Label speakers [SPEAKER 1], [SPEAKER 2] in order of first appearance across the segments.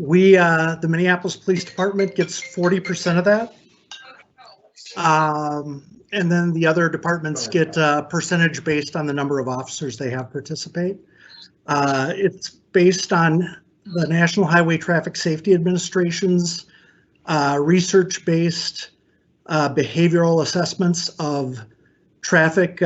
[SPEAKER 1] The Minneapolis Police Department gets 40% of that. And then the other departments get a percentage based on the number of officers they have participate. It's based on the National Highway Traffic Safety Administration's research-based behavioral assessments of traffic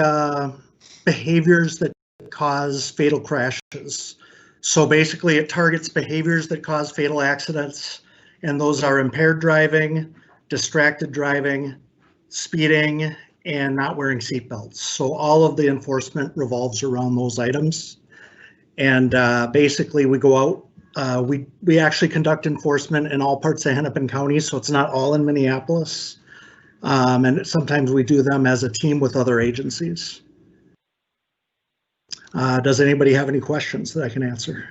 [SPEAKER 1] behaviors that cause fatal crashes. So basically it targets behaviors that cause fatal accidents, and those are impaired driving, distracted driving, speeding, and not wearing seatbelts. So all of the enforcement revolves around those items. And basically we go out, we actually conduct enforcement in all parts of Hennepin County, so it's not all in Minneapolis. And sometimes we do them as a team with other agencies. Does anybody have any questions that I can answer?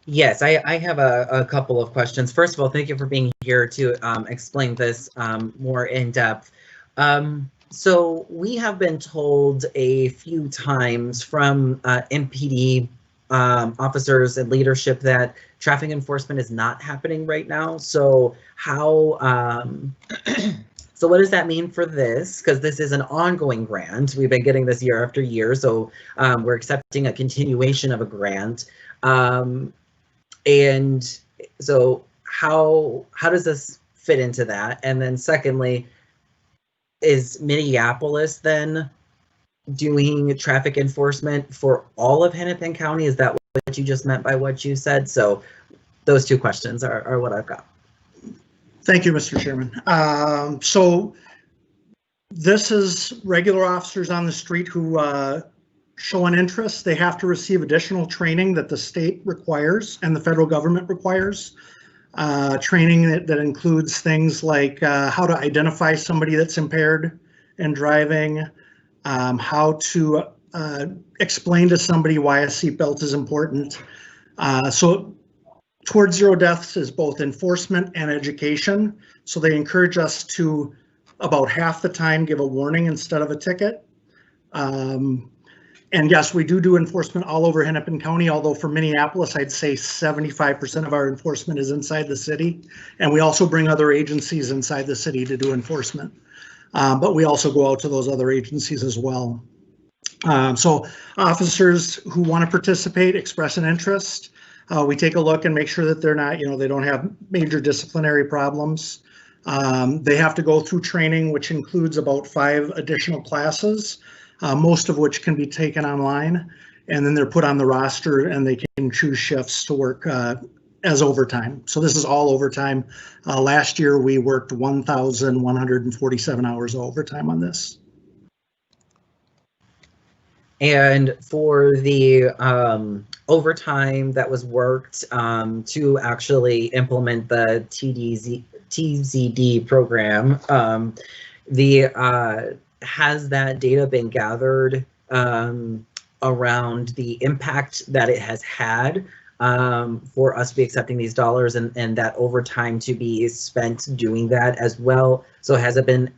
[SPEAKER 2] Yes, I have a couple of questions. First of all, thank you for being here to explain this more in depth. So we have been told a few times from MPD officers and leadership that traffic enforcement is not happening right now. So how, so what does that mean for this? Because this is an ongoing grant. We've been getting this year after year. So we're accepting a continuation of a grant. And so how does this fit into that? And then secondly, is Minneapolis then doing traffic enforcement for all of Hennepin County? Is that what you just meant by what you said? So those two questions are what I've got.
[SPEAKER 1] Thank you, Mr. Chairman. So this is regular officers on the street who show an interest. They have to receive additional training that the state requires and the federal government requires. Training that includes things like how to identify somebody that's impaired in driving, how to explain to somebody why a seatbelt is important. So Towards Zero Deaths is both enforcement and education. So they encourage us to, about half the time, give a warning instead of a ticket. And yes, we do enforcement all over Hennepin County, although for Minneapolis, I'd say 75% of our enforcement is inside the city. And we also bring other agencies inside the city to do enforcement. But we also go out to those other agencies as well. So officers who want to participate express an interest. We take a look and make sure that they're not, they don't have major disciplinary problems. They have to go through training, which includes about 5 additional classes, most of which can be taken online. And then they're put on the roster and they can choose shifts to work as overtime. So this is all overtime. Last year, we worked 1,147 hours of overtime on this.
[SPEAKER 2] And for the overtime that was worked to actually implement the TZD program, has that data been gathered around the impact that it has had for us to be accepting these dollars and that overtime to be spent doing that as well? So has it been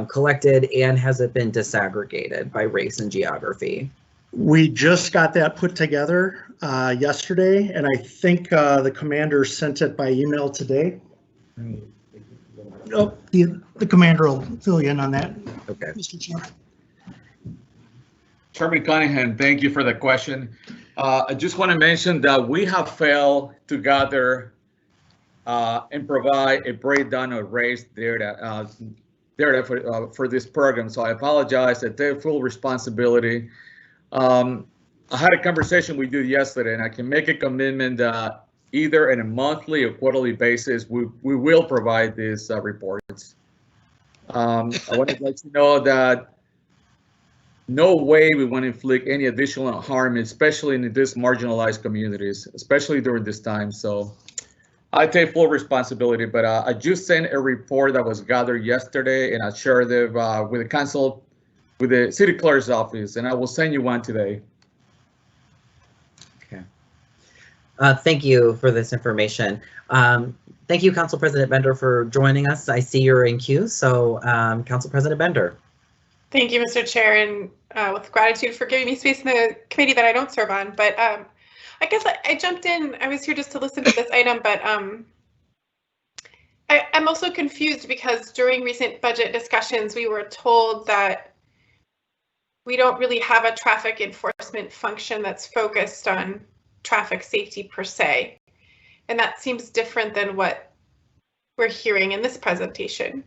[SPEAKER 2] collected and has it been disaggregated by race and geography? We just got that put together yesterday, and I think the commander sent it by email today. Oh, the commander will fill you in on that. Okay, Mr. Chair.
[SPEAKER 3] Chairman Cunningham, thank you for the question. I just want to mention that we have failed to gather and provide a breakdown of race data for this program. So I apologize. I take full responsibility. I had a conversation with you yesterday, and I can make a commitment that either on a monthly or quarterly basis, we will provide these reports. I want to let you know that no way we want to inflict any additional harm, especially in these marginalized communities, especially during this time. So I take full responsibility, but I just sent a report that was gathered yesterday, and I shared it with the council, with the city clerk's office, and I will send you one today.
[SPEAKER 2] Okay. Thank you for this information. Thank you, Council President Bender, for joining us. I see you're in queue, so Council President Bender.
[SPEAKER 4] Thank you, Mr. Chair, and with gratitude for giving me space in the committee that I don't serve on. But I guess I jumped in. I was here just to listen to this item, but I'm also confused because during recent budget discussions, we were told that we don't really have a traffic enforcement function that's focused on traffic safety per se. And that seems different than what we're hearing in this presentation.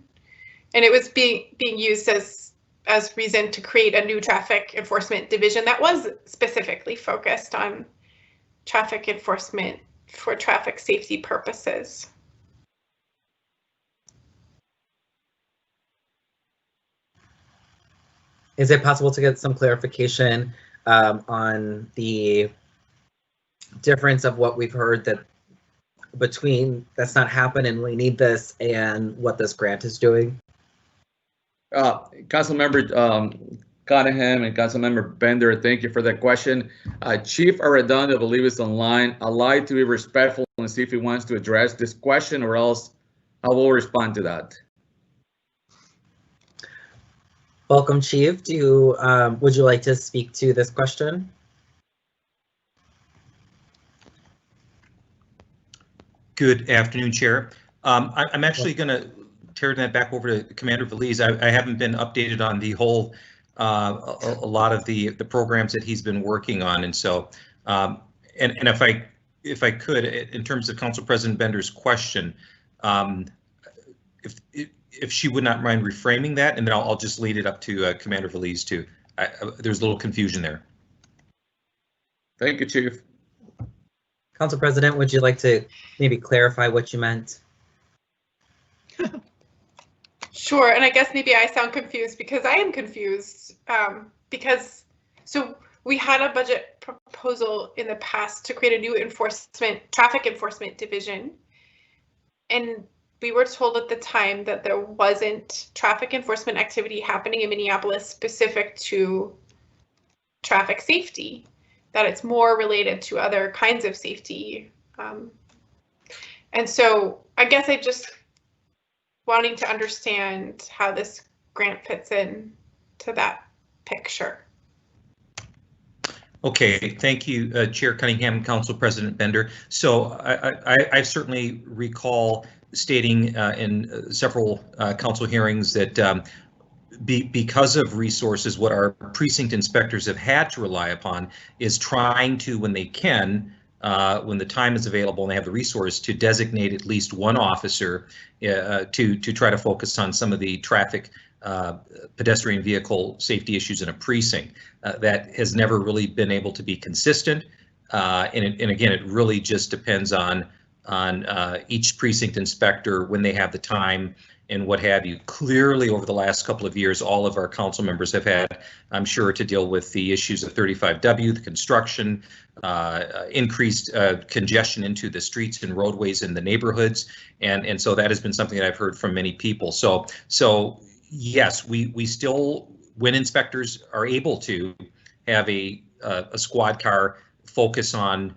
[SPEAKER 4] And it was being used as reason to create a new traffic enforcement division that was specifically focused on traffic enforcement for traffic safety purposes.
[SPEAKER 2] Is it possible to get some clarification on the difference of what we've heard that between that's not happened and we need this and what this grant is doing?
[SPEAKER 3] Councilmember Cunningham and Councilmember Bender, thank you for that question. Chief Arredondo, I believe, is online. I'd like to be respectful and see if he wants to address this question, or else I will respond to that.
[SPEAKER 2] Welcome, Chief. Would you like to speak to this question?
[SPEAKER 5] Good afternoon, Chair. I'm actually going to turn that back over to Commander Veliz. I haven't been updated on the whole, a lot of the programs that he's been working on, and so, and if I could, in terms of Council President Bender's question, if she would not mind reframing that, and then I'll just lead it up to Commander Veliz too. There's a little confusion there.
[SPEAKER 3] Thank you, Chief.
[SPEAKER 2] Council President, would you like to maybe clarify what you meant?
[SPEAKER 4] Sure, and I guess maybe I sound confused because I am confused so we had a budget proposal in the past to create a new traffic enforcement division, and we were told at the time that there wasn't traffic enforcement activity happening in Minneapolis specific to traffic safety, that it's more related to other kinds of safety. And so I guess I just wanting to understand how this grant fits in to that picture.
[SPEAKER 5] Okay, thank you, Chair Cunningham and Council President Bender. So I certainly recall stating in several council hearings that because of resources, what our precinct inspectors have had to rely upon is trying to, when they can, when the time is available and they have the resource, to designate at least one officer to try to focus on some of the traffic pedestrian vehicle safety issues in a precinct. That has never really been able to be consistent, and again, it really just depends on each precinct inspector when they have the time and what have you. Clearly, over the last couple of years, all of our council members have had, I'm sure, to deal with the issues of 35W, the construction, increased congestion into the streets and roadways in the neighborhoods, and so that has been something that I've heard from many people. So yes, we still, when inspectors are able to have a squad car focus on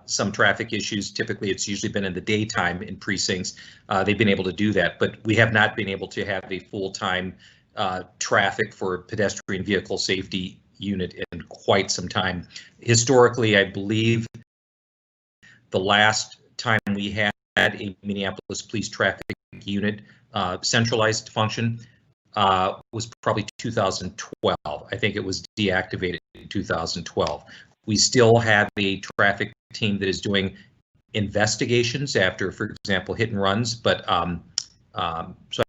[SPEAKER 5] some traffic issues, typically it's usually been in the daytime in precincts, they've been able to do that, but we have not been able to have a full-time traffic for pedestrian vehicle safety unit in quite some time. Historically, I believe the last time we had a Minneapolis Police Traffic Unit centralized function was probably 2012. I think it was deactivated in 2012. We still have a traffic team that is doing investigations after, for example, hit and runs, but so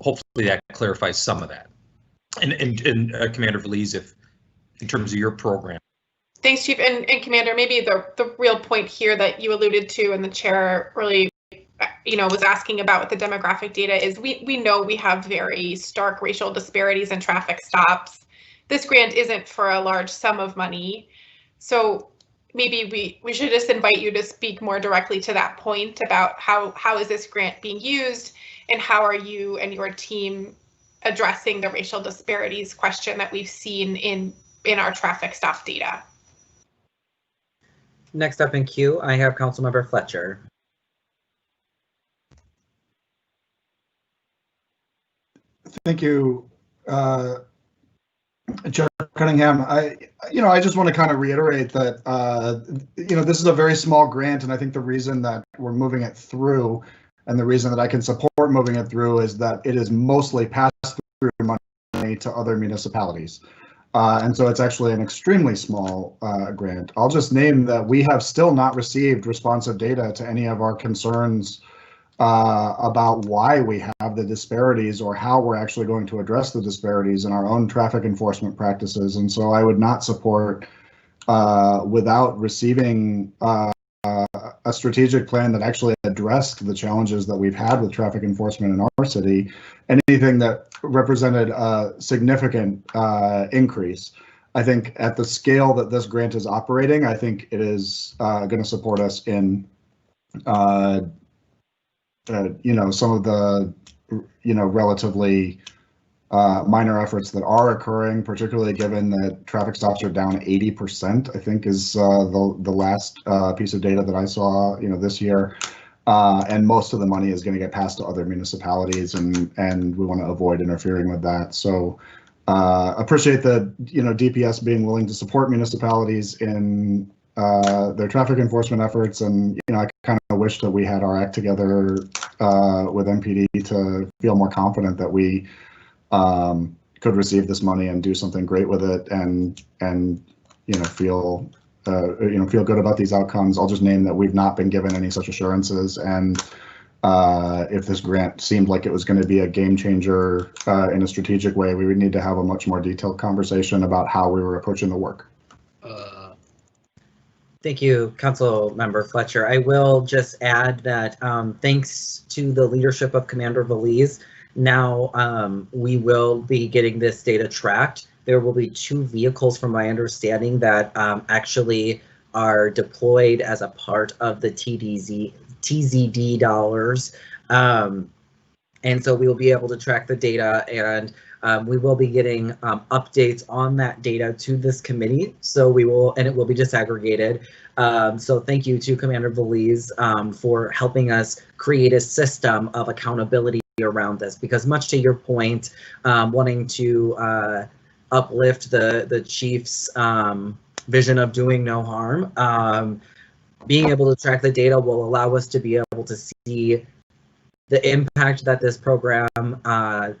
[SPEAKER 5] hopefully that clarifies some of that. And Commander Veliz, if in terms of your program.
[SPEAKER 4] Thanks, Chief. And Commander, maybe the real point here that you alluded to and the chair really, was asking about with the demographic data is we know we have very stark racial disparities in traffic stops. This grant isn't for a large sum of money. So maybe we should just invite you to speak more directly to that point about how is this grant being used and how are you and your team addressing the racial disparities question that we've seen in our traffic stop data.
[SPEAKER 2] Next up in queue, I have Councilmember Fletcher.
[SPEAKER 6] Thank you, Chair Cunningham, I just want to kind of reiterate that, this is a very small grant, and I think the reason that we're moving it through and the reason that I can support moving it through is that it is mostly pass-through money to other municipalities. And so it's actually an extremely small grant. I'll just name that we have still not received responsive data to any of our concerns about why we have the disparities or how we're actually going to address the disparities in our own traffic enforcement practices. And so I would not support, without receiving a strategic plan that actually addressed the challenges that we've had with traffic enforcement in our city, anything that represented a significant increase. I think at the scale that this grant is operating, I think it is going to support us in some of the relatively minor efforts that are occurring, particularly given that traffic stops are down 80%, I think is the last piece of data that I saw this year. And most of the money is going to get passed to other municipalities, and we want to avoid interfering with that. So appreciate the DPS being willing to support municipalities in their traffic enforcement efforts, and I kind of wish that we had our act together with MPD to feel more confident that we could receive this money and do something great with it, and feel good about these outcomes. I'll just name that we've not been given any such assurances, and if this grant seemed like it was going to be a game changer in a strategic way, we would need to have a much more detailed conversation about how we were approaching the work.
[SPEAKER 2] Thank you, Council Member Fletcher. I will just add that thanks to the leadership of Commander Veliz, now we will be getting this data tracked. There will be 2 vehicles, from my understanding, that actually are deployed as a part of the TZD dollars. And so we will be able to track the data, and we will be getting updates on that data to this committee. So we will, and it will be disaggregated. So thank you to Commander Veliz for helping us create a system of accountability around this, because much to your point, wanting to uplift the chief's vision of doing no harm, being able to track the data will allow us to be able to see the impact that this program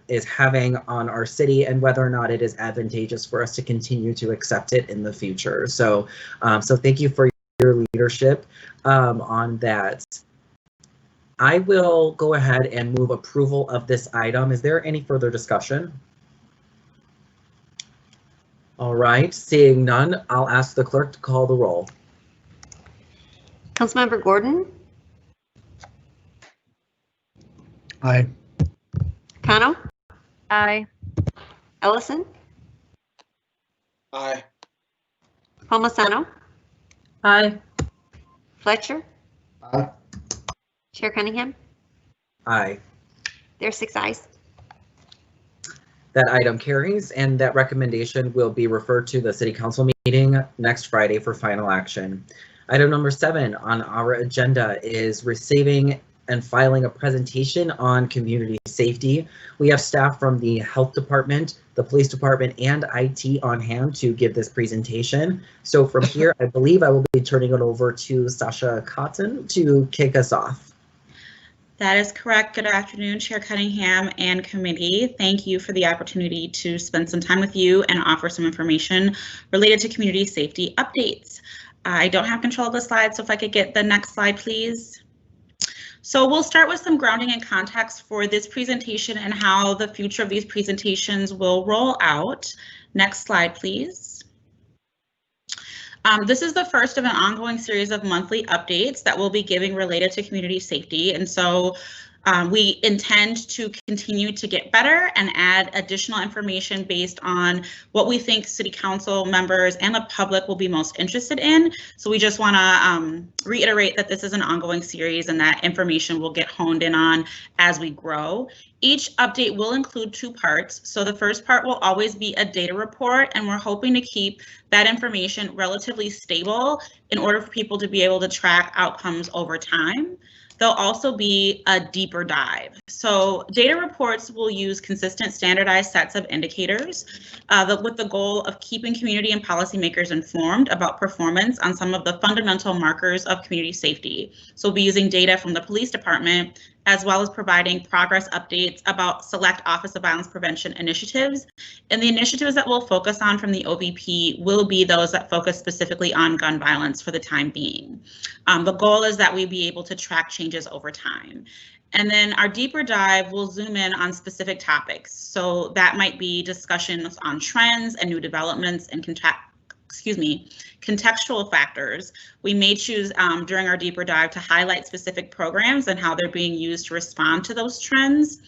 [SPEAKER 2] is having on our city, and whether or not it is advantageous for us to continue to accept it in the future. So, so thank you for your leadership on that. I will go ahead and move approval of this item. Is there any further discussion? All right, seeing none, I'll ask the clerk to call the roll.
[SPEAKER 7] Councilmember Gordon?
[SPEAKER 1] Aye.
[SPEAKER 7] Cano?
[SPEAKER 8] Aye.
[SPEAKER 7] Ellison?
[SPEAKER 3] Aye.
[SPEAKER 7] Palmisano?
[SPEAKER 8] Aye.
[SPEAKER 7] Fletcher?
[SPEAKER 6] Aye.
[SPEAKER 7] Chair Cunningham?
[SPEAKER 2] Aye.
[SPEAKER 7] There's 6 ayes.
[SPEAKER 2] That item carries, and that recommendation will be referred to the City Council meeting next Friday for final action. Item number 7 on our agenda is receiving and filing a presentation on community safety. We have staff from the Health Department, the Police Department, and IT on hand to give this presentation. So from here, I believe I will be turning it over to Sasha Cotton to kick us off.
[SPEAKER 9] That is correct. Good afternoon, Chair Cunningham and committee. Thank you for the opportunity to spend some time with you and offer some information related to community safety updates. I don't have control of the slide, so if I could get the next slide, please. So we'll start with some grounding and context for this presentation and how the future of these presentations will roll out. Next slide, please. This is the first of an ongoing series of monthly updates that we'll be giving related to community safety. And so we intend to continue to get better and add additional information based on what we think City Council members and the public will be most interested in. So we just want to reiterate that this is an ongoing series and that information will get honed in on as we grow. Each update will include 2 parts. So the first part will always be a data report, and we're hoping to keep that information relatively stable in order for people to be able to track outcomes over time. There'll also be a deeper dive. So data reports will use consistent standardized sets of indicators with the goal of keeping community and policymakers informed about performance on some of the fundamental markers of community safety. So we'll be using data from the police department, as well as providing progress updates about select Office of Violence Prevention initiatives. And the initiatives that we'll focus on from the OVP will be those that focus specifically on gun violence for the time being. The goal is that we be able to track changes over time. And then our deeper dive will zoom in on specific topics. So that might be discussions on trends and new developments and contextual factors. We may choose during our deeper dive to highlight specific programs and how they're being used to respond to those trends,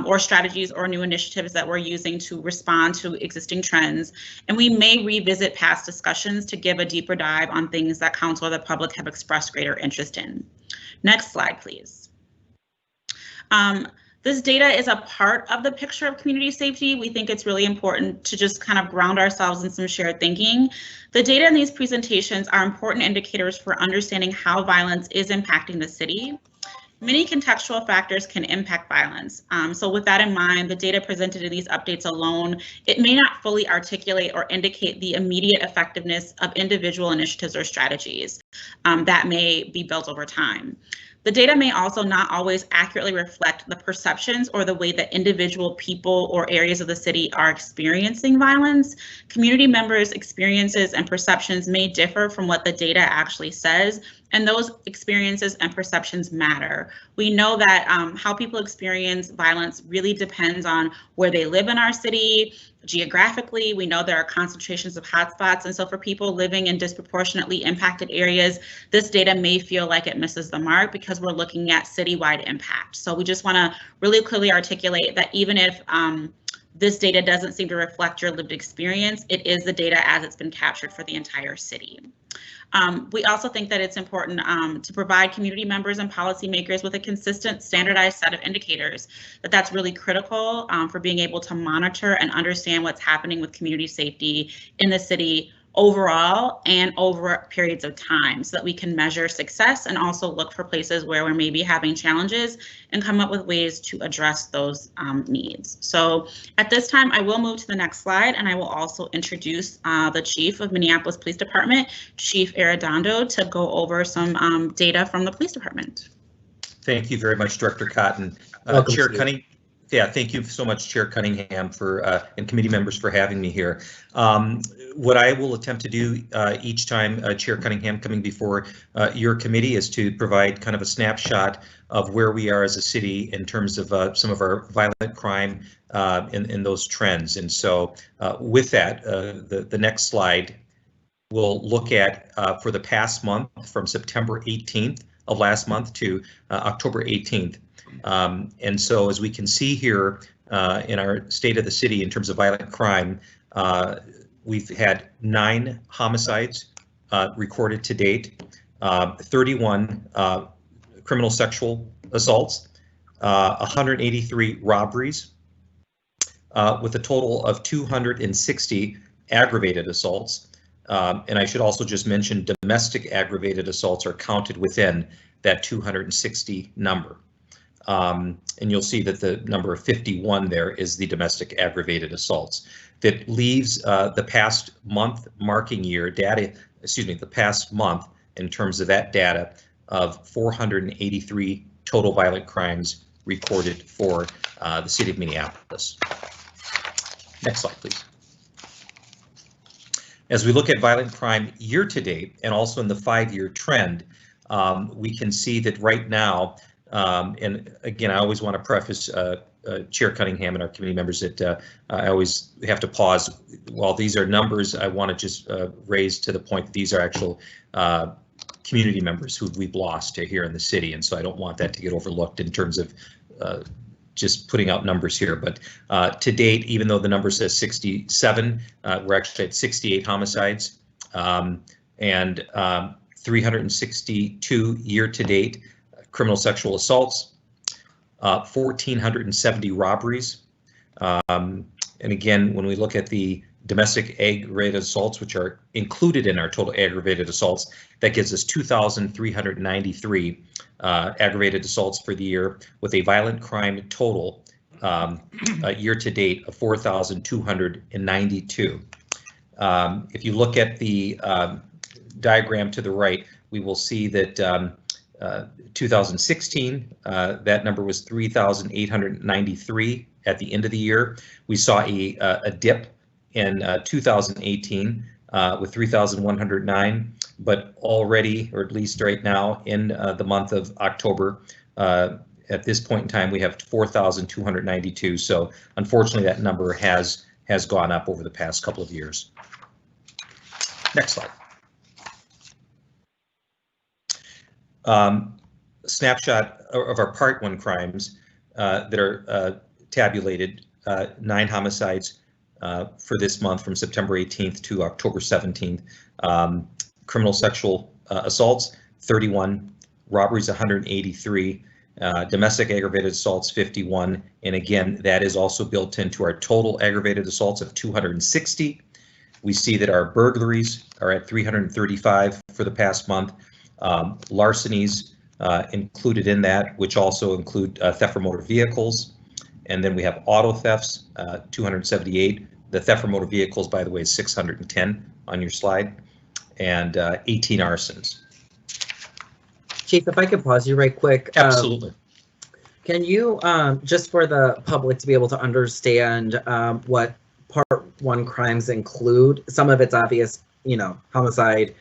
[SPEAKER 9] or strategies or new initiatives that we're using to respond to existing trends. And we may revisit past discussions to give a deeper dive on things that council or the public have expressed greater interest in. Next slide, please. This data is a part of the picture of community safety. We think it's really important to just kind of ground ourselves in some shared thinking. The data in these presentations are important indicators for understanding how violence is impacting the city. Many contextual factors can impact violence. So with that in mind, the data presented in these updates alone, it may not fully articulate or indicate the immediate effectiveness of individual initiatives or strategies that may be built over time. The data may also not always accurately reflect the perceptions or the way that individual people or areas of the city are experiencing violence. Community members' experiences and perceptions may differ from what the data actually says, and those experiences and perceptions matter. We know that how people experience violence really depends on where they live in our city. Geographically, we know there are concentrations of hotspots, and so for people living in disproportionately impacted areas, this data may feel like it misses the mark because we're looking at citywide impact. So we just want to really clearly articulate that even if this data doesn't seem to reflect your lived experience, it is the data as it's been captured for the entire city. We also think that it's important to provide community members and policymakers with a consistent standardized set of indicators, that's really critical for being able to monitor and understand what's happening with community safety in the city overall and over periods of time, so that we can measure success and also look for places where we're maybe having challenges and come up with ways to address those needs. So at this time, I will move to the next slide, and I will also introduce the Chief of Minneapolis Police Department, Chief Arredondo, to go over some data from the police department.
[SPEAKER 5] Thank you very much, Director Cotton. Chair Cunningham. Yeah, thank you so much, Chair Cunningham, and committee members for having me here. What I will attempt to do each time, Chair Cunningham, coming before your committee, is to provide kind of a snapshot of where we are as a city in terms of some of our violent crime in those trends. And so with that, the next slide we'll look at for the past month from September 18th of last month to October 18th. And so as we can see here in our state of the city in terms of violent crime, we've had 9 homicides recorded to date, 31 criminal sexual assaults, 183 robberies, with a total of 260 aggravated assaults. And I should also just mention domestic aggravated assaults are counted within that 260 number. And you'll see that the number of 51 there is the domestic aggravated assaults. That leaves the past month marking year data, the past month in terms of that data of 483 total violent crimes recorded for the city of Minneapolis. Next slide, please. As we look at violent crime year to date and also in the 5-year trend, we can see that right now, and again, I always want to preface Chair Cunningham and our committee members that I always have to pause. While these are numbers, I want to just raise to the point that these are actual community members who we've lost here in the city, and so I don't want that to get overlooked in terms of just putting out numbers here. But to date, even though the number says 67, we're actually at 68 homicides and 362 year to date criminal sexual assaults, 1,470 robberies. And again, when we look at the domestic aggravated assaults, which are included in our total aggravated assaults, that gives us 2,393 aggravated assaults for the year, with a violent crime total year to date of 4,292. If you look at the diagram to the right, we will see that 2016, that number was 3,893 at the end of the year. We saw a dip in 2018 with 3,109, but already, or at least right now in the month of October, at this point in time, we have 4,292. So unfortunately, that number has gone up over the past couple of years. Next slide. Snapshot of our Part 1 crimes that are tabulated, 9 homicides for this month from September 18th to October 17th. Criminal sexual assaults, 31, robberies, 183, domestic aggravated assaults, 51. And again, that is also built into our total aggravated assaults of 260. We see that our burglaries are at 335 for the past month. Larcenies included in that, which also include theft from motor vehicles. And then we have auto thefts, 278. The theft from motor vehicles, by the way, is 610 on your slide, and 18 arsons.
[SPEAKER 2] Chief, if I could pause you right quick.
[SPEAKER 5] Absolutely.
[SPEAKER 2] Can you, just for the public to be able to understand what Part 1 crimes include? Some of it's obvious, you know, homicide,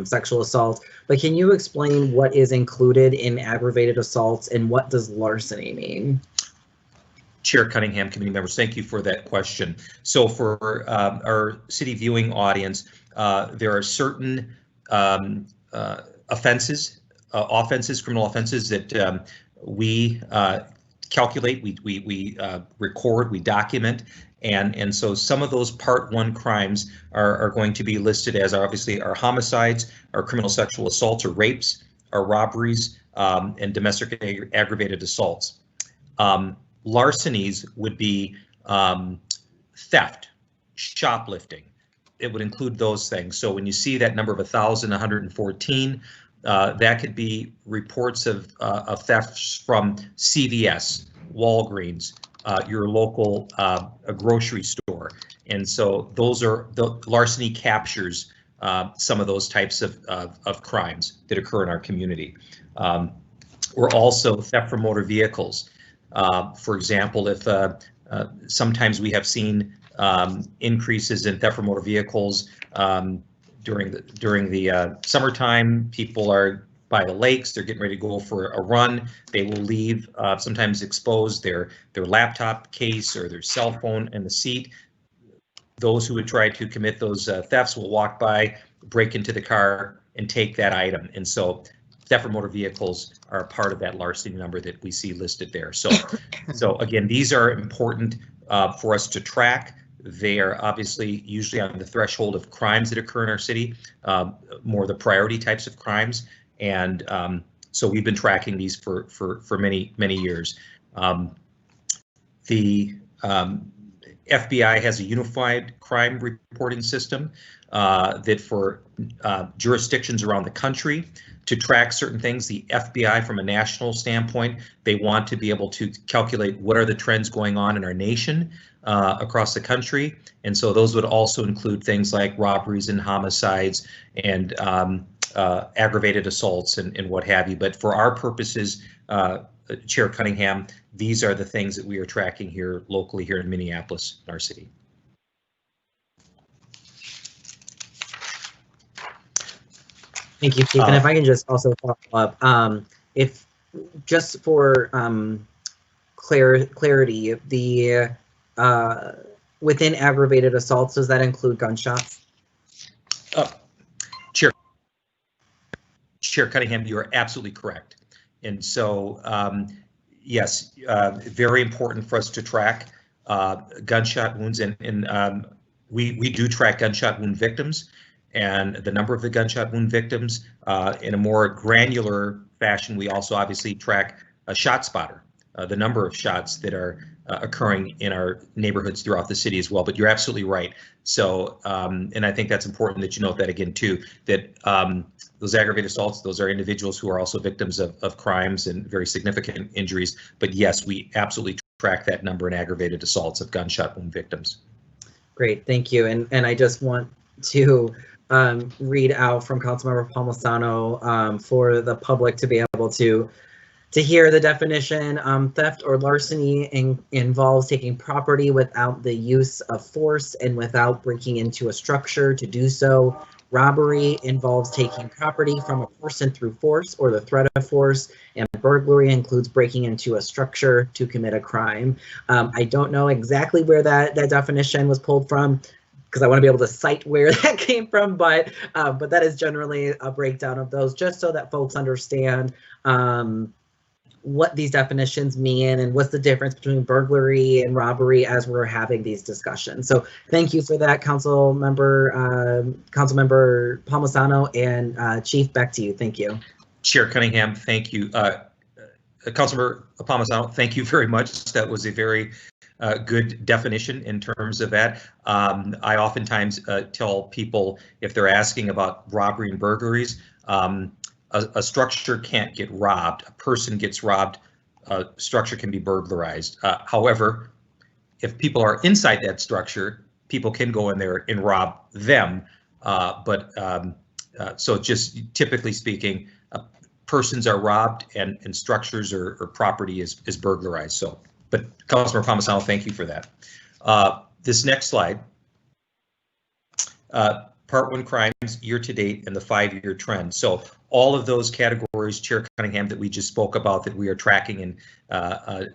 [SPEAKER 2] sexual assault, but can you explain what is included in aggravated assaults and what does larceny mean?
[SPEAKER 5] Chair Cunningham, committee members, thank you for that question. So for our city viewing audience, there are certain offenses, criminal offenses that we calculate, we record, we document. And so some of those Part 1 crimes are going to be listed as obviously our homicides, our criminal sexual assaults or rapes, our robberies, and domestic aggravated assaults. Larcenies would be theft, shoplifting. It would include those things. So when you see that number of 1,114, that could be reports of thefts from CVS, Walgreens, your local grocery store. And so those are, the larceny captures some of those types of crimes that occur in our community. We're also theft from motor vehicles. For example, if sometimes we have seen increases in theft from motor vehicles during the summertime, people are by the lakes, they're getting ready to go for a run. They will leave, sometimes expose their laptop case or their cell phone in the seat. Those who would try to commit those thefts will walk by, break into the car, and take that item. And so theft from motor vehicles are a part of that larceny number that we see listed there. So again, these are important for us to track. They are obviously usually on the threshold of crimes that occur in our city, more the priority types of crimes. And so we've been tracking these for many years. The FBI has a unified crime reporting system that for jurisdictions around the country to track certain things. The FBI, from a national standpoint, they want to be able to calculate what are the trends going on in our nation across the country. And so those would also include things like robberies and homicides and aggravated assaults and what have you. But for our purposes, Chair Cunningham, these are the things that we are tracking here locally here in Minneapolis, in our city.
[SPEAKER 2] Thank you, Chief. And if I can just also follow up, if just for clarity, the within aggravated assaults, does that include gunshots?
[SPEAKER 5] Chair Cunningham, you are absolutely correct. And so, yes, very important for us to track gunshot wounds, and we do track gunshot wound victims and the number of the gunshot wound victims. In a more granular fashion, we also obviously track a shot spotter, the number of shots that are occurring in our neighborhoods throughout the city as well. But you're absolutely right. So, and I think that's important that you note that again too, that those aggravated assaults, those are individuals who are also victims of crimes and very significant injuries. But yes, we absolutely track that number in aggravated assaults of gunshot wound victims.
[SPEAKER 2] Great, thank you. And I just want to read out from Councilmember Palmisano for the public to be able to hear the definition. Theft or larceny involves taking property without the use of force and without breaking into a structure to do so. Robbery involves taking property from a person through force or the threat of force, and burglary includes breaking into a structure to commit a crime. I don't know exactly where that definition was pulled from, because I want to be able to cite where that came from, but that is generally a breakdown of those, just so that folks understand what these definitions mean and what's the difference between burglary and robbery as we're having these discussions. So thank you for that, Councilmember Palmisano, and Chief, back to you. Thank you.
[SPEAKER 5] Chair Cunningham, thank you. Councilmember Palmisano, thank you very much. That was a very good definition in terms of that. I oftentimes tell people, if they're asking about robbery and burglaries, a structure can't get robbed. A person gets robbed, a structure can be burglarized. However, if people are inside that structure, people can go in there and rob them. So just typically speaking, persons are robbed and structures or property is burglarized. So, but Councilmember Palmisano, thank you for that. This next slide, Part 1 crimes year to date and the 5-year trend. So all of those categories, Chair Cunningham, that we just spoke about, that we are tracking and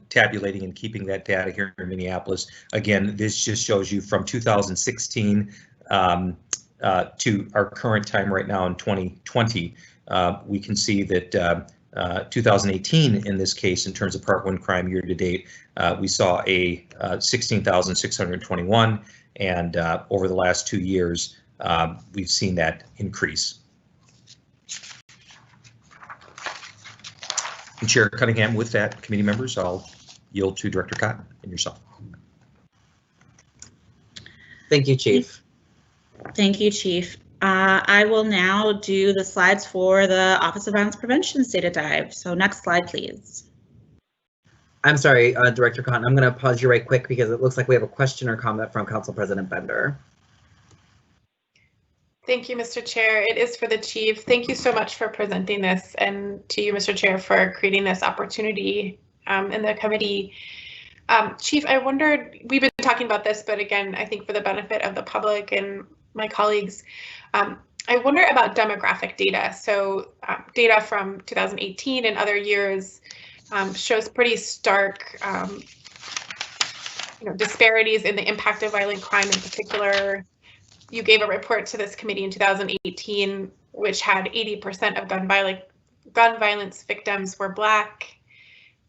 [SPEAKER 5] tabulating and keeping that data here in Minneapolis. Again, this just shows you from 2016 to our current time right now in 2020. We can see that 2018 in this case, in terms of Part 1 crime year to date, we saw a 16,621, and over the last 2 years, we've seen that increase. And Chair Cunningham, with that, committee members, I'll yield to Director Cotton and yourself.
[SPEAKER 2] Thank you, Chief.
[SPEAKER 9] Thank you, Chief. I will now do the slides for the Office of Violence Prevention's data dive. So next slide, please.
[SPEAKER 2] I'm sorry, Director Cotton, I'm going to pause you right quick because it looks like we have a question or comment from Council President Bender.
[SPEAKER 4] Thank you, Mr. Chair. It is for the Chief. Thank you so much for presenting this, and to you, Mr. Chair, for creating this opportunity in the committee. Chief, I wondered, we've been talking about this, but again, I think for the benefit of the public and my colleagues, I wonder about demographic data. So data from 2018 and other years shows pretty stark disparities in the impact of violent crime in particular. You gave a report to this committee in 2018, which had 80% of gun violence victims were Black,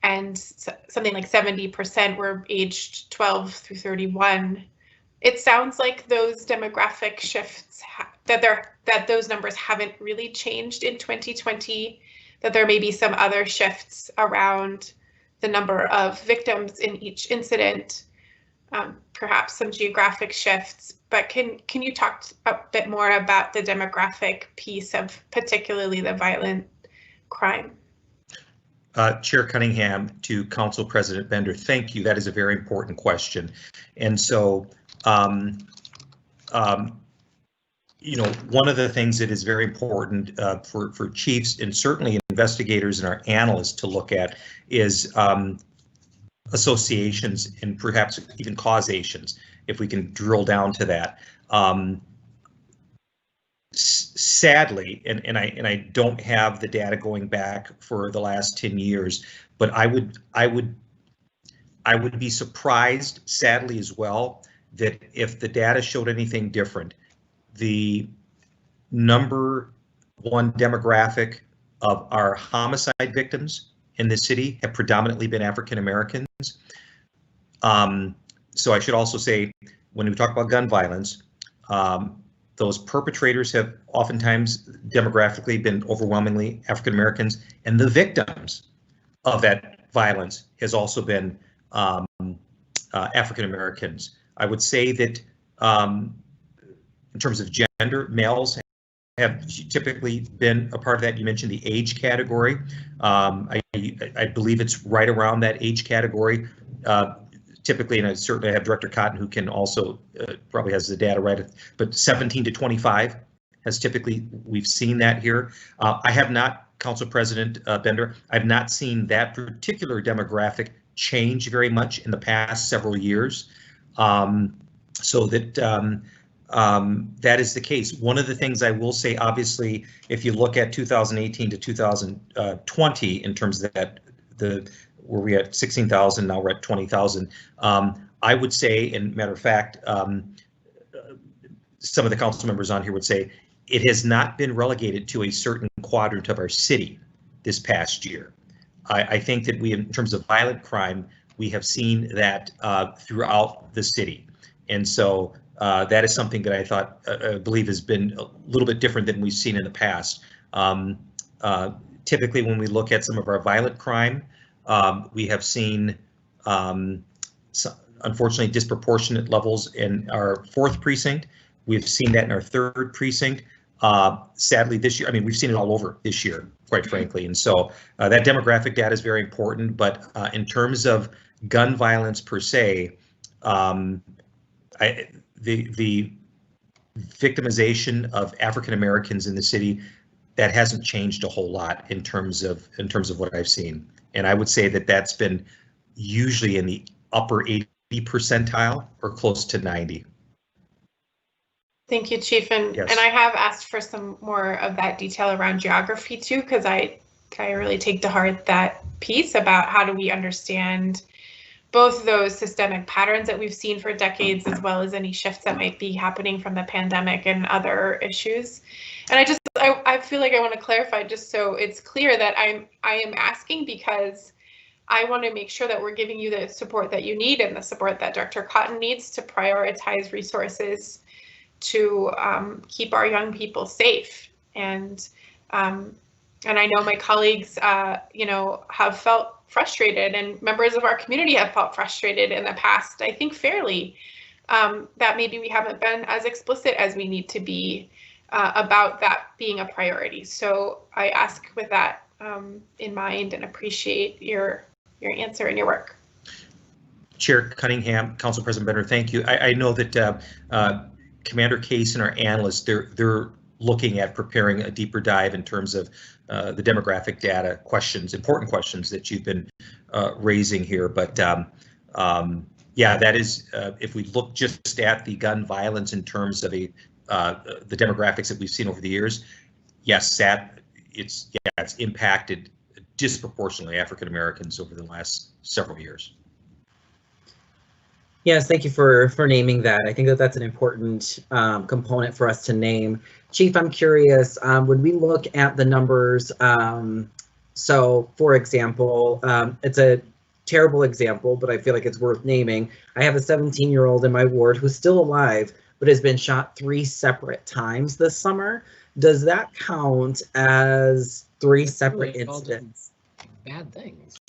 [SPEAKER 4] and something like 70% were aged 12 through 31. It sounds like those demographic shifts, that those numbers haven't really changed in 2020, that there may be some other shifts around the number of victims in each incident, perhaps some geographic shifts. But can you talk a bit more about the demographic piece of particularly the violent crime?
[SPEAKER 5] Chair Cunningham, to Council President Bender, thank you. That is a very important question. And so, one of the things that is very important for chiefs and certainly investigators and our analysts to look at is associations and perhaps even causations, if we can drill down to that. Sadly, and I don't have the data going back for the last 10 years, but I would be surprised, sadly as well, that if the data showed anything different, the #1 demographic of our homicide victims in the city have predominantly been African Americans. So I should also say, when we talk about gun violence, those perpetrators have oftentimes demographically been overwhelmingly African Americans, and the victims of that violence has also been African Americans. I would say that in terms of gender, males have typically been a part of that. You mentioned the age category. I believe it's right around that age category. Typically, and I certainly have Director Cotton, who can also probably has the data right, but 17 to 25 has typically, we've seen that here. I have not, Council President Bender, I've not seen that particular demographic change very much in the past several years. So that that is the case. One of the things I will say, obviously, if you look at 2018 to 2020 in terms of that, where we had 16,000, now we're at 20,000. I would say, and matter of fact, some of the council members on here would say it has not been relegated to a certain quadrant of our city this past year. I think that we, in terms of violent crime, we have seen that throughout the city. And so that is something that I thought, I believe has been a little bit different than we've seen in the past. Typically, when we look at some of our violent crime, we have seen, unfortunately, disproportionate levels in our 4th precinct. We've seen that in our 3rd precinct. Sadly, this year, I mean, we've seen it all over this year, quite frankly. And so that demographic data is very important. But in terms of gun violence per se, the victimization of African Americans in the city, that hasn't changed a whole lot in terms of what I've seen. And I would say that that's been usually in the upper 80 percentile or close to 90.
[SPEAKER 4] Thank you, Chief. And
[SPEAKER 5] Yes.
[SPEAKER 4] and I have asked for some more of that detail around geography too, because I really take to heart that piece about how do we understand both those systemic patterns that we've seen for decades, as well as any shifts that might be happening from the pandemic and other issues. And I feel like I want to clarify, just so it's clear, that I am asking because I want to make sure that we're giving you the support that you need and the support that Dr. Cotton needs to prioritize resources to keep our young people safe. And I know my colleagues, have felt frustrated, and members of our community have felt frustrated in the past, I think fairly, that maybe we haven't been as explicit as we need to be about that being a priority. So I ask with that in mind and appreciate your answer and your work.
[SPEAKER 5] Chair Cunningham, Council President Bender, thank you. I know that Commander Case and our analysts, they're looking at preparing a deeper dive in terms of the demographic data questions, important questions that you've been raising here. But yeah, that is, if we look just at the gun violence in terms of the demographics that we've seen over the years, yes, it's impacted disproportionately African Americans over the last several years.
[SPEAKER 2] Yes, thank you for naming that. I think that that's an important component for us to name. Chief, I'm curious, when we look at the numbers, so for example, it's a terrible example, but I feel like it's worth naming. I have a 17-year-old in my ward who's still alive, but has been shot 3 separate times this summer. Does that count as 3 separate incidents?
[SPEAKER 10] Bad things.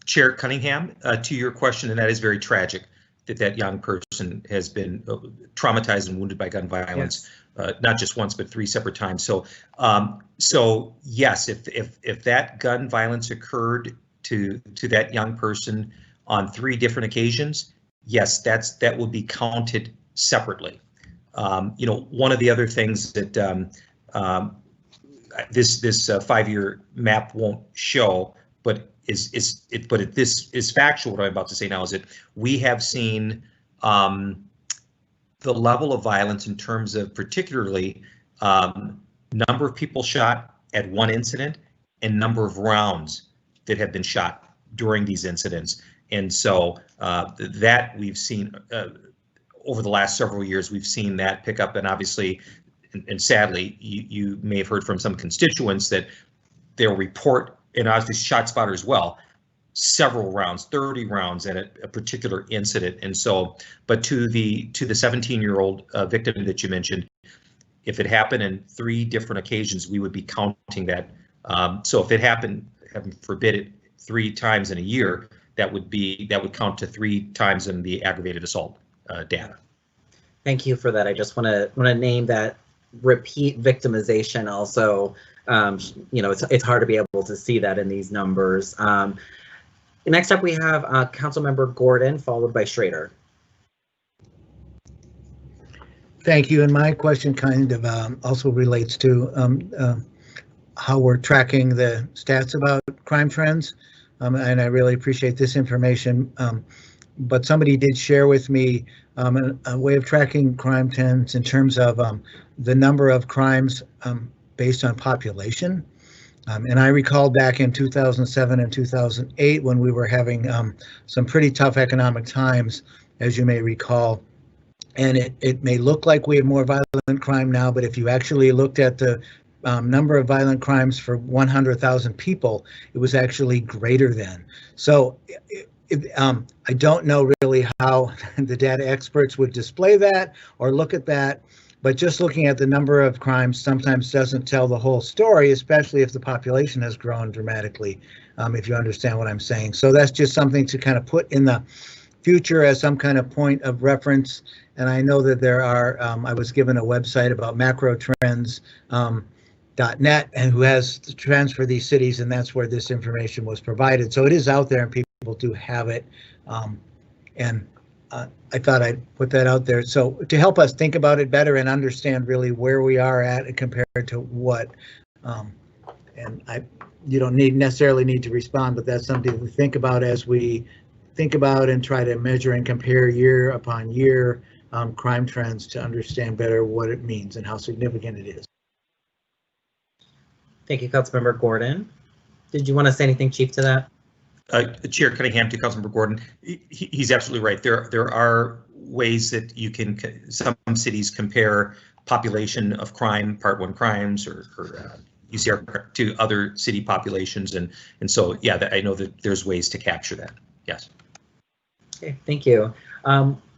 [SPEAKER 5] Chair Cunningham, to your question, and that is very tragic that young person has been traumatized and wounded by gun violence, yes. Not just once, but 3 separate times. So, so yes, if that gun violence occurred to that young person on 3 different occasions, yes, that will be counted separately. One of the other things that this 5-year map won't show, but this is factual. What I'm about to say now is that we have seen the level of violence in terms of particularly number of people shot at one incident and number of rounds that have been shot during these incidents. And so that we've seen over the last several years, we've seen that pick up. And obviously, and sadly, you may have heard from some constituents that they'll report, and obviously ShotSpotter as well, several rounds, 30 rounds at a particular incident. And so, but to the 17-year-old victim that you mentioned, if it happened in 3 different occasions, we would be counting that. So if it happened, heaven forbid it, 3 times in a year, that would count to 3 times in the aggravated assault data.
[SPEAKER 2] Thank you for that. I just want to name that repeat victimization also. It's hard to be able to see that in these numbers. Next up, we have Councilmember Gordon, followed by Schrader.
[SPEAKER 10] Thank you. And my question kind of also relates to how we're tracking the stats about crime trends. And I really appreciate this information. But somebody did share with me a way of tracking crime trends in terms of the number of crimes based on population. And I recall back in 2007 and 2008 when we were having some pretty tough economic times, as you may recall. And it may look like we have more violent crime now, but if you actually looked at the number of violent crimes for 100,000 people, it was actually greater than. So I don't know really how the data experts would display that or look at that, but just looking at the number of crimes sometimes doesn't tell the whole story, especially if the population has grown dramatically, if you understand what I'm saying. So that's just something to kind of put in the future as some kind of point of reference. And I know that there are, I was given a website about macro trends, .net, and who has the trends for these cities, and that's where this information was provided. So it is out there and people do have it. I thought I'd put that out there. So to help us think about it better and understand really where we are at compared to what, you don't necessarily need to respond, but that's something to think about as we think about and try to measure and compare year upon year crime trends to understand better what it means and how significant it is.
[SPEAKER 2] Thank you, Councilmember Gordon. Did you want to say anything, Chief, to that?
[SPEAKER 5] Chair Cunningham, to Councilmember Gordon, he's absolutely right. There are ways that you can, some cities compare population of crime, Part 1 crimes, or UCR to other city populations, and so yeah, I know that there's ways to capture that. Yes.
[SPEAKER 2] Okay, thank you.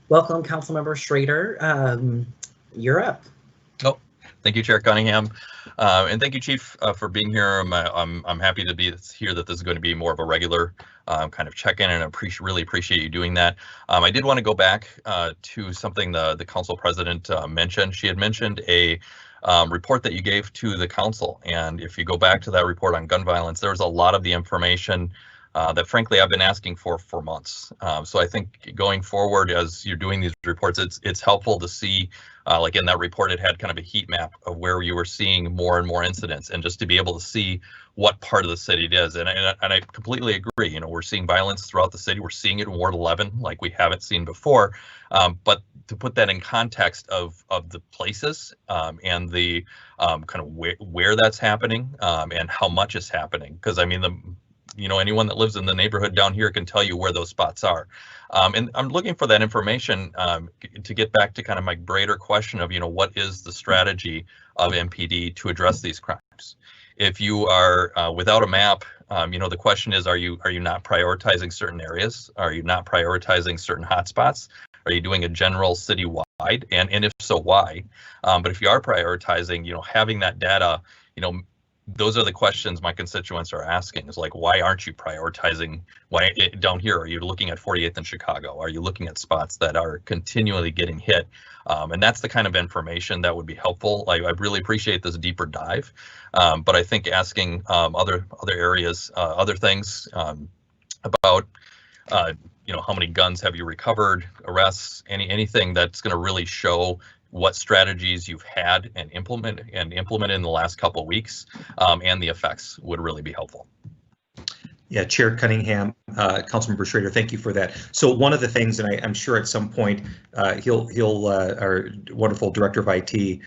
[SPEAKER 2] Welcome, Councilmember Schrader. You're up.
[SPEAKER 11] Oh, thank you, Chair Cunningham, and thank you, Chief, for being here. I'm happy to be here. That this is going to be more of a regular kind of check-in, and really appreciate you doing that. I did want to go back to something the council president mentioned. She had mentioned a report that you gave to the council, and if you go back to that report on gun violence, there was a lot of the information that frankly I've been asking for months. So I think going forward, as you're doing these reports, it's helpful to see, like in that report, it had kind of a heat map of where you were seeing more and more incidents, and just to be able to see what part of the city it is. And I completely agree. You know, we're seeing violence throughout the city. We're seeing it in Ward 11 like we haven't seen before. But to put that in context of the places and the kind of where that's happening and how much is happening, because I mean anyone that lives in the neighborhood down here can tell you where those spots are. And I'm looking for that information to get back to kind of my greater question of, what is the strategy of MPD to address these crimes? If you are without a map, the question is, are you not prioritizing certain areas? Are you not prioritizing certain hotspots? Are you doing a general citywide? And if so, why? But if you are prioritizing, having that data, those are the questions my constituents are asking, is like, why aren't you prioritizing? Why down here, are you looking at 48th and Chicago? Are you looking at spots that are continually getting hit? And that's the kind of information that would be helpful. I really appreciate this deeper dive, but I think asking other areas, other things about, how many guns have you recovered, arrests, anything that's going to really show what strategies you've had and implemented in the last couple of weeks, and the effects would really be helpful.
[SPEAKER 5] Yeah, Chair Cunningham, Councilmember Schrader, thank you for that. So one of the things, and I'm sure at some point our wonderful Director of IT,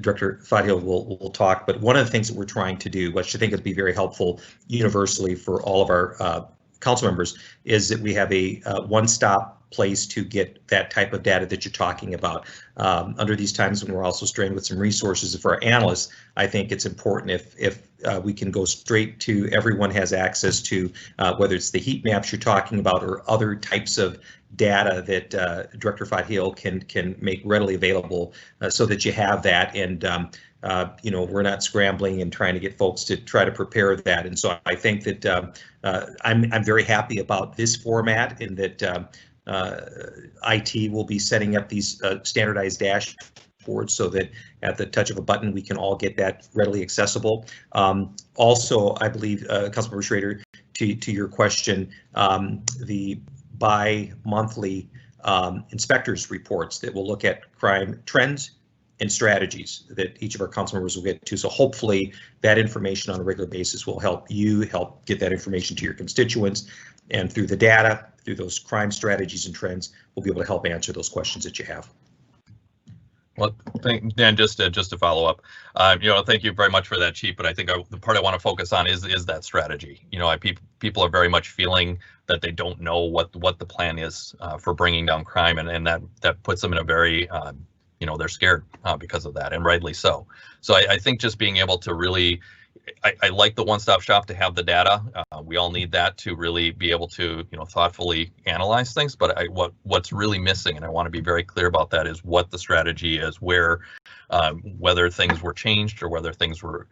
[SPEAKER 5] Director Fadhil will talk, but one of the things that we're trying to do, which I think would be very helpful universally for all of our council members, is that we have a one-stop place to get that type of data that you're talking about. Under these times when we're also strained with some resources for our analysts, I think it's important if we can go straight to, everyone has access to, whether it's the heat maps you're talking about or other types of data that Director Fahil can make readily available so that you have that. And we're not scrambling and trying to get folks to try to prepare that. And so I think that I'm very happy about this format, in that IT will be setting up these standardized dashboards so that at the touch of a button we can all get that readily accessible. Also, I believe, Councilmember Schrader, to your question, the bi-monthly inspectors reports that will look at crime trends and strategies that each of our council members will get to. So hopefully that information on a regular basis will help get that information to your constituents, and through the data, through those crime strategies and trends, we'll be able to help answer those questions that you have.
[SPEAKER 11] Well, Dan, just to follow up, thank you very much for that, Chief. But I think the part I want to focus on is that strategy. People are very much feeling that they don't know what the plan is for bringing down crime, and that puts them in a very they're scared because of that, and rightly so. So I think just being able to really, I like the one-stop shop to have the data. We all need that to really be able to, thoughtfully analyze things. But what's really missing, and I want to be very clear about that, is what the strategy is, whether things were changed or whether things were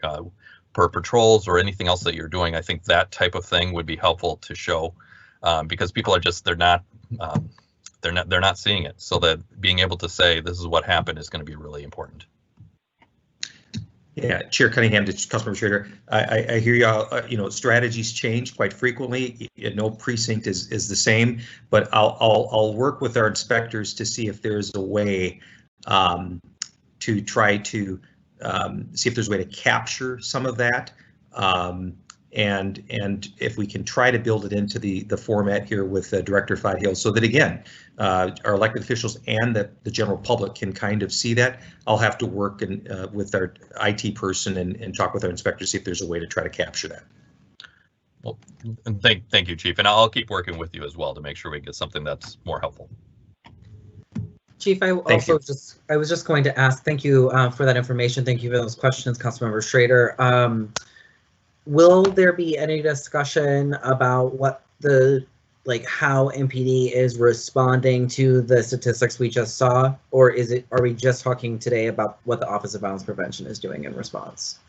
[SPEAKER 11] per patrols or anything else that you're doing. I think that type of thing would be helpful to show, because people are just they're not seeing it. So that being able to say this is what happened is going to be really important.
[SPEAKER 5] Yeah, Chair Cunningham, to Councilmember Schrader, I hear you. Strategies change quite frequently. No precinct is the same, but I'll work with our inspectors to see if there's a way to try to see if there's a way to capture some of that, and if we can try to build it into the format here with Director Fahil, so that again, our elected officials and the general public can kind of see that. I'll have to work with our IT person and talk with our inspector to see if there's a way to try to capture that.
[SPEAKER 11] Well, and thank you, Chief, and I'll keep working with you as well to make sure we get something that's more helpful.
[SPEAKER 2] Chief, I was just going to ask, thank you for that information. Thank you for those questions, Councilmember Schrader. Will there be any discussion about what how MPD is responding to the statistics we just saw, or are we just talking today about what the Office of Violence Prevention is doing in response?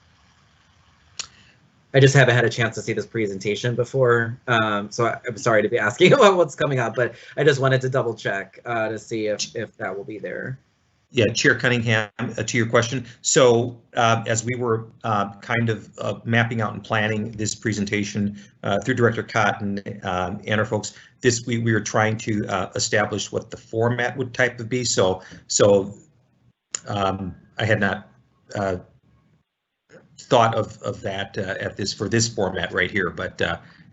[SPEAKER 2] I just haven't had a chance to see this presentation before, so I'm sorry to be asking about what's coming up, but I just wanted to double check to see if that will be there.
[SPEAKER 5] Yeah, Chair Cunningham, to your question. So as we were kind of mapping out and planning this presentation through Director Cotton and our folks, we were trying to establish what the format would type of be. So I had not thought of that for this format right here, but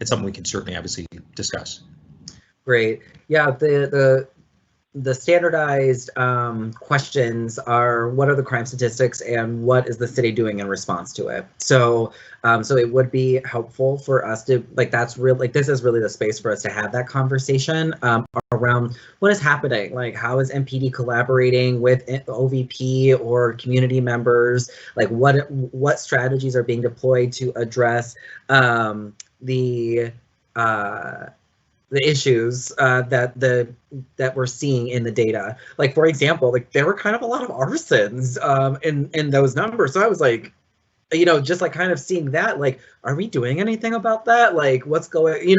[SPEAKER 5] it's something we can certainly obviously discuss.
[SPEAKER 2] Great. Yeah, the standardized questions are, what are the crime statistics and what is the city doing in response to it? So so it would be helpful for us to, this is really the space for us to have that conversation around what is happening, how is MPD collaborating with OVP or community members, what strategies are being deployed to address the issues that we're seeing in the data. For example, there were kind of a lot of arsons in those numbers. So I was just kind of seeing that, are we doing anything about that? What's going,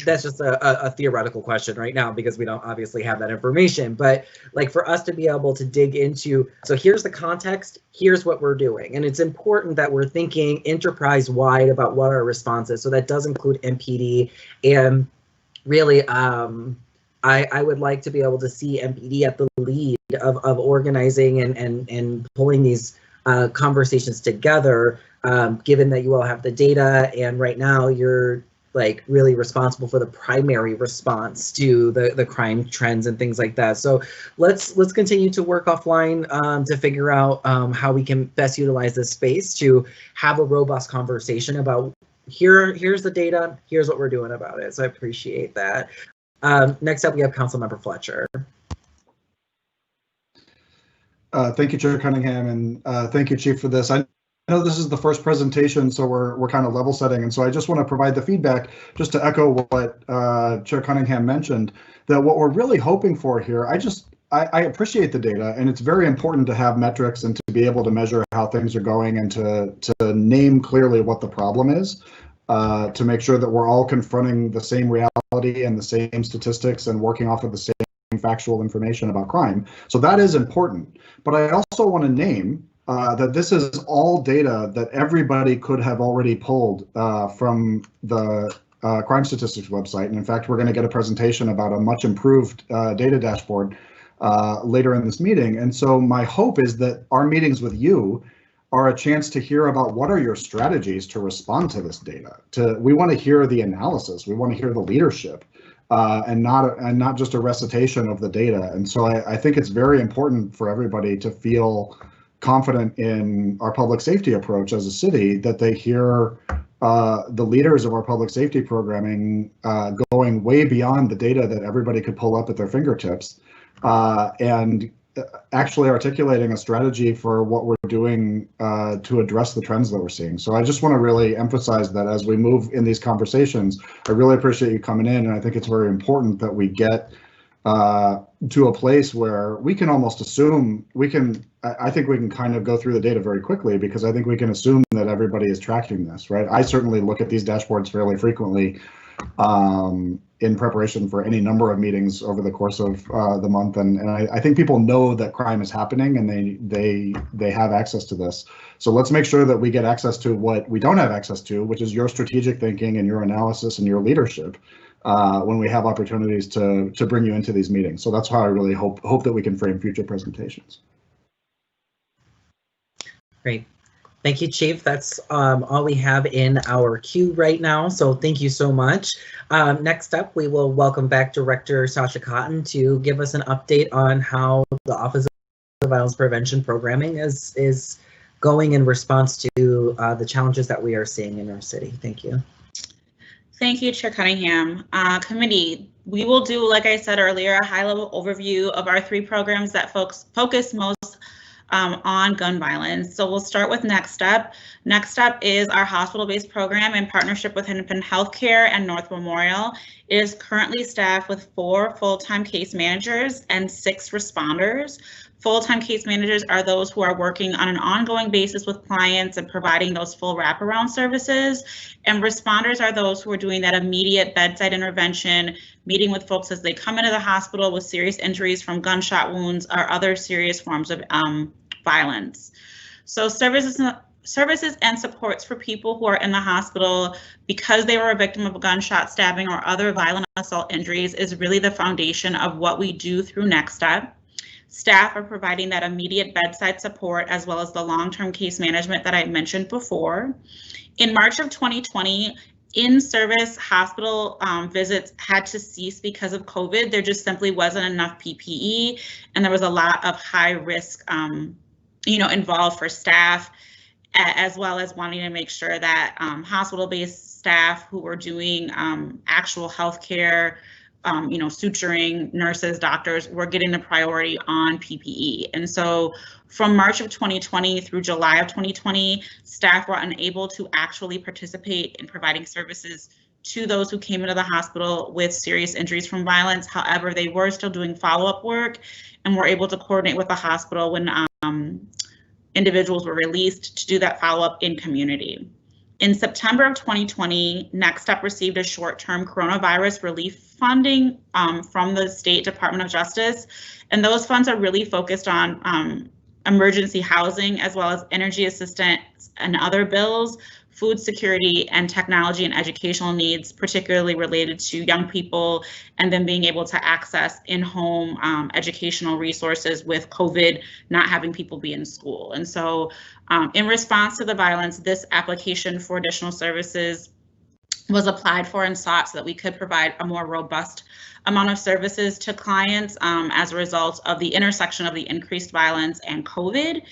[SPEAKER 2] that's just a theoretical question right now because we don't obviously have that information. But for us to be able to dig into, so here's the context, here's what we're doing. And it's important that we're thinking enterprise-wide about what our response is. So that does include MPD, and really, I would like to be able to see MPD at the lead of organizing and pulling these conversations together, given that you all have the data, and right now you're really responsible for the primary response to the crime trends and things like that. So let's continue to work offline to figure out how we can best utilize this space to have a robust conversation about here's the data, here's what we're doing about it. So I appreciate that. Next up, we have Councilmember Fletcher.
[SPEAKER 6] Thank you, Chair Cunningham, and thank you, Chief, for this. I know this is the first presentation, so we're kind of level setting, and so I just want to provide the feedback just to echo what Chair Cunningham mentioned, that what we're really hoping for here, I appreciate the data, and it's very important to have metrics and to be able to measure how things are going and to name clearly what the problem is, to make sure that we're all confronting the same reality and the same statistics and working off of the same factual information about crime. So that is important. But I also want to name that this is all data that everybody could have already pulled from the crime statistics website. And in fact, we're going to get a presentation about a much improved data dashboard later in this meeting. And so my hope is that our meetings with you are a chance to hear about what are your strategies to respond to this data. We want to hear the analysis, we want to hear the leadership, and not just a recitation of the data. And so I think it's very important for everybody to feel confident in our public safety approach as a city, that they hear the leaders of our public safety programming going way beyond the data that everybody could pull up at their fingertips, and actually articulating a strategy for what we're doing to address the trends that we're seeing. So I just want to really emphasize that as we move in these conversations, I really appreciate you coming in, and I think it's very important that we get to a place where we can almost assume I think we can kind of go through the data very quickly, because I think we can assume that everybody is tracking this, right? I certainly look at these dashboards fairly frequently in preparation for any number of meetings over the course of the month, and I think people know that crime is happening, and they have access to this. So let's make sure that we get access to what we don't have access to, which is your strategic thinking and your analysis and your leadership when we have opportunities to bring you into these meetings. So that's how I really hope that we can frame future presentations.
[SPEAKER 2] Great. Thank you, Chief. That's all we have in our queue right now. So thank you so much. Next up, we will welcome back Director Sasha Cotton to give us an update on how the Office of Violence Prevention programming is going in response to the challenges that we are seeing in our city. Thank you.
[SPEAKER 9] Thank you, Chair Cunningham. Committee, we will do, like I said earlier, a high-level overview of our 3 programs that focus most on gun violence. So we'll start with Next Step. Next Step is our hospital-based program in partnership with Hennepin Healthcare and North Memorial. It is currently staffed with 4 full-time case managers and 6 responders. Full-time case managers are those who are working on an ongoing basis with clients and providing those full wraparound services. And responders are those who are doing that immediate bedside intervention, meeting with folks as they come into the hospital with serious injuries from gunshot wounds or other serious forms of violence. So services and supports for people who are in the hospital because they were a victim of a gunshot, stabbing, or other violent assault injuries is really the foundation of what we do through Next Step. Staff are providing that immediate bedside support as well as the long-term case management that I mentioned before. In March of 2020, in-service hospital visits had to cease because of COVID. There just simply wasn't enough PPE, and there was a lot of high risk, involved for staff, as well as wanting to make sure that hospital-based staff who were doing actual healthcare, suturing, nurses, doctors, were getting the priority on PPE. And so from March of 2020 through July of 2020, staff were unable to actually participate in providing services to those who came into the hospital with serious injuries from violence. However, they were still doing follow-up work and were able to coordinate with the hospital when individuals were released to do that follow-up in community. In September of 2020, Next Step received a short-term coronavirus relief funding from the State Department of Justice, and those funds are really focused on emergency housing as well as energy assistance and other bills, food security, and technology and educational needs, particularly related to young people, and then being able to access in-home educational resources with COVID not having people be in school. And so in response to the violence, this application for additional services was applied for and sought so that we could provide a more robust amount of services to clients as a result of the intersection of the increased violence and COVID.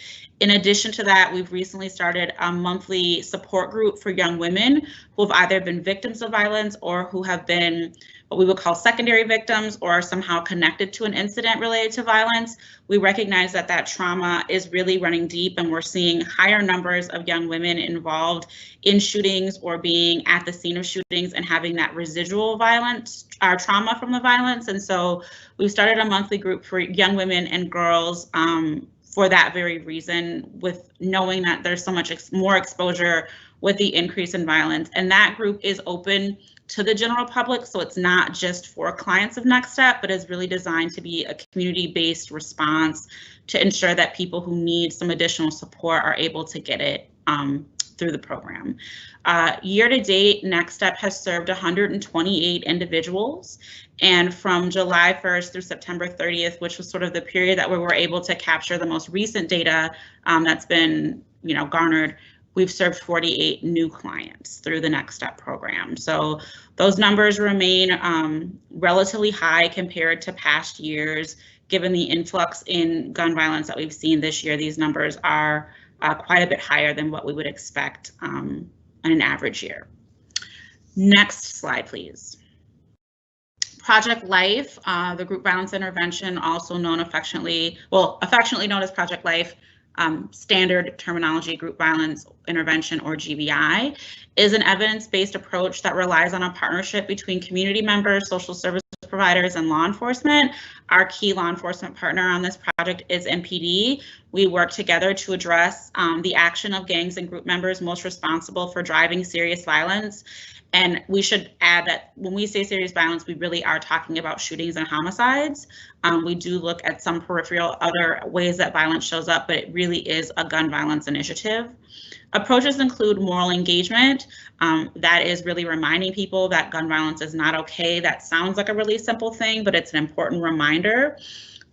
[SPEAKER 9] In addition to that, we've recently started a monthly support group for young women who have either been victims of violence or who have been what we would call secondary victims or somehow connected to an incident related to violence. We recognize that that trauma is really running deep, and we're seeing higher numbers of young women involved in shootings or being at the scene of shootings and having that residual violence or trauma from the violence. And so we've started a monthly group for young women and girls for that very reason, with knowing that there's so much more exposure with the increase in violence. And that group is open to the general public, so it's not just for clients of Next Step, but is really designed to be a community-based response to ensure that people who need some additional support are able to get it through the program. Year to date, Next Step has served 128 individuals, and from July 1st through September 30th, which was sort of the period that we were able to capture the most recent data that's been, garnered, we've served 48 new clients through the Next Step program. So those numbers remain relatively high compared to past years. Given the influx in gun violence that we've seen this year, these numbers are quite a bit higher than what we would expect on an average year. Next slide, please. Project Life, the group violence intervention, also known affectionately known as Project Life, standard terminology, group violence intervention, or GVI, is an evidence-based approach that relies on a partnership between community members, social service providers, and law enforcement. Our key law enforcement partner on this project is MPD. We work together to address the action of gangs and group members most responsible for driving serious violence. And we should add that when we say serious violence, we really are talking about shootings and homicides. We do look at some peripheral other ways that violence shows up, but it really is a gun violence initiative. Approaches include moral engagement. That is really reminding people that gun violence is not okay. That sounds like a really simple thing, but it's an important reminder.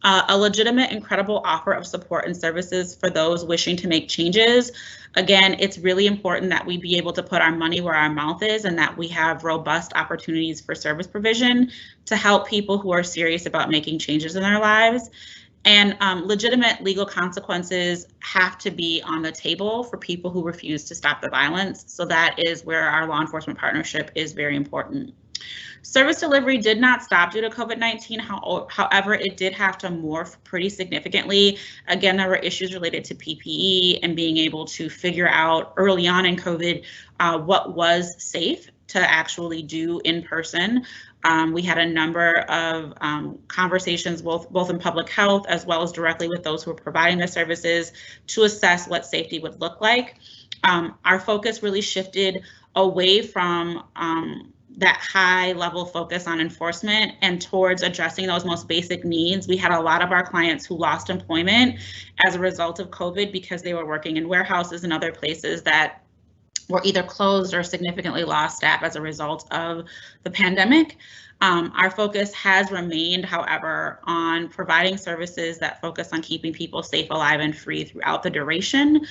[SPEAKER 9] A legitimate and credible offer of support and services for those wishing to make changes. Again, it's really important that we be able to put our money where our mouth is and that we have robust opportunities for service provision to help people who are serious about making changes in their lives. And legitimate legal consequences have to be on the table for people who refuse to stop the violence. So that is where our law enforcement partnership is very important. Service delivery did not stop due to COVID-19. However, it did have to morph pretty significantly. Again, there were issues related to PPE and being able to figure out early on in COVID what was safe to actually do in person. We had a number of conversations, both in public health as well as directly with those who were providing the services, to assess what safety would look like. Our focus really shifted away from that high level focus on enforcement and towards addressing those most basic needs. We had a lot of our clients who lost employment as a result of COVID because they were working in warehouses and other places that were either closed or significantly lost staff as a result of the pandemic. Our focus has remained, however, on providing services that focus on keeping people safe, alive, and free throughout the duration.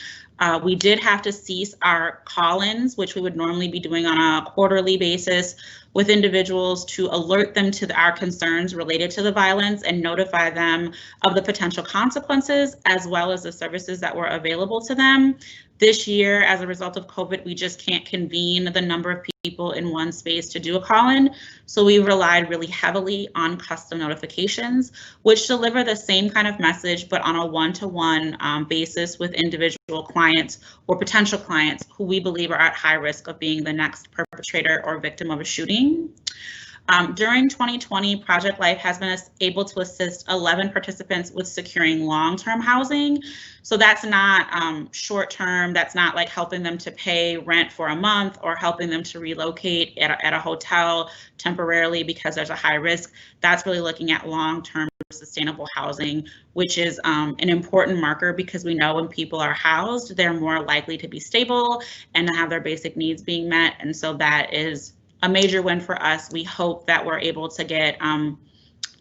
[SPEAKER 9] We did have to cease our call-ins, which we would normally be doing on a quarterly basis with individuals to alert them to our concerns related to the violence and notify them of the potential consequences, as well as the services that were available to them. This year, as a result of COVID, we just can't convene the number of people in one space to do a call-in. So we relied really heavily on custom notifications, which deliver the same kind of message, but on a one-to-one basis with individual clients or potential clients who we believe are at high risk of being the next perpetrator or victim of a shooting. During 2020, Project Life has been able to assist 11 participants with securing long-term housing. So that's not short-term, that's not like helping them to pay rent for a month or helping them to relocate at a hotel temporarily because there's a high risk. That's really looking at long-term sustainable housing, which is an important marker because we know when people are housed, they're more likely to be stable and to have their basic needs being met. And so that is a major win for us. We hope that we're able to get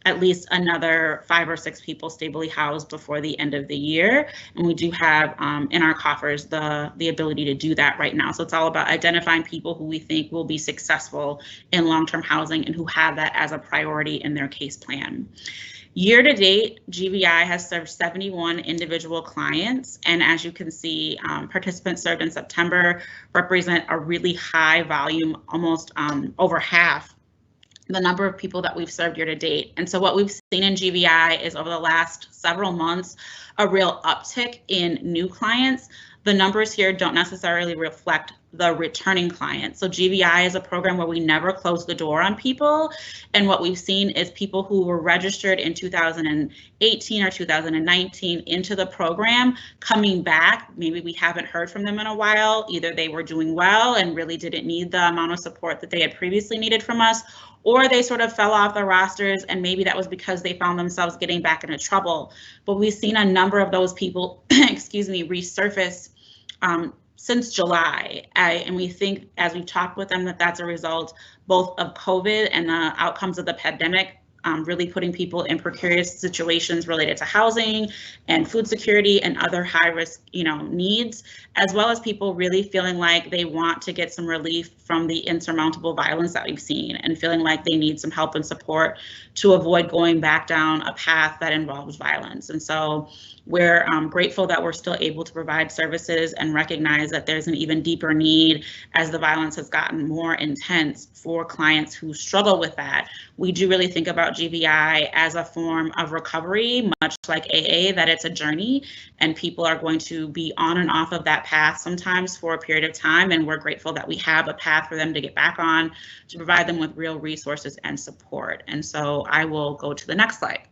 [SPEAKER 9] at least another 5 or 6 people stably housed before the end of the year. And we do have in our coffers the ability to do that right now. So it's all about identifying people who we think will be successful in long-term housing and who have that as a priority in their case plan. Year to date, GVI has served 71 individual clients, and as you can see, participants served in September represent a really high volume, almost over half the number of people that we've served year to date. And so what we've seen in GVI is over the last several months, a real uptick in new clients. The numbers here don't necessarily reflect the returning clients. So GVI is a program where we never close the door on people. And what we've seen is people who were registered in 2018 or 2019 into the program coming back. Maybe we haven't heard from them in a while. Either they were doing well and really didn't need the amount of support that they had previously needed from us, or they sort of fell off the rosters, and maybe that was because they found themselves getting back into trouble. But we've seen a number of those people, excuse me, resurface since July. And we think, as we've talked with them, that that's a result both of COVID and the outcomes of the pandemic, really putting people in precarious situations related to housing and food security and other high risk, needs, as well as people really feeling like they want to get some relief from the insurmountable violence that we've seen and feeling like they need some help and support to avoid going back down a path that involves violence. And so we're grateful that we're still able to provide services and recognize that there's an even deeper need as the violence has gotten more intense for clients who struggle with that. We do really think about GVI as a form of recovery, much like AA, that it's a journey and people are going to be on and off of that path sometimes for a period of time. And we're grateful that we have a path for them to get back on, to provide them with real resources and support. And so I will go to the next slide.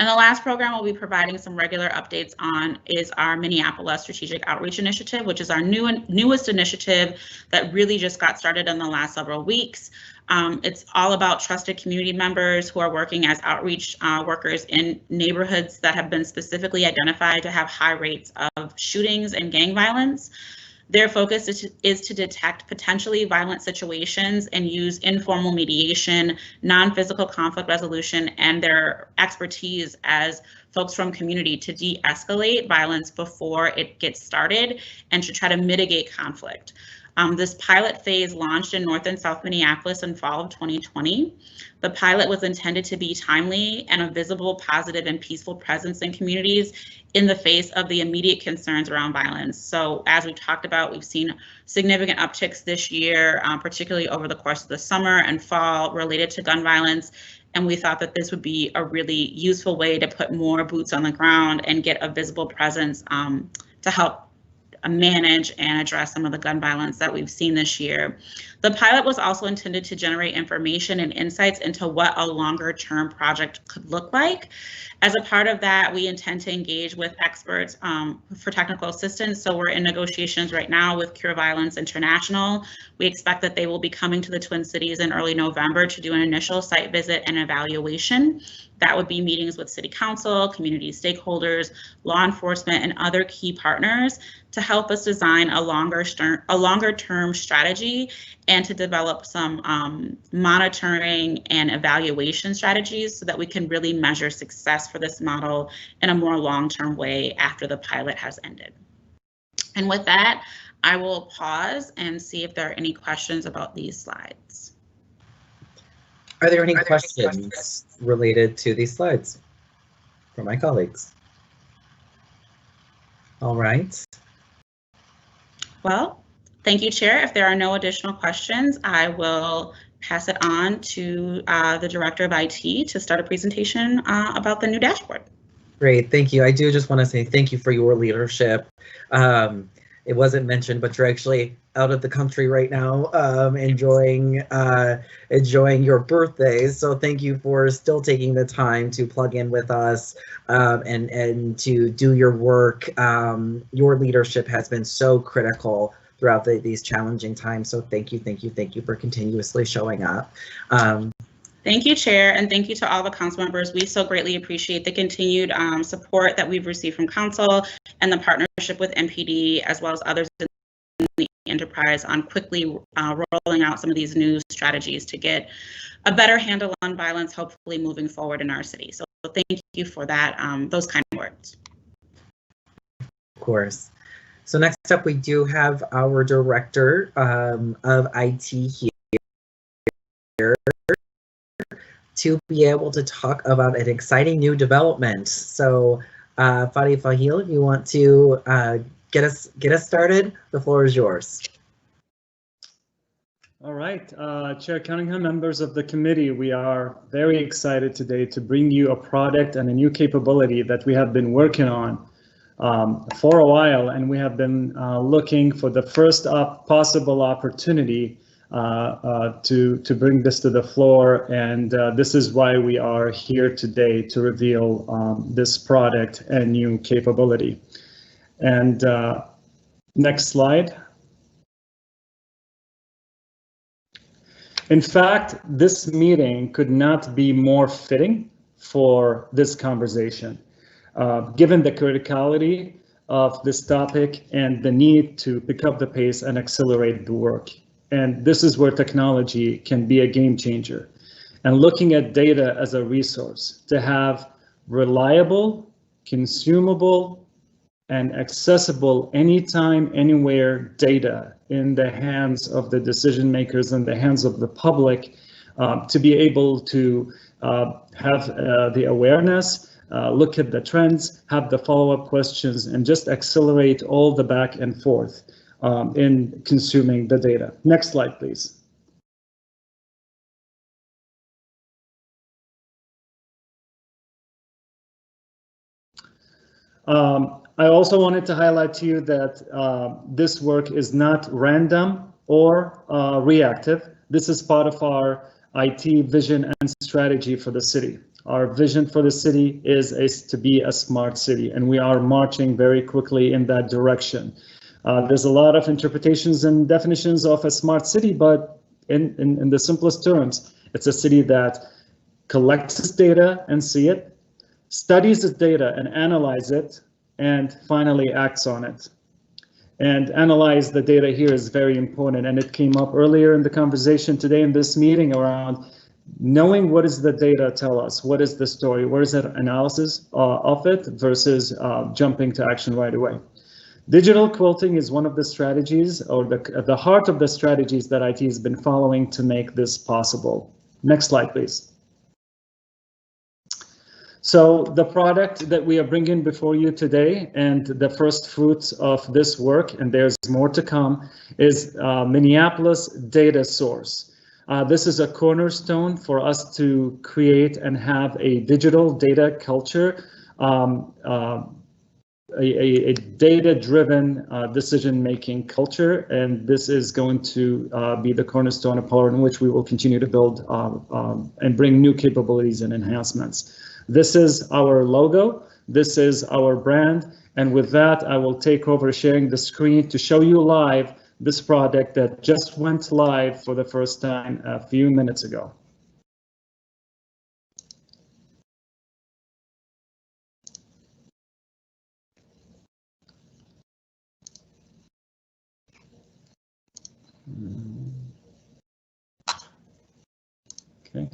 [SPEAKER 9] And the last program we'll be providing some regular updates on is our Minneapolis Strategic Outreach Initiative, which is our newest initiative that really just got started in the last several weeks. It's all about trusted community members who are working as outreach workers in neighborhoods that have been specifically identified to have high rates of shootings and gang violence. Their focus is to detect potentially violent situations and use informal mediation, non-physical conflict resolution, and their expertise as folks from community to de-escalate violence before it gets started and to try to mitigate conflict. This pilot phase launched in North and South Minneapolis in fall of 2020. The pilot was intended to be timely and a visible, positive, and peaceful presence in communities in the face of the immediate concerns around violence. So as we talked about, we've seen significant upticks this year, particularly over the course of the summer and fall related to gun violence. And we thought that this would be a really useful way to put more boots on the ground and get a visible presence to help manage and address some of the gun violence that we've seen this year. The pilot was also intended to generate information and insights into what a longer term project could look like. As a part of that, we intend to engage with experts for technical assistance. So we're in negotiations right now with Cure Violence International. We expect that they will be coming to the Twin Cities in early November to do an initial site visit and evaluation. That would be meetings with City Council, community stakeholders, law enforcement, and other key partners to help us design a longer term strategy and to develop some monitoring and evaluation strategies so that we can really measure success for this model in a more long-term way after the pilot has ended. And with that, I will pause and see if there are any questions about these slides.
[SPEAKER 2] Are there any questions related to these slides from my colleagues? All right. Well, thank you, Chair. If there are no additional questions, I will pass it on to the Director of IT to start a presentation about the new dashboard. Great, thank you. I do just want to say thank you for your leadership. It wasn't mentioned, but you're actually out of the country right now, enjoying your birthday. So thank you for still taking the time to plug in with us and to do your work. Your leadership has been so critical throughout these challenging times. So thank you for continuously showing up. Thank you, Chair, and thank you to all the council members. We so greatly appreciate the continued support that we've received from council and the partnership with MPD, as well as others in the enterprise on quickly rolling out some of these new strategies to get a better handle on violence, hopefully moving forward in our city. So thank you for that, those kind of words. Of course. So next up, we do have our Director of IT here. to be able to talk about an exciting new development. So, Fadi Fahil, if you want to get us started, the floor is yours.
[SPEAKER 12] All right, Chair Cunningham, members of the committee, we are very excited today to bring you a product and a new capability that we have been working on for a while, and we have been looking for the first possible opportunity to bring this to the floor, and this is why we are here today to reveal this product and new capability. And next slide. In fact, this meeting could not be more fitting for this conversation, given the criticality of this topic and the need to pick up the pace and accelerate the work. And this is where technology can be a game changer. And looking at data as a resource to have reliable, consumable, and accessible anytime, anywhere data in the hands of the decision makers and the hands of the public, to be able to have the awareness, look at the trends, have the follow-up questions, and just accelerate all the back and forth in consuming the data. Next slide, please. I also wanted to highlight to you that this work is not random or reactive. This is part of our IT vision and strategy for the city. Our vision for the city is to be a smart city, and we are marching very quickly in that direction. There's a lot of interpretations and definitions of a smart city, but in the simplest terms, it's a city that collects its data and see it, studies its data and analyze it, and finally acts on it. And analyze the data here is very important, and it came up earlier in the conversation today in this meeting around knowing what does the data tell us, what is the story, where is that analysis of it versus jumping to action right away. Digital quilting is one of the strategies, or the heart of the strategies that IT has been following to make this possible. Next slide, please. So the product that we are bringing before you today, and the first fruits of this work, and there's more to come, is Minneapolis Data Source. This is a cornerstone for us to create and have a digital data culture, a data-driven decision-making culture, and this is going to be the cornerstone upon which we will continue to build and bring new capabilities and enhancements. This is our logo, this is our brand, and with that, I will take over sharing the screen to show you live this product that just went live for the first time a few minutes ago. Okay.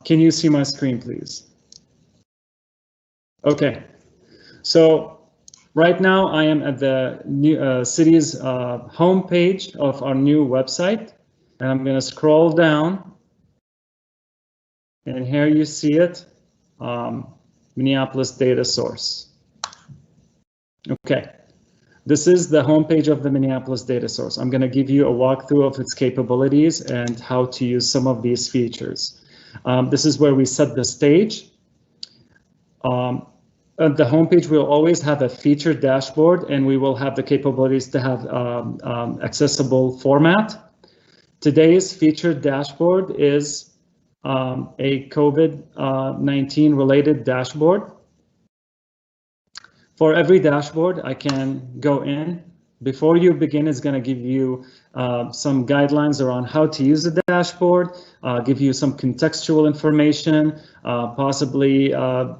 [SPEAKER 12] Can you see my screen, please? Okay, so right now I am at the new city's homepage of our new website, and I'm going to scroll down, and here you see it, Minneapolis Data Source. Okay, this is the homepage of the Minneapolis Data Source. I'm going to give you a walkthrough of its capabilities and how to use some of these features. This is where we set the stage. At the homepage, we'll always have a featured dashboard, and we will have the capabilities to have accessible format. Today's featured dashboard is a COVID-19 related dashboard. For every dashboard, I can go in. Before you begin, it's going to give you some guidelines around how to use the dashboard, give you some contextual information, possibly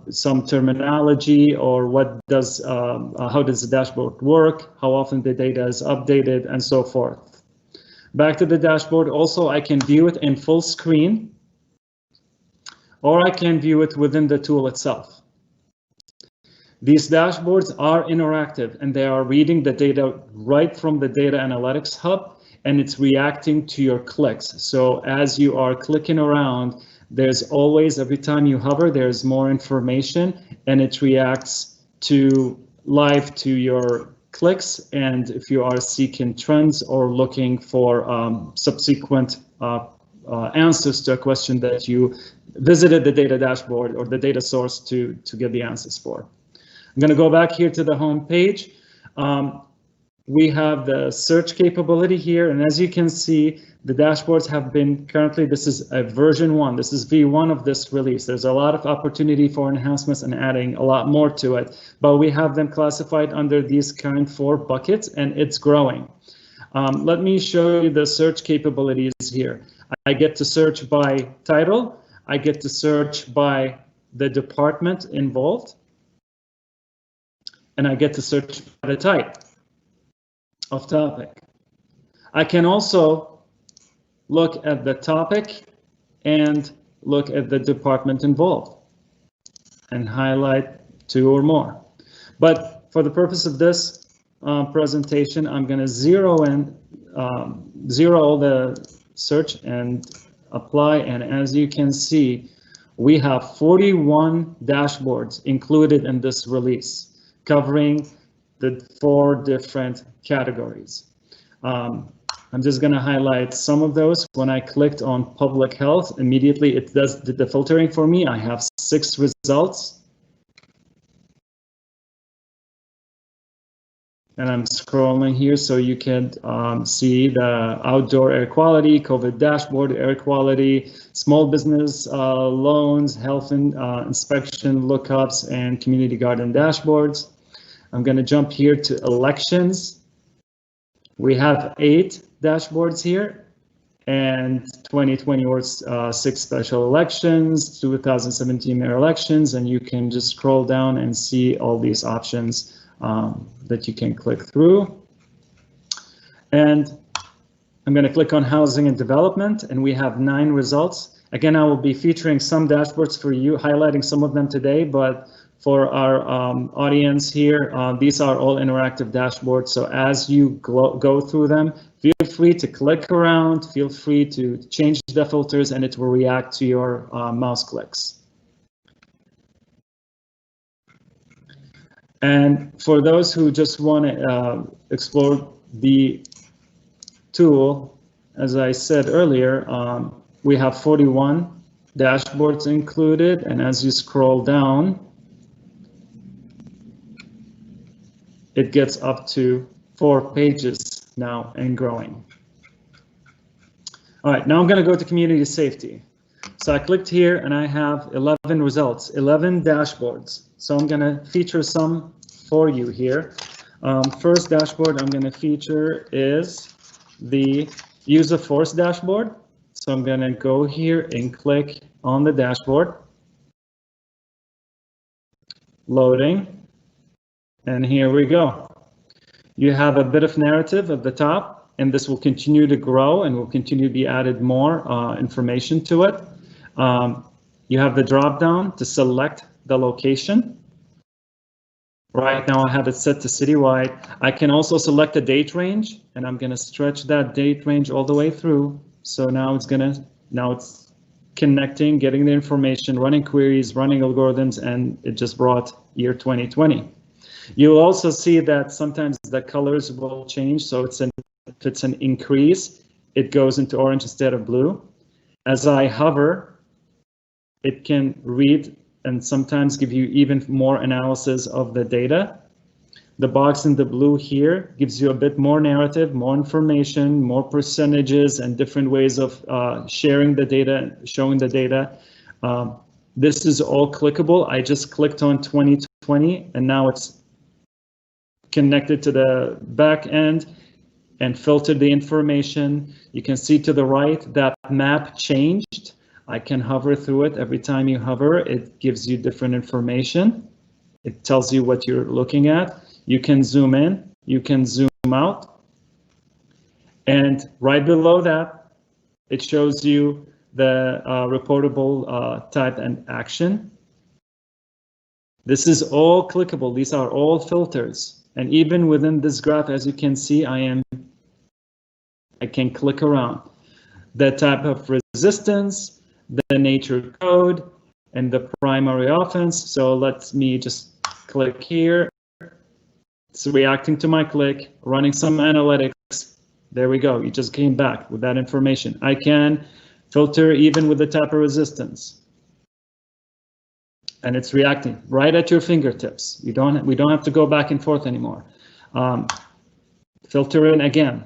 [SPEAKER 12] some terminology, or what does how does the dashboard work, how often the data is updated, and so forth. Back to the dashboard. Also, I can view it in full screen, or I can view it within the tool itself. These dashboards are interactive, and they are reading the data right from the Data Analytics Hub and it's reacting to your clicks. So as you are clicking around, there's always, every time you hover, there's more information, and it reacts to live to your clicks. And if you are seeking trends or looking for subsequent answers to a question that you visited the data dashboard or the data source to get the answers for. I'm going to go back here to the home page. We have the search capability here, and as you can see, the dashboards have been currently, this is a version 1, this is V1 of this release. There's a lot of opportunity for enhancements and adding a lot more to it, but we have them classified under these current 4 buckets, and it's growing. Let me show you the search capabilities here. I get to search by title, I get to search by the department involved, and I get to search by the type of topic. I can also look at the topic and look at the department involved and highlight 2 or more. But for the purpose of this presentation, I'm going to zero the search and apply. And as you can see, we have 41 dashboards included in this release, covering the 4 different categories. I'm just going to highlight some of those. When I clicked on public health, immediately it does the filtering for me. I have 6 results. And I'm scrolling here so you can see the outdoor air quality, COVID dashboard, air quality, small business loans, health and inspection lookups, and community garden dashboards. I'm going to jump here to elections. We have 8 dashboards here, and 2020 was 6 special elections, 2017 mayor elections, and you can just scroll down and see all these options that you can click through. And I'm going to click on housing and development, and we have 9 results. Again, I will be featuring some dashboards for you, highlighting some of them today, but for our audience here, these are all interactive dashboards. So as you go through them, feel free to click around, feel free to change the filters, and it will react to your mouse clicks. And for those who just want to explore the tool, as I said earlier, we have 41 dashboards included, and as you scroll down, it gets up to 4 pages now and growing. All right, now I'm going to go to community safety. So I clicked here and I have 11 results, 11 dashboards. So I'm going to feature some for you here. First dashboard I'm going to feature is the use of force dashboard. So I'm going to go here and click on the dashboard. Loading. And here we go. You have a bit of narrative at the top, and this will continue to grow and will continue to be added more information to it. You have the drop down to select the location. Right now I have it set to citywide. I can also select a date range, and I'm going to stretch that date range all the way through. So now it's connecting, getting the information, running queries, running algorithms, and it just brought year 2020. You'll also see that sometimes the colors will change. So if it's an increase, it goes into orange instead of blue. As I hover, it can read and sometimes give you even more analysis of the data. The box in the blue here gives you a bit more narrative, more information, more percentages, and different ways of sharing the data, showing the data. This is all clickable. I just clicked on 2020, and now it's connected to the back end and filtered the information. You can see to the right that map changed. I can hover through it. Every time you hover, it gives you different information. It tells you what you're looking at. You can zoom in, you can zoom out. And right below that, it shows you the reportable type and action. This is all clickable. These are all filters. And even within this graph, as you can see, I am I can click around. The type of resistance, the nature code, and the primary offense. So let me just click here. It's reacting to my click, running some analytics. There we go. You just came back with that information. I can filter even with the type of resistance. And it's reacting right at your fingertips. We don't have to go back and forth anymore. Filter in again.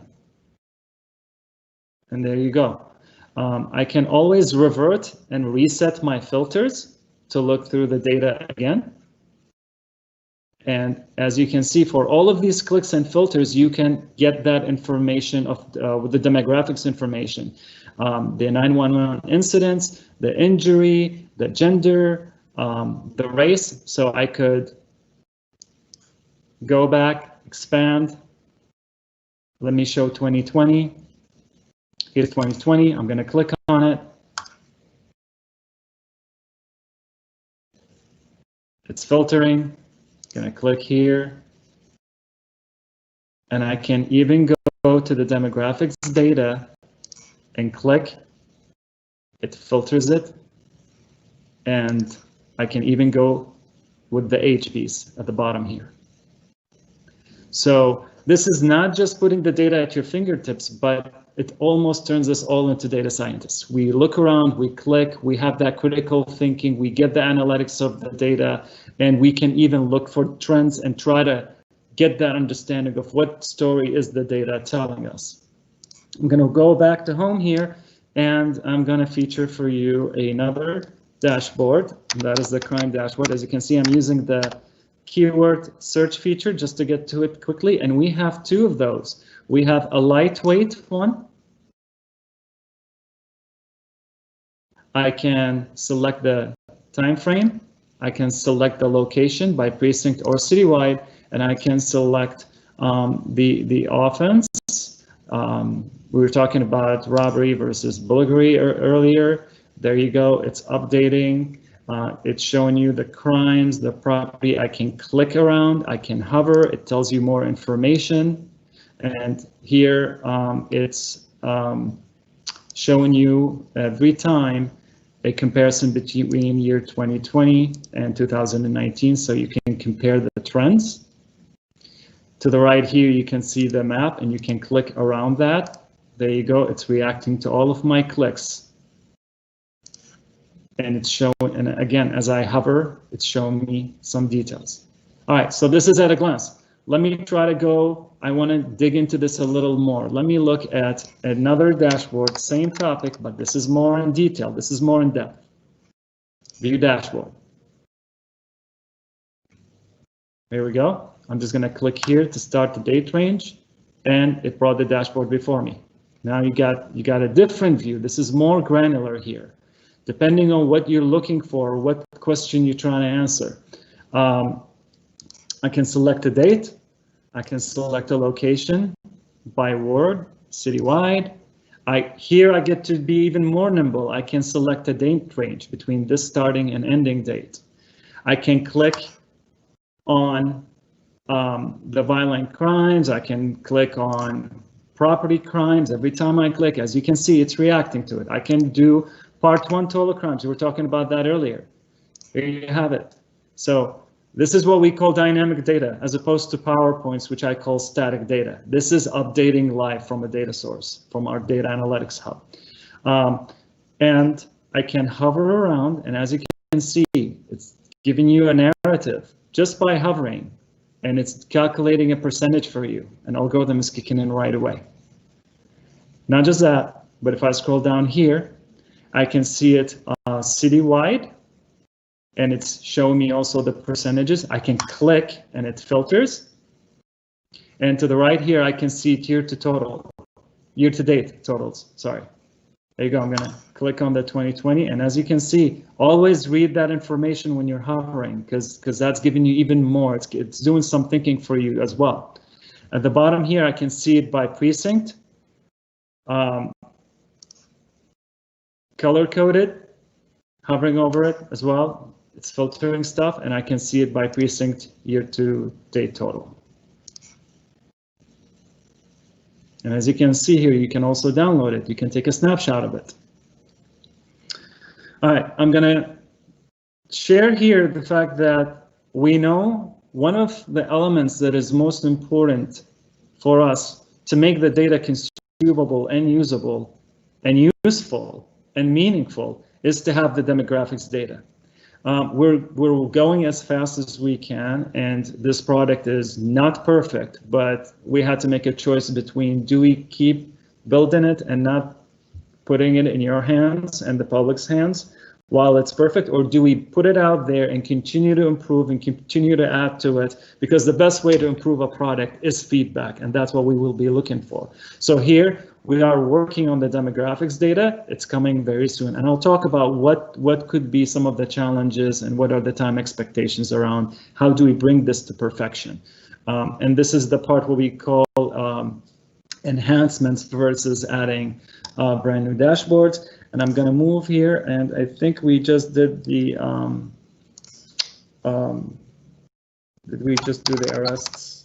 [SPEAKER 12] And there you go. I can always revert and reset my filters to look through the data again. And as you can see, for all of these clicks and filters, you can get that information of with the demographics information, the 911 incidents, the injury, the gender, the race. So I could go back, expand. Let me show 2020. Here's 2020. I'm going to click on it. It's filtering. Going to click here. And I can even go to the demographics data and click. It filters it. And I can even go with the H piece at the bottom here. So this is not just putting the data at your fingertips, but it almost turns us all into data scientists. We look around, we click, we have that critical thinking, we get the analytics of the data, and we can even look for trends and try to get that understanding of what story is the data telling us. I'm going to go back to home here, and I'm going to feature for you another dashboard. That is the crime dashboard. As you can see, I'm using the keyword search feature just to get to it quickly, and we have two of those. We have a lightweight one. I can select the time frame. I can select the location by precinct or citywide, and I can select the offense. We were talking about robbery versus burglary earlier. There you go. It's updating. It's showing you the crimes, the property. I can click around. I can hover. It tells you more information. And here it's showing you every time a comparison between year 2020 and 2019, so you can compare the trends. To the right here, you can see the map, and you can click around that. There you go. It's reacting to all of my clicks. And it's showing, and again, as I hover, it's showing me some details. All right, so this is at a glance. Let me try to go, I want to dig into this a little more. Let me look at another dashboard, same topic, but this is more in detail. This is more in depth. View dashboard. There we go. I'm just going to click here to start the date range, and it brought the dashboard before me. Now you got a different view. This is more granular here, depending on what you're looking for, what question you're trying to answer. I can select a date. I can select a location by word, citywide. Here I get to be even more nimble. I can select a date range between this starting and ending date. I can click on the violent crimes. I can click on property crimes. Every time I click, as you can see, it's reacting to it. I can do part 1 total crimes. We were talking about that earlier. There you have it. So this is what we call dynamic data, as opposed to PowerPoints, which I call static data. This is updating live from a data source, from our data analytics hub. And I can hover around, and as you can see, it's giving you a narrative just by hovering, and it's calculating a percentage for you. An algorithm is kicking in right away. Not just that, but if I scroll down here, I can see it citywide. And it's showing me also the percentages. I can click and it filters. And to the right here, I can see year to date totals, sorry. There you go, I'm gonna click on the 2020. And as you can see, always read that information when you're hovering, because that's giving you even more. It's doing some thinking for you as well. At the bottom here, I can see it by precinct, color coded, hovering over it as well. It's filtering stuff, and I can see it by precinct year to date total. And as you can see here, you can also download it. You can take a snapshot of it. All right, I'm gonna share here the fact that we know one of the elements that is most important for us to make the data consumable and usable and useful and meaningful is to have the demographics data. We're going as fast as we can, and this product is not perfect, but we had to make a choice between, do we keep building it and not putting it in your hands and the public's hands while it's perfect, or do we put it out there and continue to improve and continue to add to it? Because the best way to improve a product is feedback, and that's what we will be looking for. So here we are working on the demographics data. It's coming very soon, and I'll talk about what could be some of the challenges and what are the time expectations around how do we bring this to perfection. And this is the part what we call enhancements versus adding brand new dashboards. And I'm going to move here, and I think we just did the, did we just do the arrests?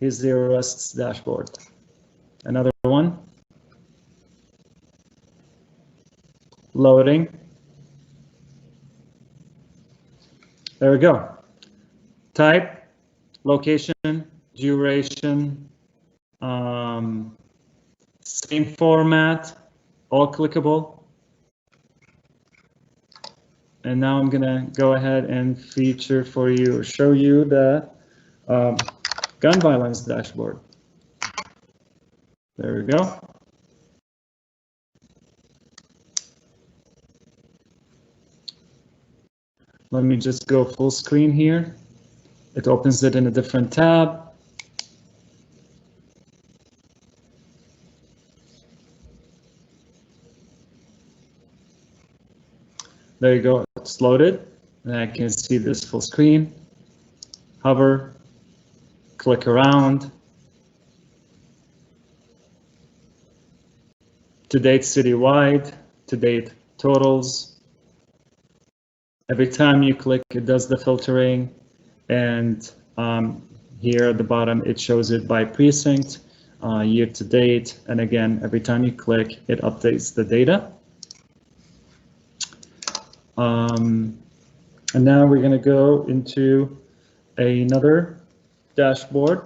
[SPEAKER 12] Here's the arrests dashboard. Another one. Loading. There we go. Type, location, duration, same format, all clickable. And now I'm gonna go ahead and feature for you, show you the gun violence dashboard. There we go. Let me just go full screen here. It opens it in a different tab. There you go, it's loaded, and I can see this full screen. Hover, click around. To date citywide, to date totals. Every time you click, it does the filtering, and here at the bottom, it shows it by precinct, year to date, and again, every time you click, it updates the data. And now we're going to go into another dashboard.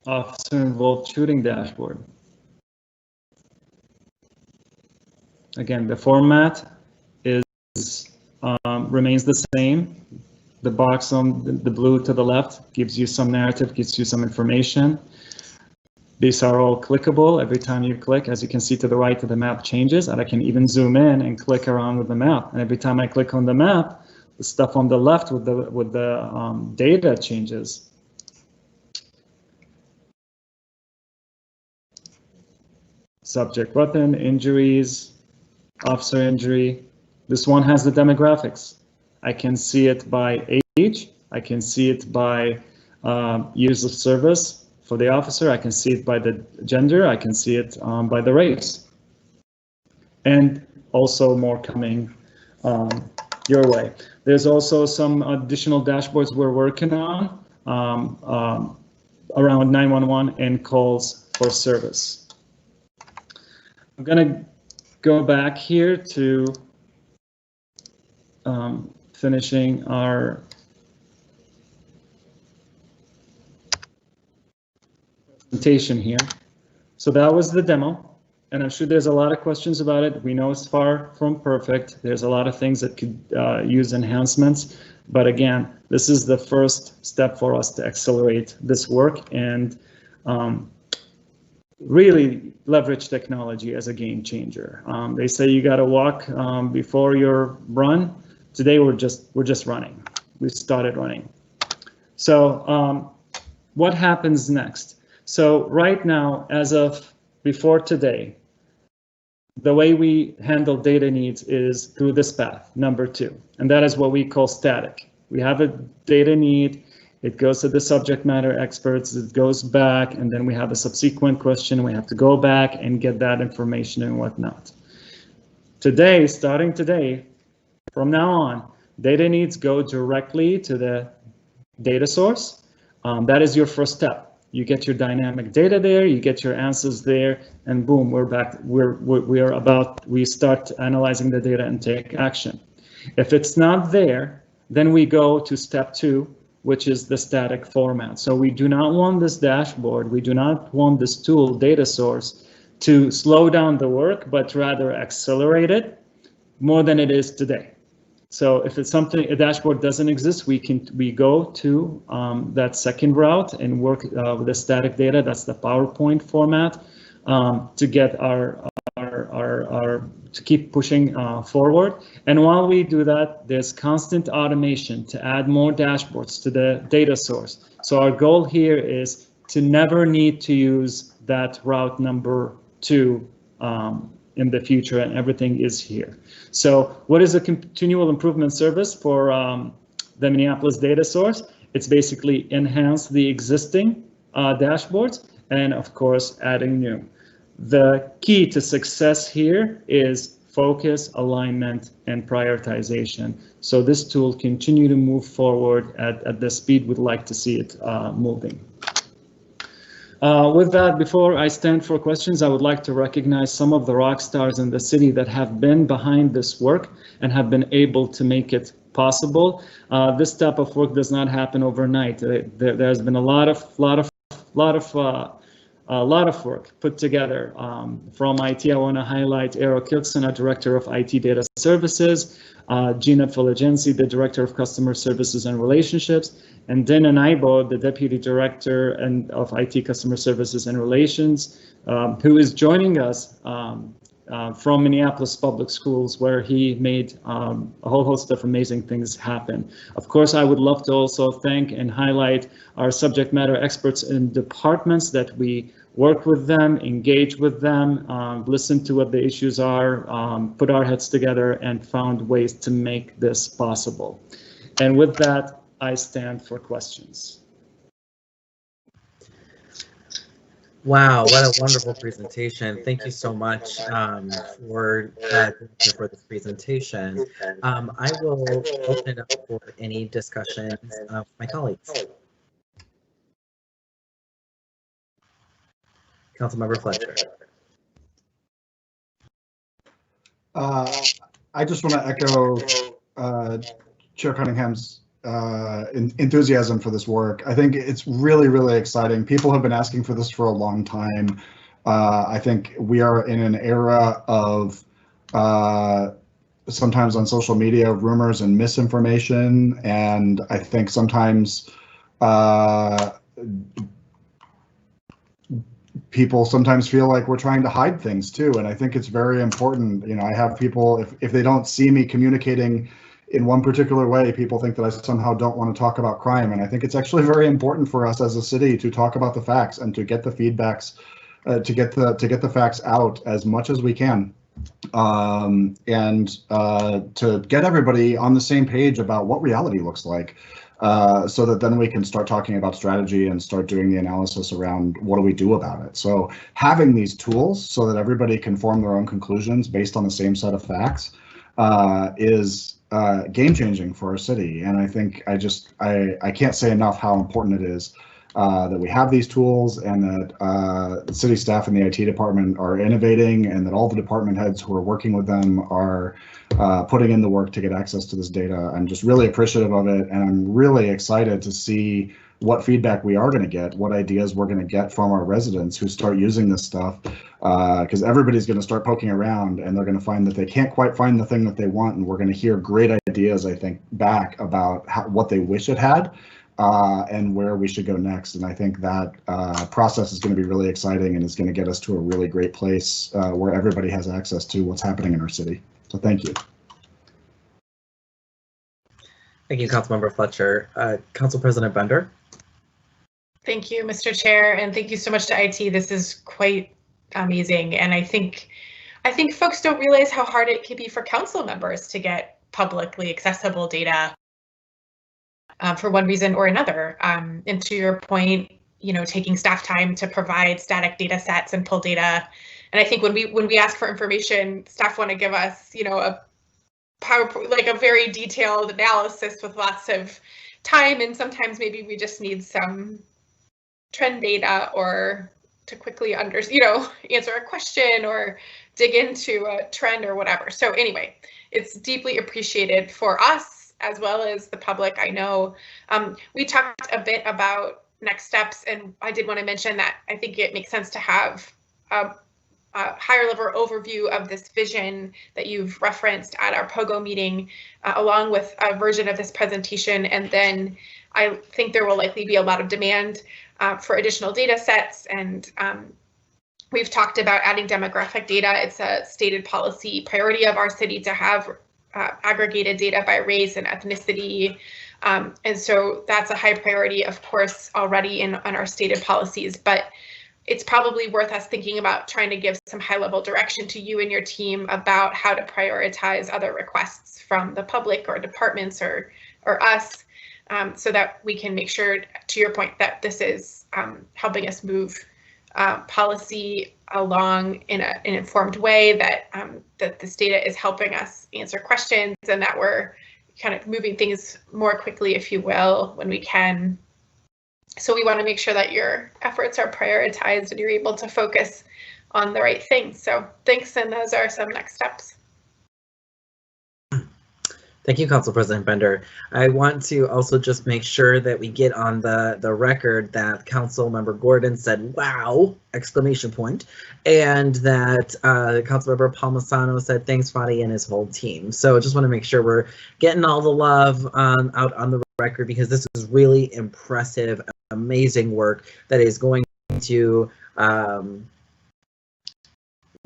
[SPEAKER 12] Officer involved shooting dashboard. Again, the format is remains the same. The box on the blue to the left gives you some narrative, gives you some information. These are all clickable. Every time you click, as you can see to the right, the map changes, and I can even zoom in and click around with the map. And every time I click on the map, the stuff on the left with the data changes. Subject weapon, injuries, officer injury. This one has the demographics. I can see it by age. I can see it by years of service for the officer. I can see it by the gender. I can see it by the race. And also more coming your way. There's also some additional dashboards we're working on around 911 and calls for service. I'm gonna go back here to finishing our presentation here. So that was the demo, and I'm sure there's a lot of questions about it. We know it's far from perfect. There's a lot of things that could use enhancements, but again, this is the first step for us to accelerate this work and really leverage technology as a game changer. They say you got to walk before you run. Today we're just running. We started running. So what happens next? So right now, as of before today, the way we handle data needs is through this path, number 2, and that is what we call static. We have a data need, It goes to the subject matter experts, it goes back, and then we have a subsequent question. We have to go back and get that information and whatnot. Today, starting today, from now on, data needs go directly to the data source. That is your first step. You get your dynamic data there, you get your answers there, and boom, we're back. We start analyzing the data and take action. If it's not there, then we go to step 2, which is the static format. So we do not want this dashboard, we do not want this tool data source to slow down the work, but rather accelerate it more than it is today. So if it's something, a dashboard doesn't exist, we go to that second route and work with the static data. That's the PowerPoint format to get to keep pushing forward. And while we do that, there's constant automation to add more dashboards to the data source. So our goal here is to never need to use that route number 2 in the future, and everything is here. So what is a continual improvement service for the Minneapolis data source? It's basically enhance the existing dashboards and of course adding new. The key to success here is focus, alignment, and prioritization. So this tool continue to move forward at the speed we'd like to see it moving. With that, before I stand for questions, I would like to recognize some of the rock stars in the city that have been behind this work and have been able to make it possible. This type of work does not happen overnight. There's been a lot of work put together from IT. I want to highlight Eero Kilkson, our Director of IT Data Services, Gina Filigensi, the Director of Customer Services and Relationships, and Dana Naibo, the Deputy Director of IT Customer Services and Relations, who is joining us from Minneapolis Public Schools, where he made a whole host of amazing things happen. Of course, I would love to also thank and highlight our subject matter experts in departments that we work with them, engage with them, listen to what the issues are, put our heads together and found ways to make this possible. And with that, I stand for questions.
[SPEAKER 2] Wow, what a wonderful presentation. Thank you so much for this presentation. I will open it up for any discussions of my colleagues. Councilmember Fletcher.
[SPEAKER 6] I just want to echo Chair Cunningham's enthusiasm for this work. I think it's really, really exciting. People have been asking for this for a long time. I think we are in an era of sometimes on social media rumors and misinformation, and I think sometimes people sometimes feel like we're trying to hide things too, and I think it's very important. You know, I have people, if they don't see me communicating in one particular way, people think that I somehow don't want to talk about crime, and I think it's actually very important for us as a city to talk about the facts and to get the feedbacks, to get the facts out as much as we can, and to get everybody on the same page about what reality looks like, so that then we can start talking about strategy and start doing the analysis around what do we do about it. So having these tools so that everybody can form their own conclusions based on the same set of facts is game-changing for our city, and I think I can't say enough how important it is that we have these tools, and that the city staff and the IT department are innovating, and that all the department heads who are working with them are putting in the work to get access to this data. I'm just really appreciative of it, and I'm really excited to see what feedback we are going to get, what ideas we're going to get from our residents who start using this stuff, because everybody's going to start poking around and they're going to find that they can't quite find the thing that they want, and we're going to hear great ideas, I think, back about what they wish it had and where we should go next. And I think that process is going to be really exciting and is going to get us to a really great place where everybody has access to what's happening in our city. So thank you.
[SPEAKER 2] Thank you, Councilmember Fletcher. Council President Bender.
[SPEAKER 4] Thank you, Mr. Chair, and thank you so much to IT. This is quite amazing, and I think folks don't realize how hard it can be for council members to get publicly accessible data for one reason or another. And to your point, taking staff time to provide static data sets and pull data. And I think when we ask for information, staff want to give us, a PowerPoint, like a very detailed analysis with lots of time. And sometimes maybe we just need some trend data or to quickly answer a question or dig into a trend or whatever. So anyway, it's deeply appreciated for us as well as the public. I know we talked a bit about next steps, and I did want to mention that I think it makes sense to have a higher level overview of this vision that you've referenced at our POGO meeting, along with a version of this presentation. And then I think there will likely be a lot of demand for additional data sets. And we've talked about adding demographic data. It's a stated policy priority of our city to have aggregated data by race and ethnicity. And so that's a high priority, of course, already in our stated policies. But it's probably worth us thinking about trying to give some high-level direction to you and your team about how to prioritize other requests from the public or departments or us, so that we can make sure, to your point, that this is helping us move policy along in an informed way, that that this data is helping us answer questions, and that we're kind of moving things more quickly, if you will, when we can. So we want to make sure that your efforts are prioritized and you're able to focus on the right things. So thanks, and those are some next steps.
[SPEAKER 2] Thank you, Council President Bender. I want to also just make sure that we get on the record that Council Member Gordon said, "Wow!" exclamation point, and that Council Member Palmisano said, "Thanks, Fadi," and his whole team. So just want to make sure we're getting all the love out on the record, because this is really impressive, amazing work that is going to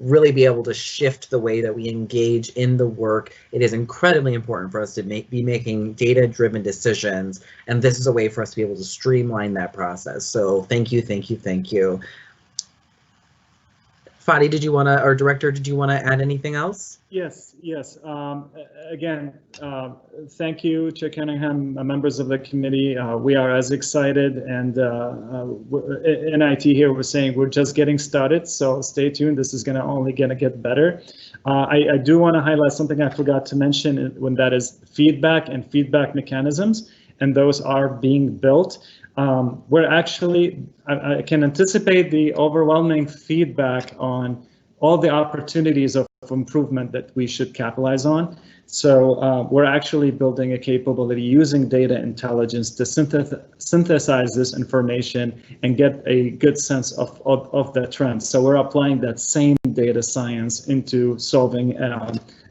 [SPEAKER 2] really be able to shift the way that we engage in the work. It is incredibly important for us to be making data-driven decisions, and this is a way for us to be able to streamline that process. So thank you, thank you, thank you. Fadi, did you want to, or Director, did you want to add anything else?
[SPEAKER 12] Yes. Again, thank you, Chair Cunningham, members of the committee. We are as excited, and NIT here was saying we're just getting started, so stay tuned. This is only going to get better. I do want to highlight something I forgot to mention, when that is feedback and feedback mechanisms, and those are being built. We're actually, I can anticipate the overwhelming feedback on all the opportunities of improvement that we should capitalize on. So we're actually building a capability using data intelligence to synthesize this information and get a good sense of the trends. So we're applying that same data science into solving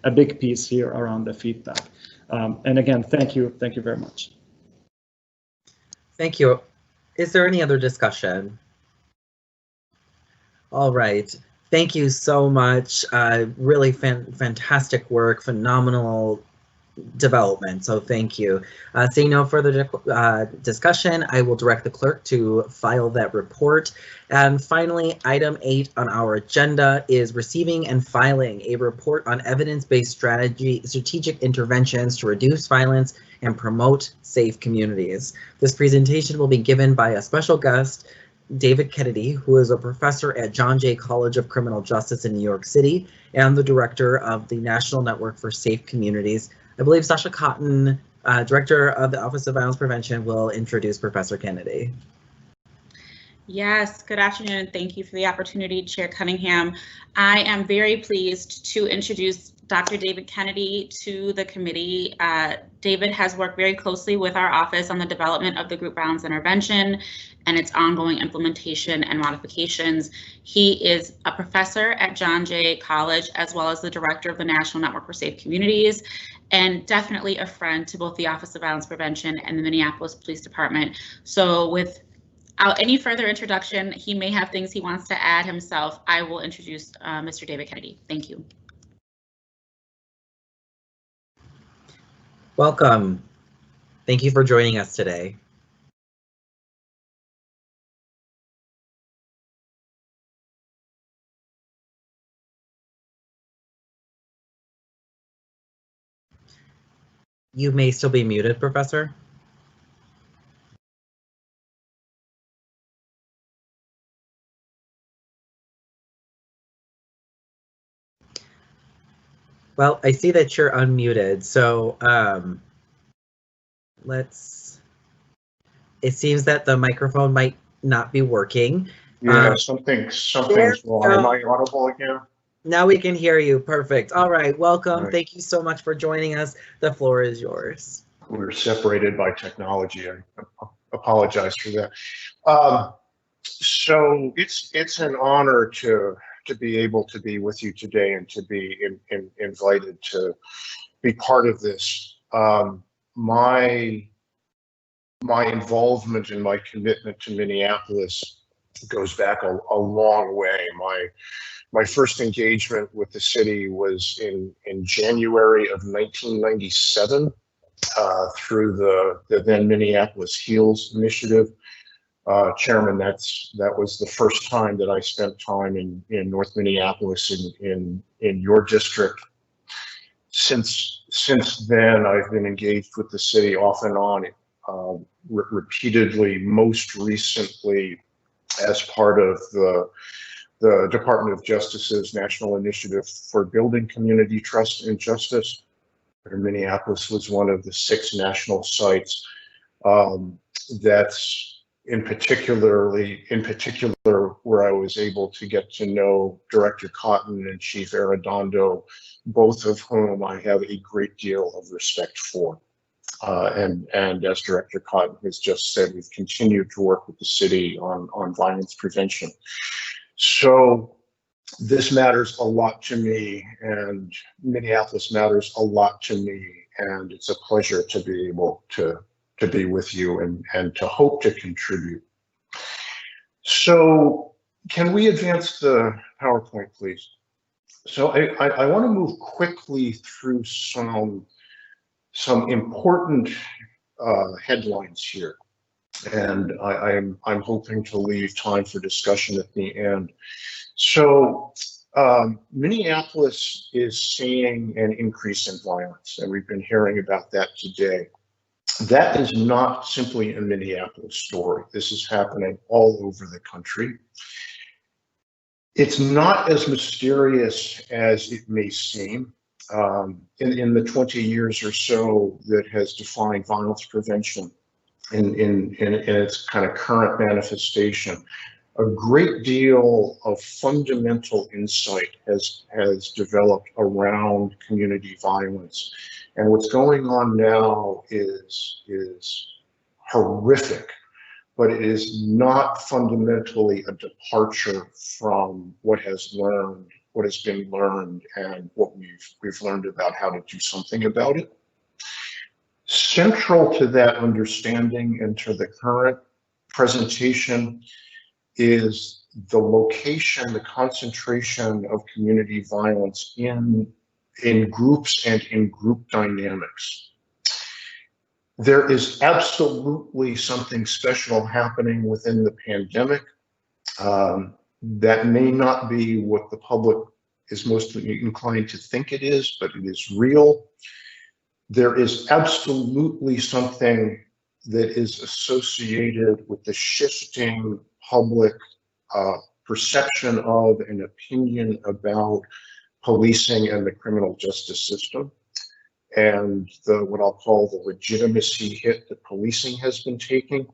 [SPEAKER 12] a big piece here around the feedback. And again, thank you very much.
[SPEAKER 2] Thank you. Is there any other discussion? All right. Thank you so much. Really fantastic work, phenomenal development. So thank you. Seeing no further discussion, I will direct the clerk to file that report. And finally, item 8 on our agenda is receiving and filing a report on evidence-based strategic interventions to reduce violence and promote safe communities. This presentation will be given by a special guest, David Kennedy, who is a professor at John Jay College of Criminal Justice in New York City and the director of the National Network for Safe Communities. I believe Sasha Cotton, director of the Office of Violence Prevention, will introduce Professor Kennedy.
[SPEAKER 9] Yes, good afternoon. Thank you for the opportunity, Chair Cunningham. I am very pleased to introduce Dr. David Kennedy to the committee. David has worked very closely with our office on the development of the group violence intervention and its ongoing implementation and modifications. He is a professor at John Jay College, as well as the director of the National Network for Safe Communities, and definitely a friend to both the Office of Violence Prevention and the Minneapolis Police Department. So without any further introduction, he may have things he wants to add himself. I will introduce Mr. David Kennedy. Thank you.
[SPEAKER 2] Welcome. Thank you for joining us today. You may still be muted, Professor. Well, I see that you're unmuted, so it seems that the microphone might not be working.
[SPEAKER 13] Yeah, something's wrong. Am I audible again?
[SPEAKER 2] Now we can hear you. Perfect. All right, welcome.
[SPEAKER 13] All right.
[SPEAKER 2] Thank you so much for joining us. The floor is yours.
[SPEAKER 13] We're separated by technology. I apologize for that. So it's an honor to be able to be with you today and to be invited to be part of this. My involvement and my commitment to Minneapolis goes back a long way. My first engagement with the city was in January of 1997 through the then Minneapolis Heals Initiative. Chairman, that was the first time that I spent time in North Minneapolis in your district. Since then, I've been engaged with the city off and on, repeatedly, most recently as part of the Department of Justice's National Initiative for Building Community Trust and Justice. Minneapolis was one of the 6 national sites that's in particular where I was able to get to know Director Cotton and Chief Arredondo, both of whom I have a great deal of respect for. And as Director Cotton has just said, we've continued to work with the city on violence prevention. So this matters a lot to me, and Minneapolis matters a lot to me, and it's a pleasure to be able to be with you and to hope to contribute. So can we advance the PowerPoint, please? So I want to move quickly through some important headlines here, and I'm hoping to leave time for discussion at the end. So Minneapolis is seeing an increase in violence, and we've been hearing about that today. That is not simply a Minneapolis story. This is happening all over the country. It's not as mysterious as it may seem. In the 20 years or so that has defined violence prevention in its kind of current manifestation, a great deal of fundamental insight has developed around community violence. And what's going on now is horrific, but it is not fundamentally a departure from what has been learned and what we've learned about how to do something about it. Central to that understanding and to the current presentation is the location, the concentration of community violence in groups and in group dynamics. There is absolutely something special happening within the pandemic. That may not be what the public is most inclined to think it is, but it is real. There is absolutely something that is associated with the shifting public perception of and opinion about policing and the criminal justice system, and what I'll call the legitimacy hit that policing has been taking.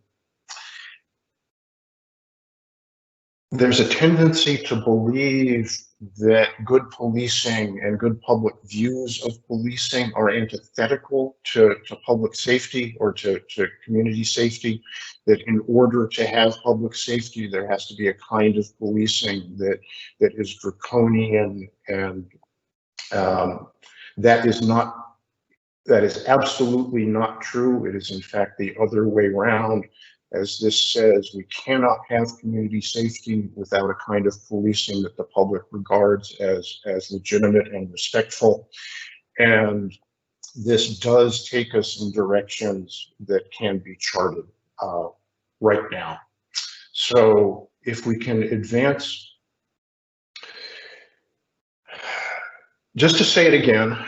[SPEAKER 13] There's a tendency to believe that good policing and good public views of policing are antithetical to public safety or to community safety, that in order to have public safety, there has to be a kind of policing that is draconian, and that is absolutely not true. It is in fact the other way around. As this says, we cannot have community safety without a kind of policing that the public regards as legitimate and respectful. And this does take us in directions that can be charted right now. So if we can advance, just to say it again,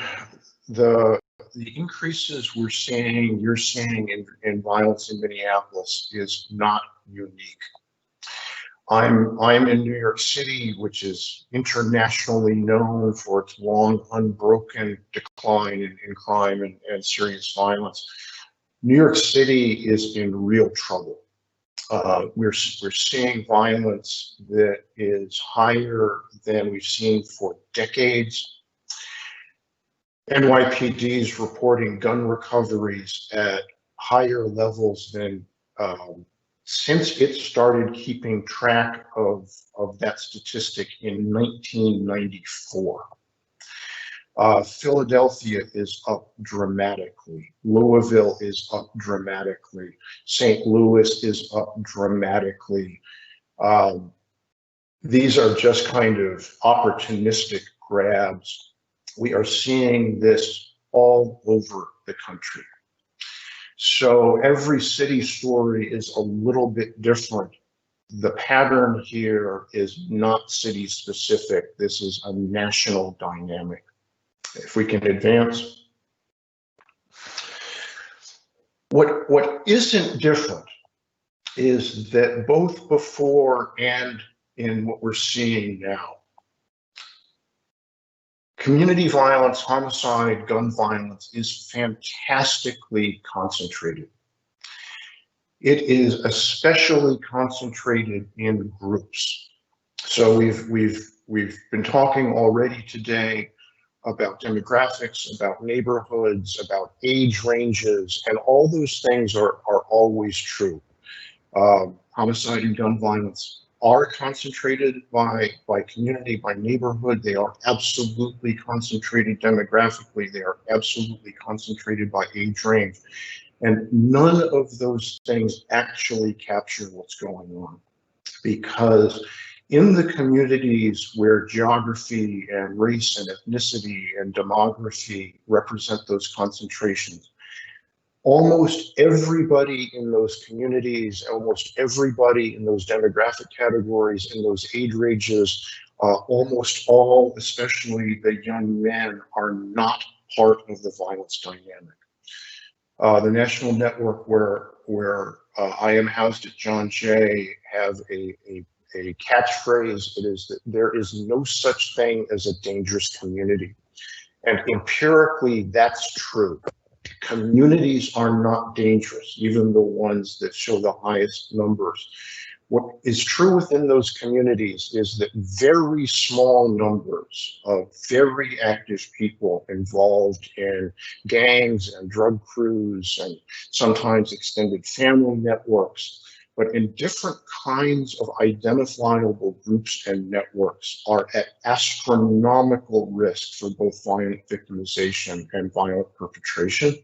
[SPEAKER 13] the increases you're seeing in violence in Minneapolis is not unique. I'm in New York City, which is internationally known for its long, unbroken decline in crime and serious violence. New York City is in real trouble. We're seeing violence that is higher than we've seen for decades. NYPD is reporting gun recoveries at higher levels than since it started keeping track of that statistic in 1994. Philadelphia is up dramatically. Louisville is up dramatically. St. Louis is up dramatically. These are just kind of opportunistic grabs. We are seeing this all over the country. So every city story is a little bit different. The pattern here is not city specific. This is a national dynamic. If we can advance. What isn't different is that both before and in what we're seeing now, community violence, homicide, gun violence is fantastically concentrated. It is especially concentrated in groups. So we've been talking already today about demographics, about neighborhoods, about age ranges, and all those things are always true. Homicide and gun violence are concentrated by community, by neighborhood. They are absolutely concentrated demographically. They are absolutely concentrated by age range. And none of those things actually capture what's going on, because in the communities where geography and race and ethnicity and demography represent those concentrations, almost everybody in those communities, almost everybody in those demographic categories, in those age ranges, almost all, especially the young men, are not part of the violence dynamic. The national network where I am housed at John Jay have a catchphrase. It is that there is no such thing as a dangerous community. And empirically, that's true. Communities are not dangerous, even the ones that show the highest numbers. What is true within those communities is that very small numbers of very active people involved in gangs and drug crews and sometimes extended family networks, but in different kinds of identifiable groups and networks, are at astronomical risk for both violent victimization and violent perpetration.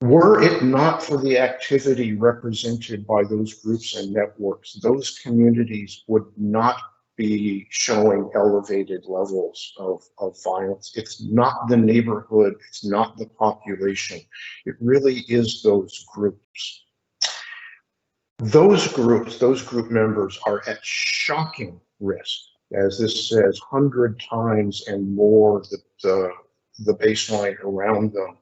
[SPEAKER 13] Were it not for the activity represented by those groups and networks, those communities would not be showing elevated levels of violence. It's not the neighborhood, it's not the population. It really is those groups. Those group members are at shocking risk, as this says, 100 times and more the baseline around them.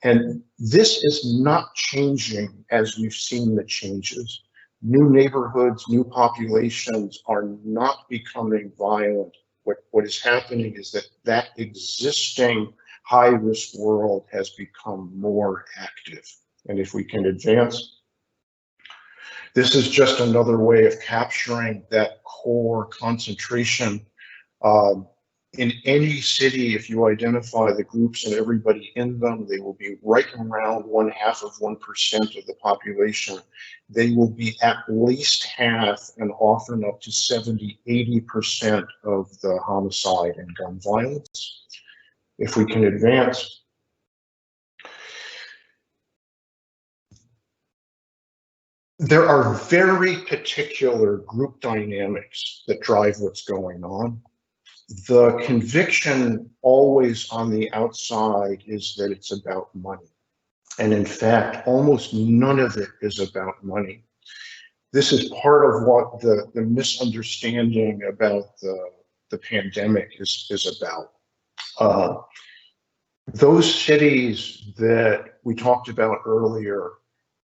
[SPEAKER 13] And this is not changing as we've seen the changes. New neighborhoods, new populations are not becoming violent. What is happening is that existing high-risk world has become more active. And if we can advance, this is just another way of capturing that core concentration. In any city, if you identify the groups and everybody in them, they will be right around 0.5% of the population. They will be at least half and often up to 70, 80% of the homicide and gun violence. If we can advance. There are very particular group dynamics that drive what's going on. The conviction always on the outside is that it's about money. And in fact, almost none of it is about money. This is part of what the misunderstanding about the pandemic is about. Those cities that we talked about earlier,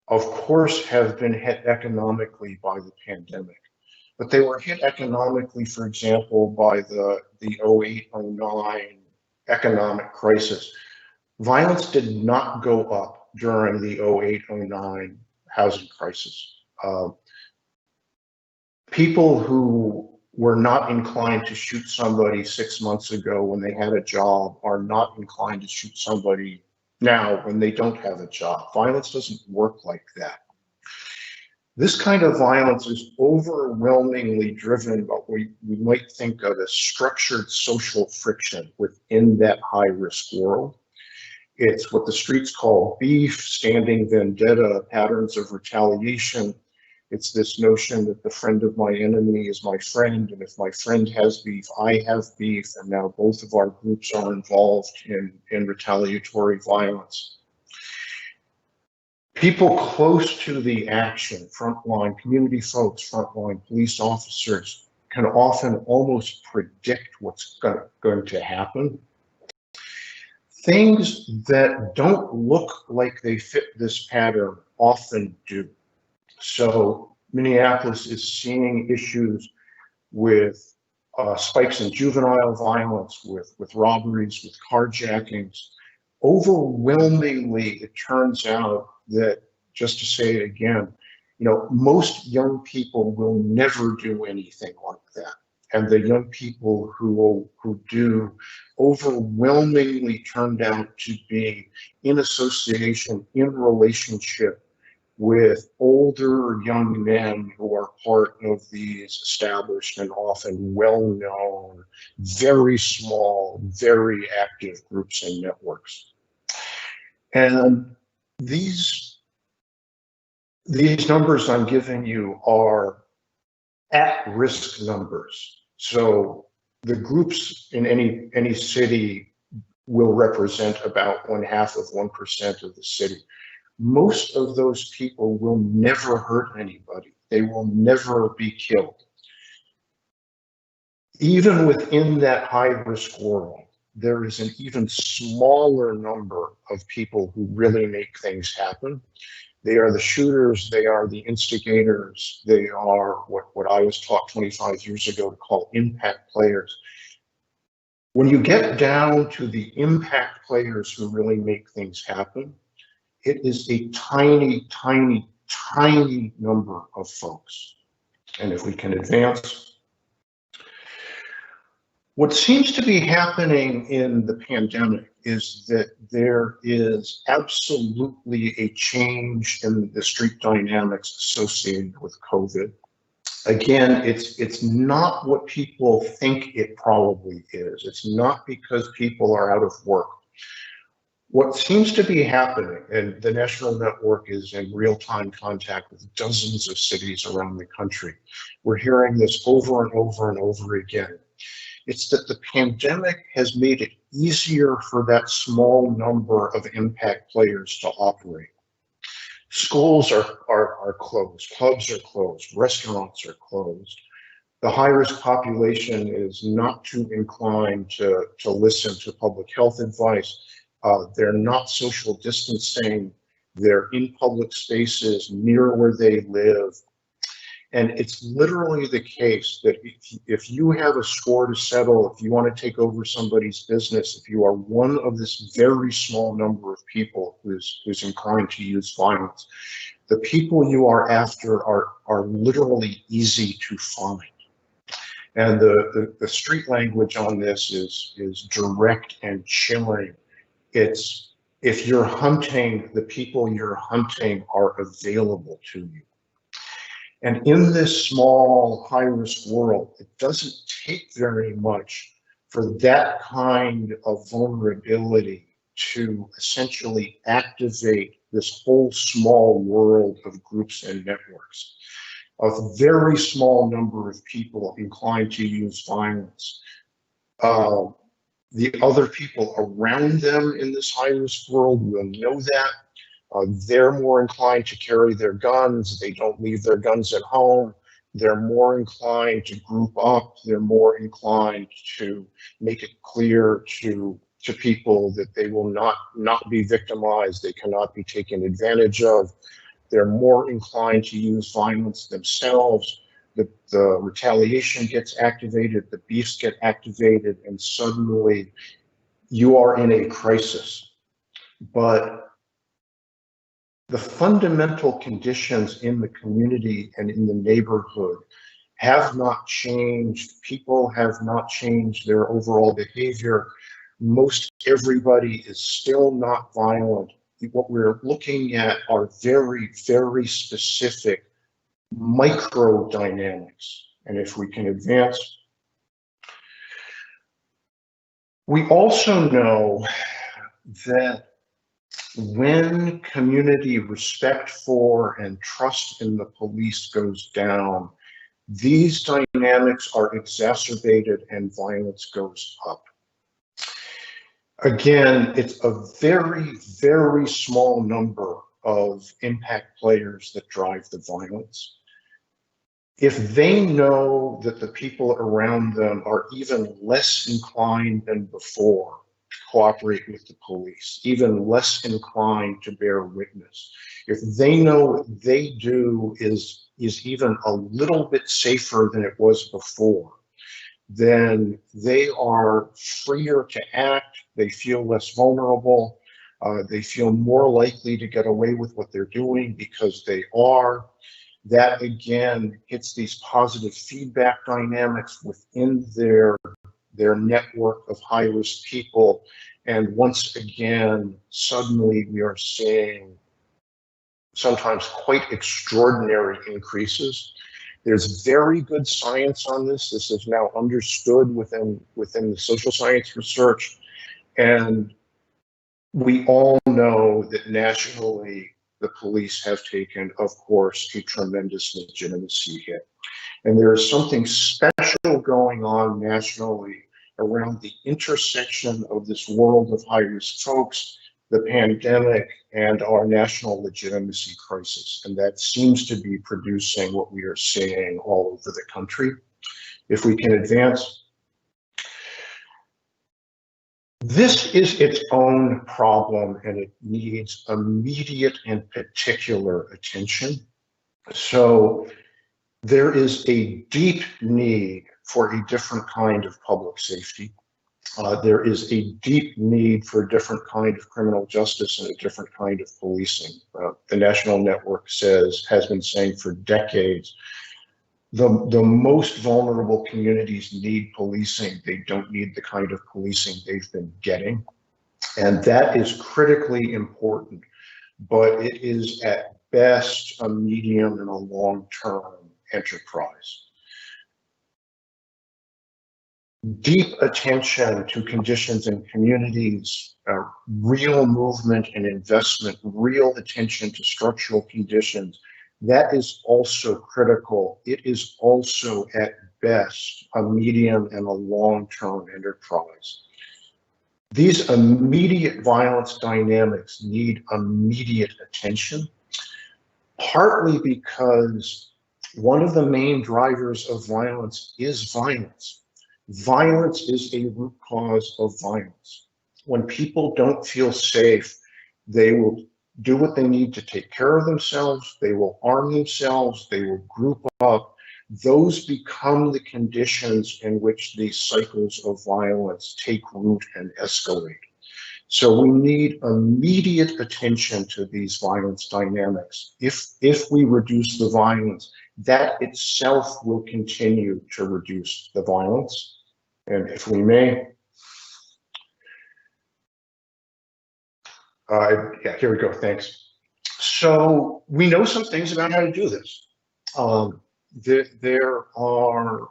[SPEAKER 13] of course, have been hit economically by the pandemic. but they were hit economically, for example, by the 08-09 economic crisis. Violence did not go up during the 08-09 housing crisis. People who were not inclined to shoot somebody 6 months ago when they had a job are not inclined to shoot somebody now when they don't have a job. Violence doesn't work like that. This kind of violence is overwhelmingly driven by what we might think of as structured social friction within that high-risk world. It's what the streets call beef, standing vendetta, patterns of retaliation. It's this notion that the friend of my enemy is my friend, and if my friend has beef, I have beef, and now both of our groups are involved in retaliatory violence. People close to the action, frontline community folks, frontline police officers, can often almost predict what's going to happen. Things that don't look like they fit this pattern often do. So Minneapolis is seeing issues with spikes in juvenile violence, with robberies, with carjackings. Overwhelmingly, it turns out that, just to say it again, most young people will never do anything like that. And the young people who do overwhelmingly turned out to be in association, in relationship with older young men who are part of these established and often well-known, very small, very active groups and networks. And these numbers I'm giving you are at-risk numbers. So the groups in any city will represent about 0.5% of the city. Most of those people will never hurt anybody. They will never be killed. Even within that high-risk world, there is an even smaller number of people who really make things happen. They are the shooters, they are the instigators, they are what I was taught 25 years ago to call impact players. When you get down to the impact players who really make things happen, it is a tiny, tiny, tiny number of folks. And if we can advance, what seems to be happening in the pandemic is that there is absolutely a change in the street dynamics associated with COVID. Again, it's not what people think it probably is. It's not because people are out of work. What seems to be happening, and the National Network is in real-time contact with dozens of cities around the country. We're hearing this over and over and over again. It's that the pandemic has made it easier for that small number of impact players to operate. Schools are closed, pubs are closed, restaurants are closed. The high-risk population is not too inclined to listen to public health advice. They're not social distancing. They're in public spaces near where they live. And it's literally the case that if you have a score to settle, if you want to take over somebody's business, if you are one of this very small number of people who's inclined to use violence, the people you are after are literally easy to find. And the street language on this is direct and chilling. It's, if you're hunting, the people you're hunting are available to you. And in this small, high-risk world, it doesn't take very much for that kind of vulnerability to essentially activate this whole small world of groups and networks. A very small number of people inclined to use violence. The other people around them in this high-risk world will know that. They're more inclined to carry their guns. They don't leave their guns at home. They're more inclined to group up. They're more inclined to make it clear to people that they will not be victimized. They cannot be taken advantage of. They're more inclined to use violence themselves. the retaliation gets activated, the beefs get activated, and suddenly you are in a crisis. But the fundamental conditions in the community and in the neighborhood have not changed. People have not changed their overall behavior. Most everybody is still not violent. What we're looking at are very, very specific micro dynamics. And if we can advance, we also know that when community respect for and trust in the police goes down, these dynamics are exacerbated and violence goes up. Again, it's a very, very small number of impact players that drive the violence. If they know that the people around them are even less inclined than before to cooperate with the police, even less inclined to bear witness, if they know what they do is even a little bit safer than it was before, then they are freer to act, they feel less vulnerable, they feel more likely to get away with what they're doing because they are. That again hits these positive feedback dynamics within their network of high-risk people. And once again, suddenly we are seeing sometimes quite extraordinary increases. There's very good science on this. This is now understood within the social science research. And we all know that nationally, the police have taken, of course, a tremendous legitimacy hit. And there is something special going on nationally around the intersection of this world of high-risk folks, the pandemic, and our national legitimacy crisis. And that seems to be producing what we are seeing all over the country. If we can advance. This is its own problem and it needs immediate and particular attention. So there is a deep need for a different kind of public safety. There is a deep need for a different kind of criminal justice and a different kind of policing. The National Network has been saying for decades, the most vulnerable communities need policing. They don't need the kind of policing they've been getting. And that is critically important, but it is at best a medium and a long-term enterprise. Deep attention to conditions in communities, real movement and investment, real attention to structural conditions, that is also critical. It is also at best a medium and a long-term enterprise. These immediate violence dynamics need immediate attention, partly because one of the main drivers of violence is violence. Violence is a root cause of violence. When people don't feel safe, they will do what they need to take care of themselves, they will arm themselves, they will group up. Those become the conditions in which these cycles of violence take root and escalate. So we need immediate attention to these violence dynamics. If we reduce the violence, that itself will continue to reduce the violence. And if we may, yeah, here we go, thanks. So we know some things about how to do this. There are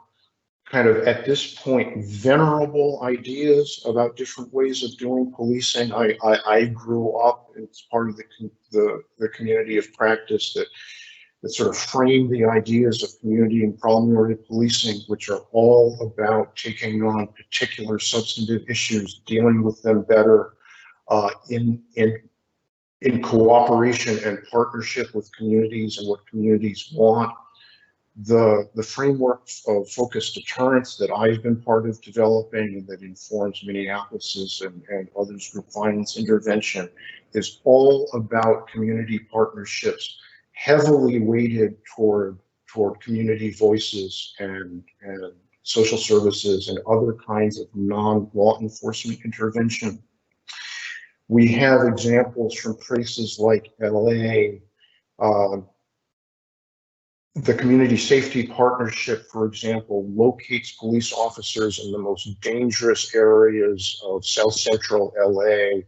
[SPEAKER 13] kind of, at this point, venerable ideas about different ways of doing policing. I grew up, it's part of the community of practice that sort of framed the ideas of community and problem-oriented policing, which are all about taking on particular substantive issues, dealing with them better in cooperation and partnership with communities and what communities want. The framework of focused deterrence that I've been part of developing and that informs Minneapolis's and others' group violence intervention is all about community partnerships, heavily weighted toward toward community voices and social services and other kinds of non-law enforcement intervention. We have examples from places like LA, the Community Safety Partnership, for example, locates police officers in the most dangerous areas of South Central LA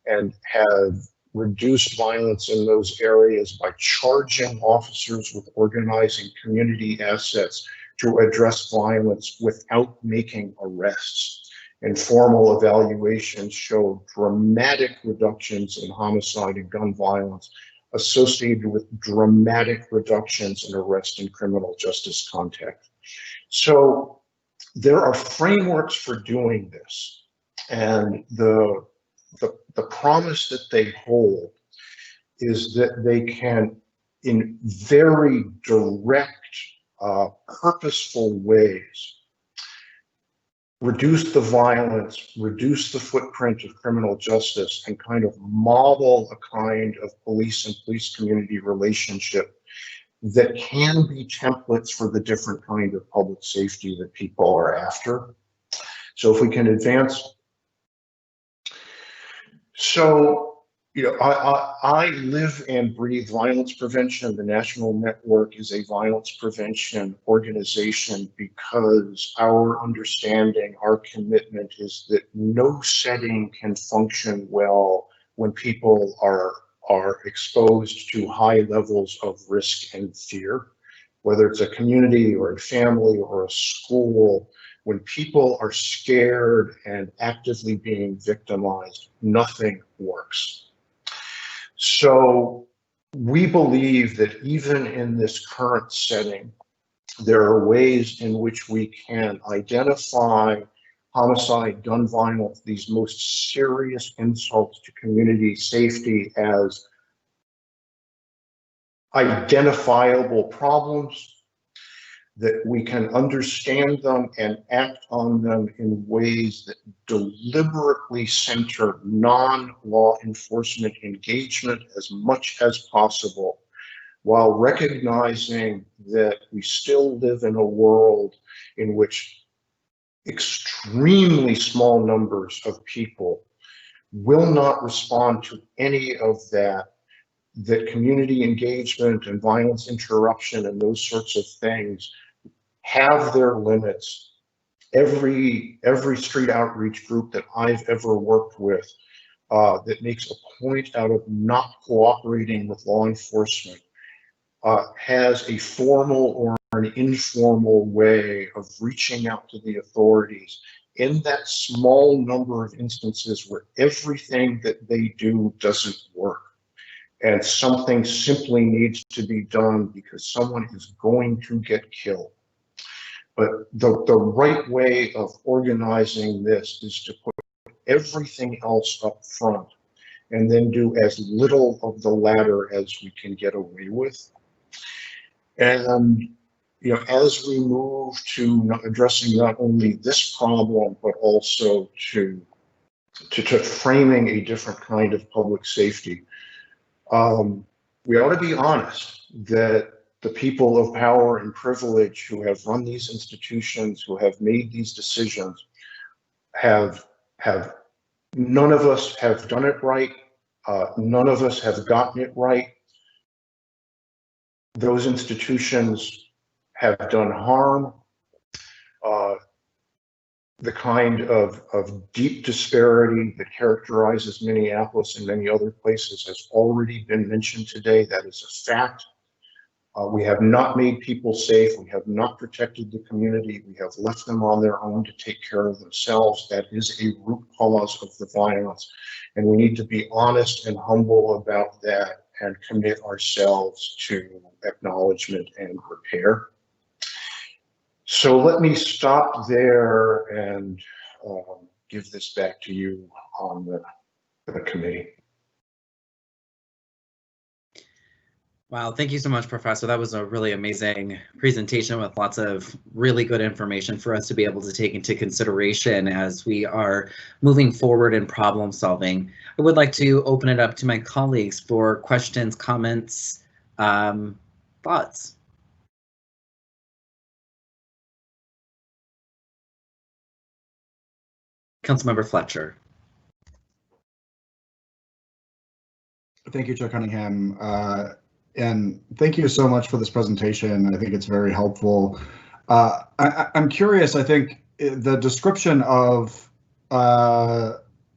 [SPEAKER 13] and have reduced violence in those areas by charging officers with organizing community assets to address violence without making arrests. And formal evaluations show dramatic reductions in homicide and gun violence associated with dramatic reductions in arrest and criminal justice contact. So there are frameworks for doing this, and the promise that they hold is that they can, in very direct, purposeful ways, reduce the violence, reduce the footprint of criminal justice, and kind of model a kind of police and police community relationship that can be templates for the different kind of public safety that people are after. So if we can advance. So, you know, I live and breathe violence prevention. The National Network is a violence prevention organization because our understanding, our commitment is that no setting can function well when people are exposed to high levels of risk and fear, whether it's a community or a family or a school. When people are scared and actively being victimized, nothing works. So we believe that even in this current setting, there are ways in which we can identify homicide, gun violence, these most serious insults to community safety as identifiable problems, that we can understand them and act on them in ways that deliberately center non-law enforcement engagement as much as possible, while recognizing that we still live in a world in which extremely small numbers of people will not respond to any of that community engagement and violence interruption and those sorts of things have their limits. Every street outreach group that I've ever worked with that makes a point out of not cooperating with law enforcement has a formal or an informal way of reaching out to the authorities in that small number of instances where everything that they do doesn't work. And something simply needs to be done because someone is going to get killed. But the right way of organizing this is to put everything else up front and then do as little of the latter as we can get away with. And, you know, as we move to addressing not only this problem, but also to framing a different kind of public safety, we ought to be honest that the people of power and privilege who have run these institutions, who have made these decisions, have none of us have done it right. None of us have gotten it right. Those institutions have done harm. The kind of deep disparity that characterizes Minneapolis and many other places has already been mentioned today. That is a fact. We have not made people safe. We have not protected the community. We have left them on their own to take care of themselves. That is a root cause of the violence. And we need to be honest and humble about that and commit ourselves to acknowledgement and repair. So let me stop there and give this back to you on the committee.
[SPEAKER 2] Wow, thank you so much, Professor. That was a really amazing presentation with lots of really good information for us to be able to take into consideration as we are moving forward in problem solving. I would like to open it up to my colleagues for questions, comments, thoughts. Councilmember Fletcher.
[SPEAKER 6] Thank you, Chair Cunningham. And thank you so much for this presentation. I think it's very helpful. I'm curious, I think the description of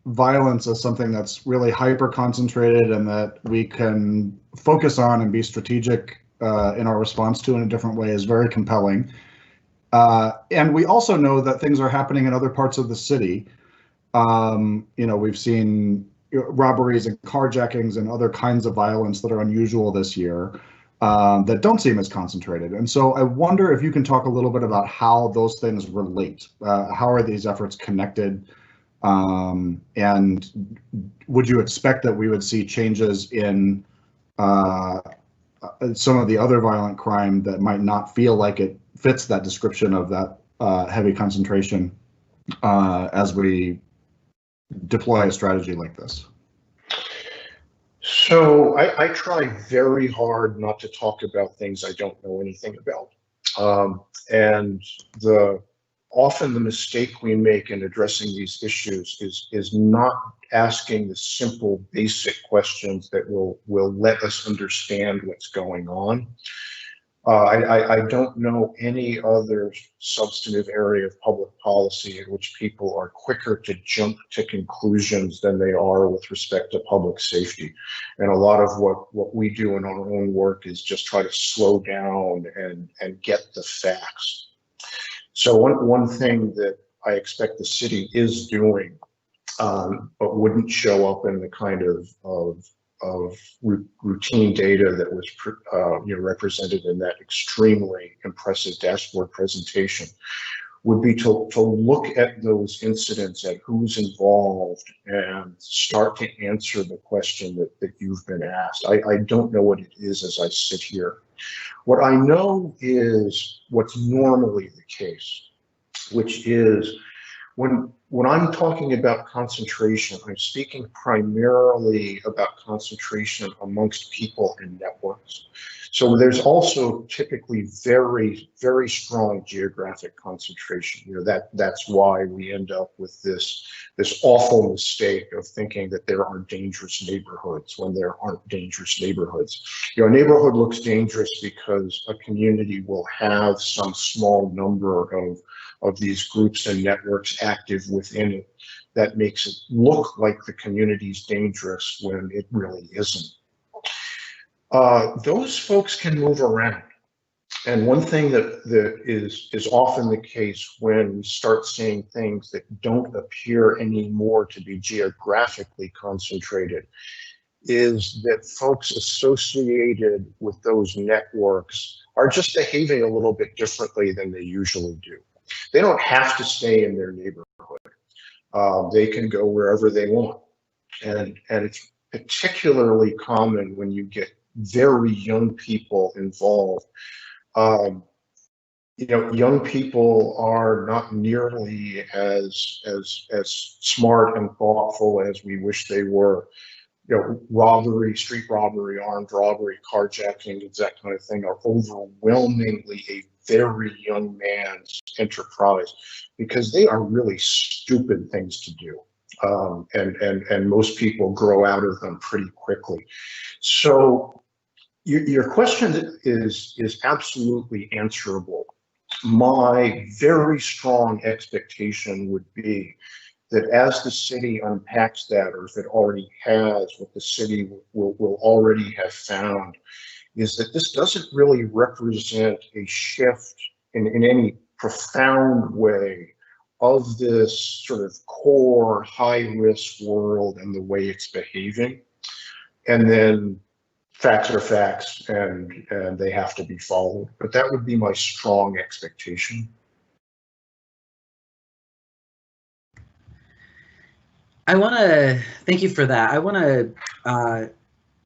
[SPEAKER 6] violence as something that's really hyper concentrated and that we can focus on and be strategic in our response to in a different way is very compelling. And we also know that things are happening in other parts of the city. We've seen robberies and carjackings and other kinds of violence that are unusual this year that don't seem as concentrated. And so I wonder if you can talk a little bit about how those things relate. How are these efforts connected? And would you expect that we would see changes in some of the other violent crime that might not feel like it fits that description of that heavy concentration as we deploy a strategy like this?
[SPEAKER 13] So I try very hard not to talk about things I don't know anything about. And often the mistake we make in addressing these issues is not asking the simple basic questions that will let us understand what's going on. I don't know any other substantive area of public policy in which people are quicker to jump to conclusions than they are with respect to public safety. And a lot of what we do in our own work is just try to slow down and get the facts. So one thing that I expect the city is doing, but wouldn't show up in the kind of routine data that was represented in that extremely impressive dashboard presentation, would be to look at those incidents, at who's involved, and start to answer the question that you've been asked. I don't know what it is as I sit here. What I know is what's normally the case, which is when I'm talking about concentration, I'm speaking primarily about concentration amongst people and networks. So there's also typically very, very strong geographic concentration. That's why we end up with this awful mistake of thinking that there are dangerous neighborhoods when there aren't dangerous neighborhoods. A neighborhood looks dangerous because a community will have some small number of these groups and networks active within it that makes it look like the community's dangerous when it really isn't. Those folks can move around. And one thing that is often the case when we start seeing things that don't appear anymore to be geographically concentrated is that folks associated with those networks are just behaving a little bit differently than they usually do. They don't have to stay in their neighborhood. They can go wherever they want. And it's particularly common when you get very young people involved. Young people are not nearly as smart and thoughtful as we wish they were. Robbery, street robbery, armed robbery, carjacking, that kind of thing are overwhelmingly a very young man's enterprise because they are really stupid things to do. And most people grow out of them pretty quickly. So your question is absolutely answerable. My very strong expectation would be that as the city unpacks that, or if it already has, what the city will already have found is that this doesn't really represent a shift in any profound way of this sort of core high-risk world and the way it's behaving. And then facts are facts and they have to be followed. But that would be my strong expectation.
[SPEAKER 2] I want to thank you for that. I want to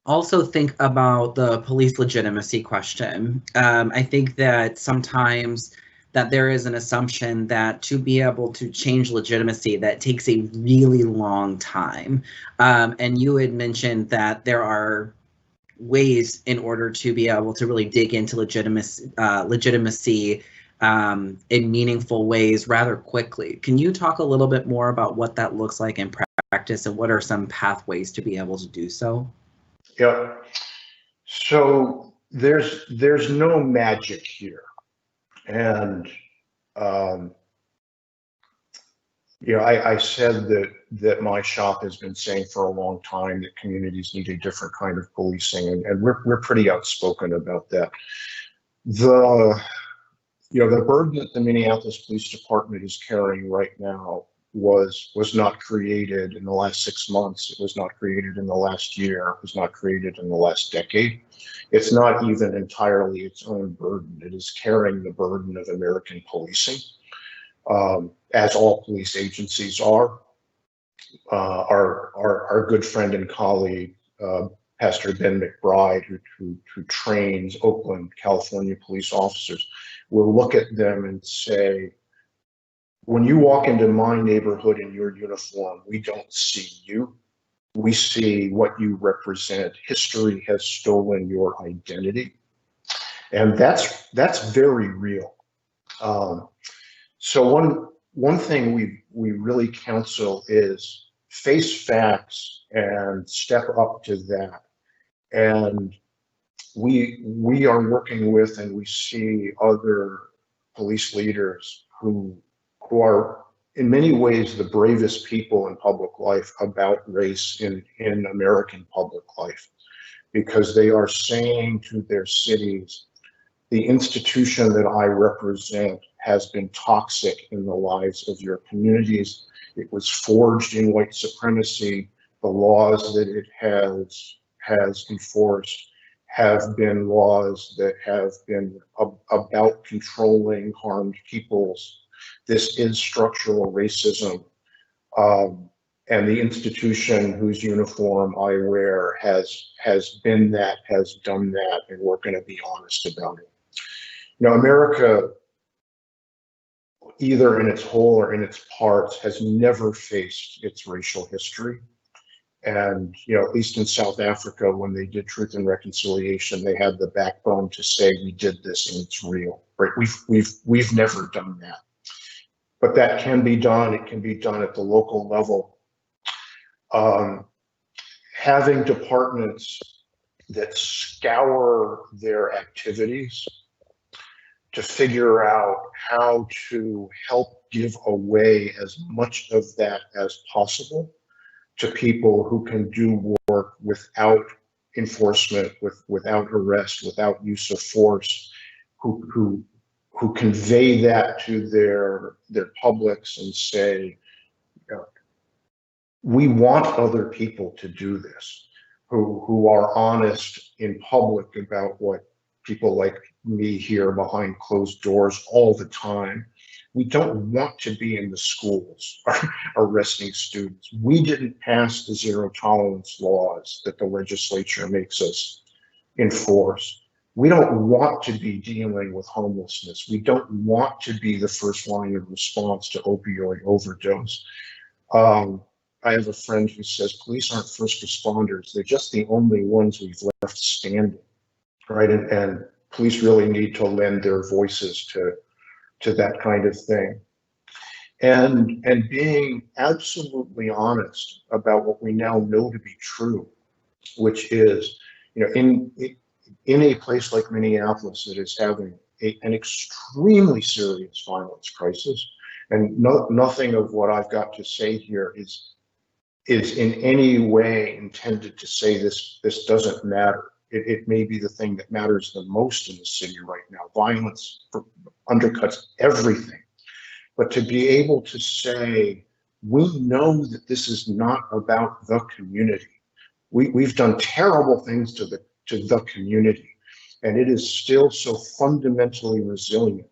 [SPEAKER 2] also think about the police legitimacy question. I think that sometimes that there is an assumption that to be able to change legitimacy, that takes a really long time. And you had mentioned that there are ways in order to be able to really dig into legitimacy in meaningful ways rather quickly. Can you talk a little bit more about what that looks like in practice and what are some pathways to be able to do so?
[SPEAKER 13] Yeah. So there's no magic here, and I said that my shop has been saying for a long time that communities need a different kind of policing, and we're pretty outspoken about that. The burden that the Minneapolis Police Department is carrying right now was not created in the last 6 months. It was not created in the last year. It was not created in the last decade. It's not even entirely its own burden. It is carrying the burden of American policing, as all police agencies are. Our good friend and colleague, Pastor Ben McBride, who trains Oakland, California police officers, will look at them and say, when you walk into my neighborhood in your uniform, we don't see you. We see what you represent. History has stolen your identity. And that's very real. So one thing we really counsel is face facts and step up to that. And we are working with, and we see other police leaders who are in many ways the bravest people in public life about race in American public life, because they are saying to their cities, the institution that I represent has been toxic in the lives of your communities. It was forged in white supremacy. The laws that it has enforced have been laws that have been about controlling harmed peoples. This is structural racism. And the institution whose uniform I wear has been that, has done that, and we're going to be honest about it. America, either in its whole or in its parts, has never faced its racial history. And, at least in South Africa, when they did Truth and Reconciliation, they had the backbone to say, we did this and it's real, right? We've never done that. But that can be done. It can be done at the local level. Having departments that scour their activities to figure out how to help give away as much of that as possible to people who can do work without enforcement, without arrest, without use of force, who convey that to their publics and say, we want other people to do this, who are honest in public about what people like me hear behind closed doors all the time. We don't want to be in the schools arresting students. We didn't pass the zero tolerance laws that the legislature makes us enforce. We don't want to be dealing with homelessness. We don't want to be the first line of response to opioid overdose. I have a friend who says police aren't first responders. They're just the only ones we've left standing, right? And police really need to lend their voices to that kind of thing. And being absolutely honest about what we now know to be true, which is, in a place like Minneapolis that is having an extremely serious violence crisis, and nothing of what I've got to say here is in any way intended to say this doesn't matter. It may be the thing that matters the most in the city right now. Violence undercuts everything. But to be able to say, we know that this is not about the community. We've done terrible things to the community, and it is still so fundamentally resilient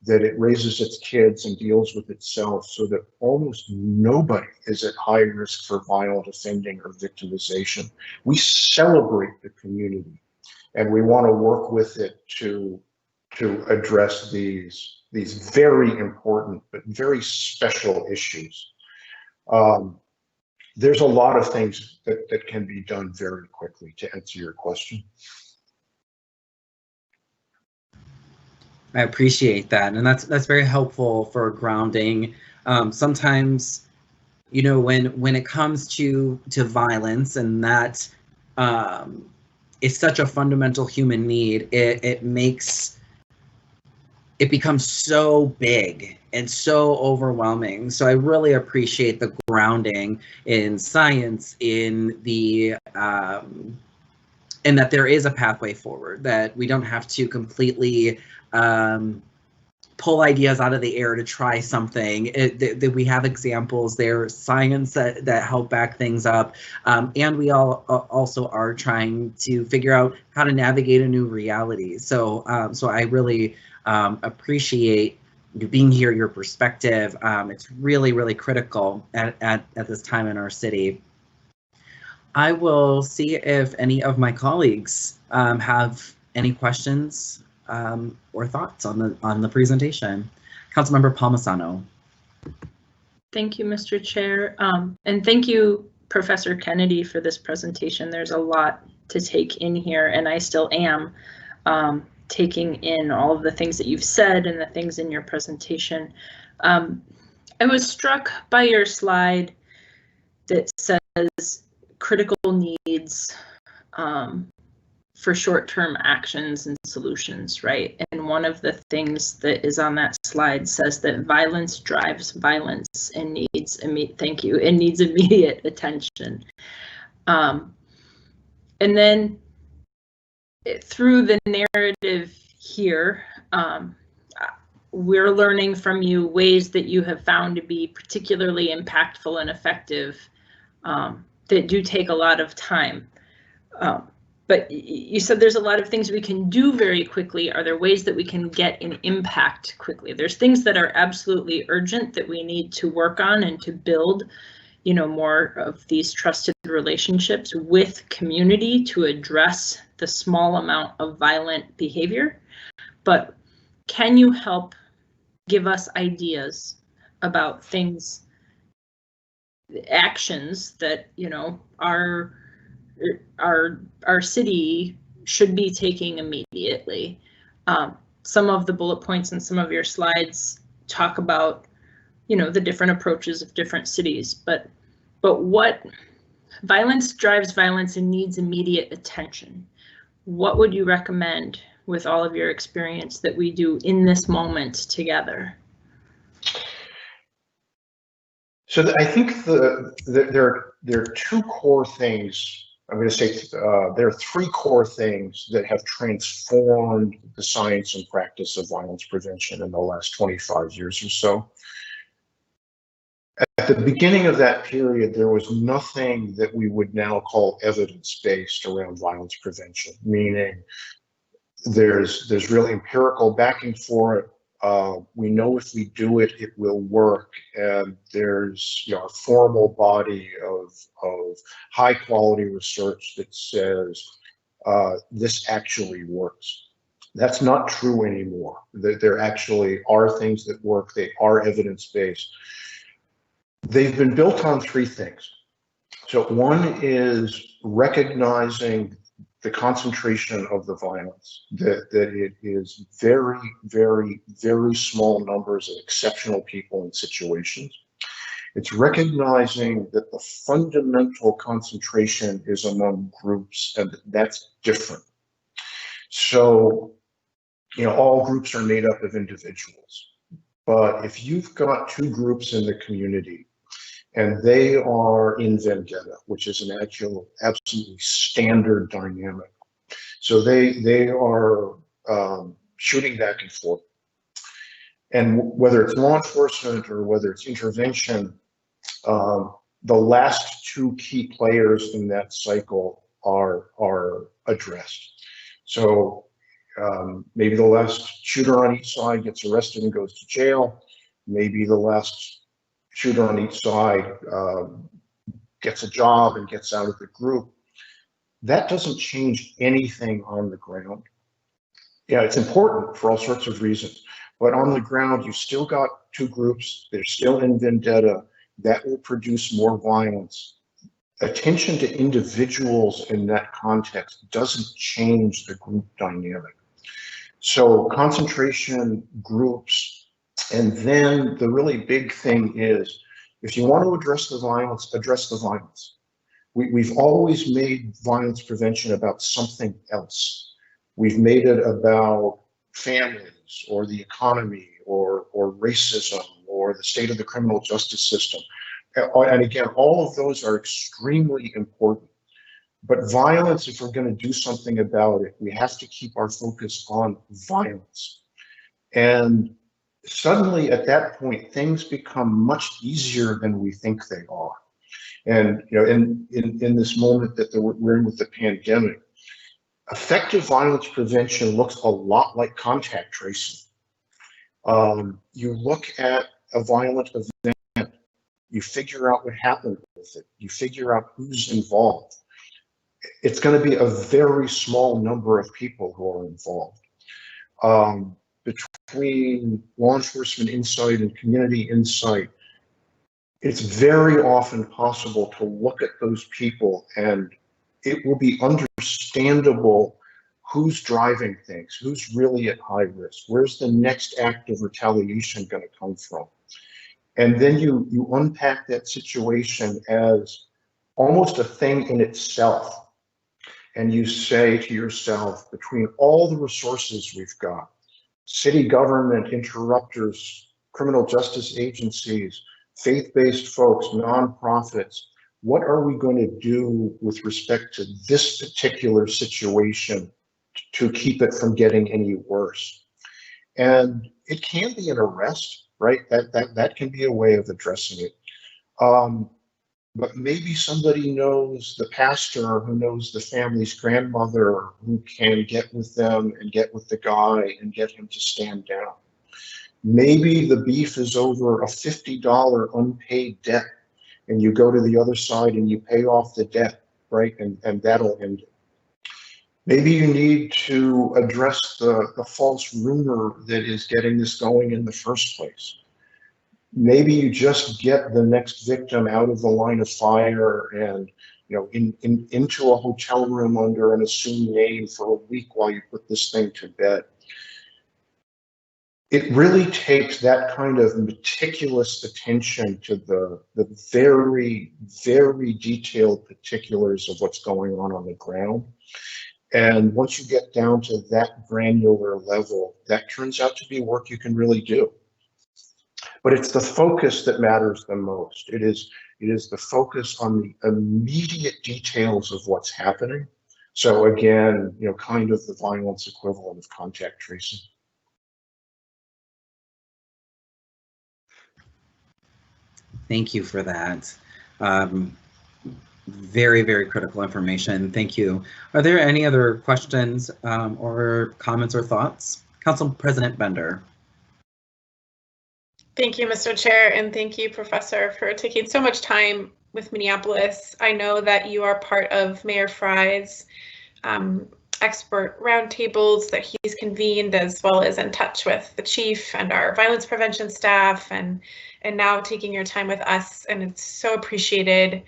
[SPEAKER 13] that it raises its kids and deals with itself so that almost nobody is at high risk for violent offending or victimization. We celebrate the community, and we want to work with it to address these very important but very special issues. There's a lot of things that can be done very quickly, to answer your question.
[SPEAKER 2] I appreciate that, and that's very helpful for grounding. Sometimes, you know, when it comes to violence, and that is such a fundamental human need, it becomes so big and so overwhelming. So I really appreciate the grounding in science, in the and that there is a pathway forward, that we don't have to completely pull ideas out of the air to try something. That we have examples there, science that help back things up, and we all also are trying to figure out how to navigate a new reality. So so I really appreciate you being here, your perspective. It's really critical at this time in our city. I will see if any of my colleagues have any questions or thoughts on the presentation. Councilmember Palmisano.
[SPEAKER 8] Thank you, Mr. Chair. And thank you, Professor Kennedy, for this presentation. There's a lot to take in here, and I still am taking in all of the things that you've said and the things in your presentation. I was struck by your slide that says critical needs for short-term actions and solutions, right? And one of the things that is on that slide says that violence drives violence and needs immediate attention. And then through the narrative here, we're learning from you ways that you have found to be particularly impactful and effective that do take a lot of time. But you said there's a lot of things we can do very quickly. Are there ways that we can get an impact quickly? There's things that are absolutely urgent that we need to work on and to build, you know, more of these trusted relationships with community to address the small amount of violent behavior. But can you help give us ideas about things, actions that, you know, our city should be taking immediately? Some of the bullet points in some of your slides talk about, you know, the different approaches of different cities, but what violence drives violence and needs immediate attention. What would you recommend with all of your experience that we do in this moment together?
[SPEAKER 13] So I think there are two core things. I'm going to say there are three core things that have transformed the science and practice of violence prevention in the last 25 years or so. At the beginning of that period, there was nothing that we would now call evidence-based around violence prevention, meaning there's really empirical backing for it. We know if we do it, it will work, and there's, you know, a formal body of high quality research that says this actually works. That's not true anymore. There actually are things that work. They are evidence-based. They've been built on three things. So one is recognizing the concentration of the violence, that it is very, very, very small numbers of exceptional people and situations. It's recognizing that the fundamental concentration is among groups, and that's different. So, you know, all groups are made up of individuals, but if you've got two groups in the community and they are in vendetta, which is an actual absolutely standard dynamic. So they are shooting back and forth. And whether it's law enforcement or whether it's intervention, the last two key players in that cycle are addressed. So maybe the last shooter on each side gets arrested and goes to jail. Maybe the last shooter on each side gets a job and gets out of the group. That doesn't change anything on the ground. Yeah, it's important for all sorts of reasons, but on the ground, you've still got two groups. They're still in vendetta. That will produce more violence. Attention to individuals in that context doesn't change the group dynamic. So concentration groups, and then the really big thing is, if you want to address the violence, address the violence. We've always made violence prevention about something else. We've made it about families or the economy or racism or the state of the criminal justice system. And again, all of those are extremely important. But violence, if we're going to do something about it, we have to keep our focus on violence. And suddenly at that point, things become much easier than we think they are. And in this moment that we're in with the pandemic, effective violence prevention looks a lot like contact tracing. You look at a violent event, you figure out what happened with it, you figure out who's involved. It's going to be a very small number of people who are involved. Between law enforcement insight and community insight, it's very often possible to look at those people and it will be understandable who's driving things, who's really at high risk, where's the next act of retaliation going to come from. And then you unpack that situation as almost a thing in itself. And you say to yourself, between all the resources we've got, city government, interrupters, criminal justice agencies, faith-based folks, nonprofits, what are we going to do with respect to this particular situation to keep it from getting any worse? And it can be an arrest, right? That can be a way of addressing it. But maybe somebody knows the pastor who knows the family's grandmother who can get with them and get with the guy and get him to stand down. Maybe the beef is over a $50 unpaid debt and you go to the other side and you pay off the debt, right? And that'll end it. Maybe you need to address the false rumor that is getting this going in the first place. Maybe you just get the next victim out of the line of fire and into a hotel room under an assumed name for a week while you put this thing to bed. It really takes that kind of meticulous attention to the very, very detailed particulars of what's going on the ground. And once you get down to that granular level, that turns out to be work you can really do. But it's the focus that matters the most. It is the focus on the immediate details of what's happening. So again, kind of the violence equivalent of contact tracing.
[SPEAKER 2] Thank you for that. Very, very critical information. Thank you. Are there any other questions or comments or thoughts? Council President Bender.
[SPEAKER 4] Thank you, Mr. Chair, and thank you, Professor, for taking so much time with Minneapolis. I know that you are part of Mayor Fry's expert roundtables that he's convened, as well as in touch with the chief and our violence prevention staff, and now taking your time with us, and it's so appreciated.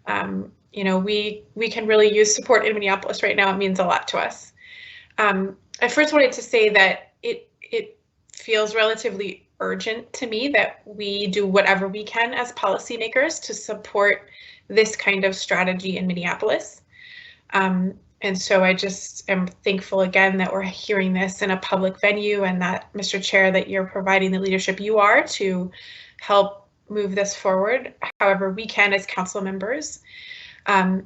[SPEAKER 4] We can really use support in Minneapolis right now. It means a lot to us. I first wanted to say that it feels relatively urgent to me that we do whatever we can as policymakers to support this kind of strategy in Minneapolis. And so I just am thankful again that we're hearing this in a public venue, and that, Mr. Chair, that you're providing the leadership you are to help move this forward however we can as council members. And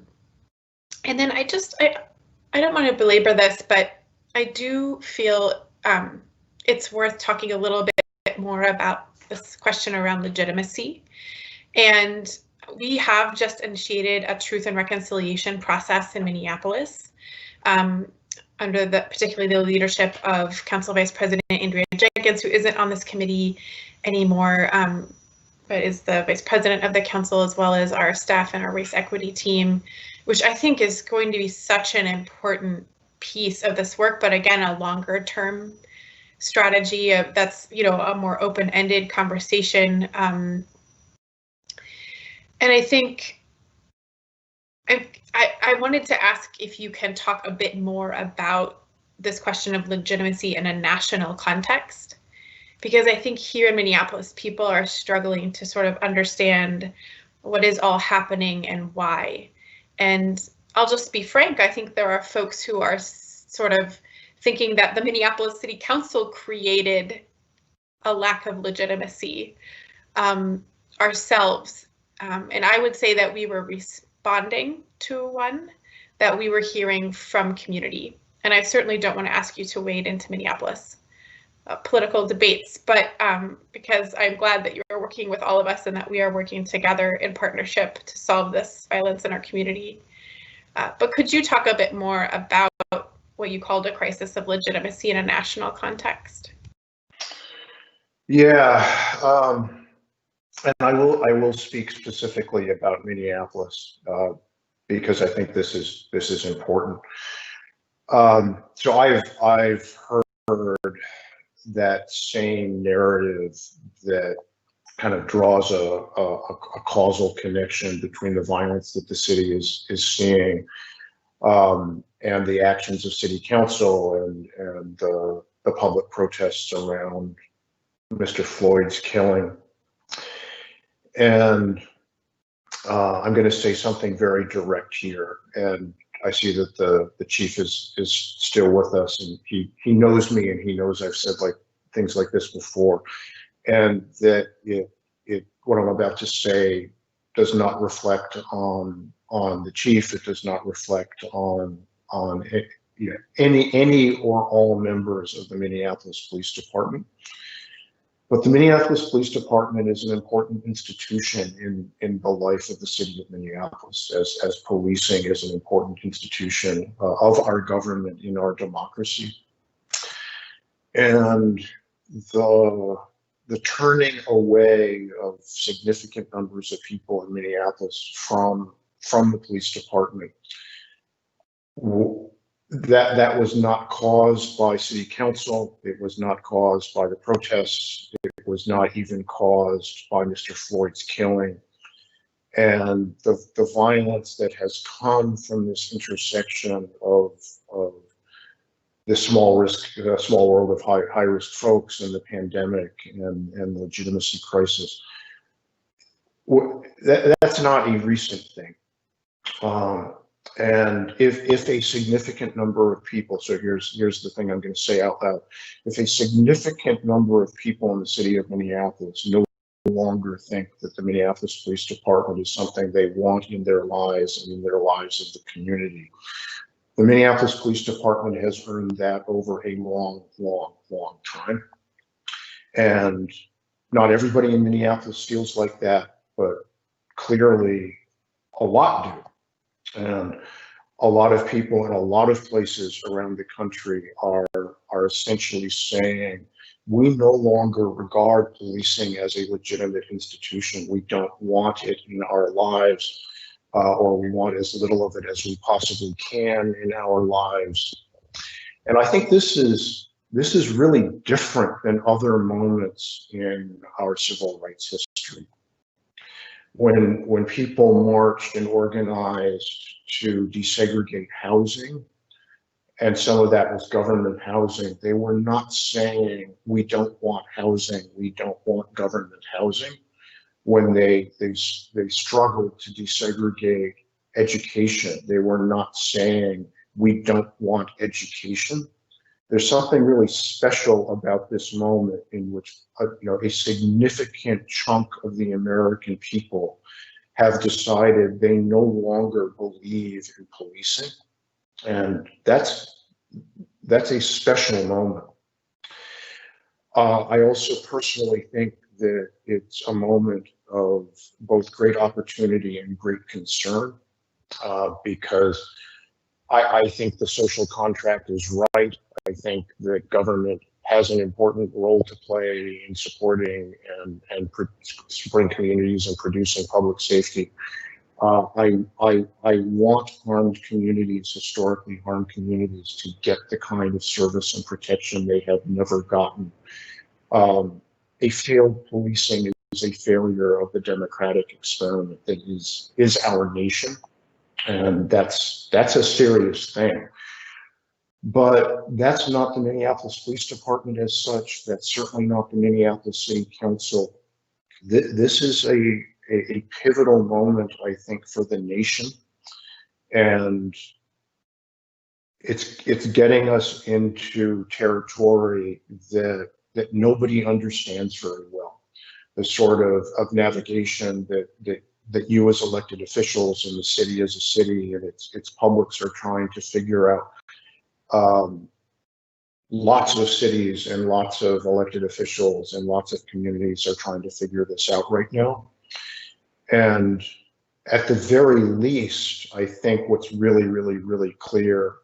[SPEAKER 4] then I don't want to belabor this, but I do feel it's worth talking a little bit more about this question around legitimacy. And we have just initiated a truth and reconciliation process in Minneapolis under particularly the leadership of Council Vice President Andrea Jenkins, who isn't on this committee anymore, but is the Vice President of the council, as well as our staff and our race equity team, which I think is going to be such an important piece of this work, but again, a longer term strategy that's a more open-ended conversation. And I think I wanted to ask if you can talk a bit more about this question of legitimacy in a national context, because I think here in Minneapolis, people are struggling to sort of understand what is all happening and why. And I'll just be frank, I think there are folks who are sort of thinking that the Minneapolis City Council created a lack of legitimacy ourselves. And I would say that we were responding to one that we were hearing from community. And I certainly don't want to ask you to wade into Minneapolis political debates, but because I'm glad that you're working with all of us and that we are working together in partnership to solve this violence in our community. But could you talk a bit more about what you called a crisis of legitimacy in a national context?
[SPEAKER 13] Yeah, and I will speak specifically about Minneapolis because I think this is important. So I've heard that same narrative that kind of draws a causal connection between the violence that the city is seeing and the actions of city council and the public protests around Mr. Floyd's killing. And I'm going to say something very direct here. And I see that the chief is still with us, and he knows me, and he knows I've said things like this before, and that what I'm about to say does not reflect on the chief. It does not reflect on any or all members of the Minneapolis Police Department. But the Minneapolis Police Department is an important institution in the life of the city of Minneapolis, as policing is an important institution of our government in our democracy. And the turning away of significant numbers of people in Minneapolis from the police department, that was not caused by city council. It was not caused by the protests. It was not even caused by Mr. Floyd's killing. And the violence that has come from this intersection of the small world of high risk folks and the pandemic and the legitimacy crisis, that's not a recent thing. And if a significant number of people, so here's the thing I'm going to say out loud, if a significant number of people in the city of Minneapolis no longer think that the Minneapolis Police Department is something they want in their lives and in their lives of the community, the Minneapolis Police Department has earned that over a long time. And not everybody in Minneapolis feels like that, but clearly a lot do. And a lot of people in a lot of places around the country are essentially saying, we no longer regard policing as a legitimate institution. We don't want it in our lives, or we want as little of it as we possibly can in our lives. And I think this is really different than other moments in our civil rights history. When people marched and organized to desegregate housing, and some of that was government housing, they were not saying, we don't want housing, we don't want government housing. When they struggled to desegregate education, they were not saying, we don't want education. There's something really special about this moment in which a significant chunk of the American people have decided they no longer believe in policing, and that's a special moment. I also personally think that it's a moment of both great opportunity and great concern, because I think the social contract is right. I think that government has an important role to play in supporting and supporting communities and producing public safety. I want harmed communities, historically harmed communities, to get the kind of service and protection they have never gotten. A failed policing is a failure of the democratic experiment that is our nation, and that's a serious thing. But that's not the Minneapolis Police Department as such. That's certainly not the Minneapolis City Council. This is a pivotal moment, I think, for the nation. And it's getting us into territory that nobody understands very well. The sort of navigation that you as elected officials and the city as a city and its publics are trying to figure out. Lots of cities and lots of elected officials and lots of communities are trying to figure this out right now. And at the very least, I think what's really, really, really clear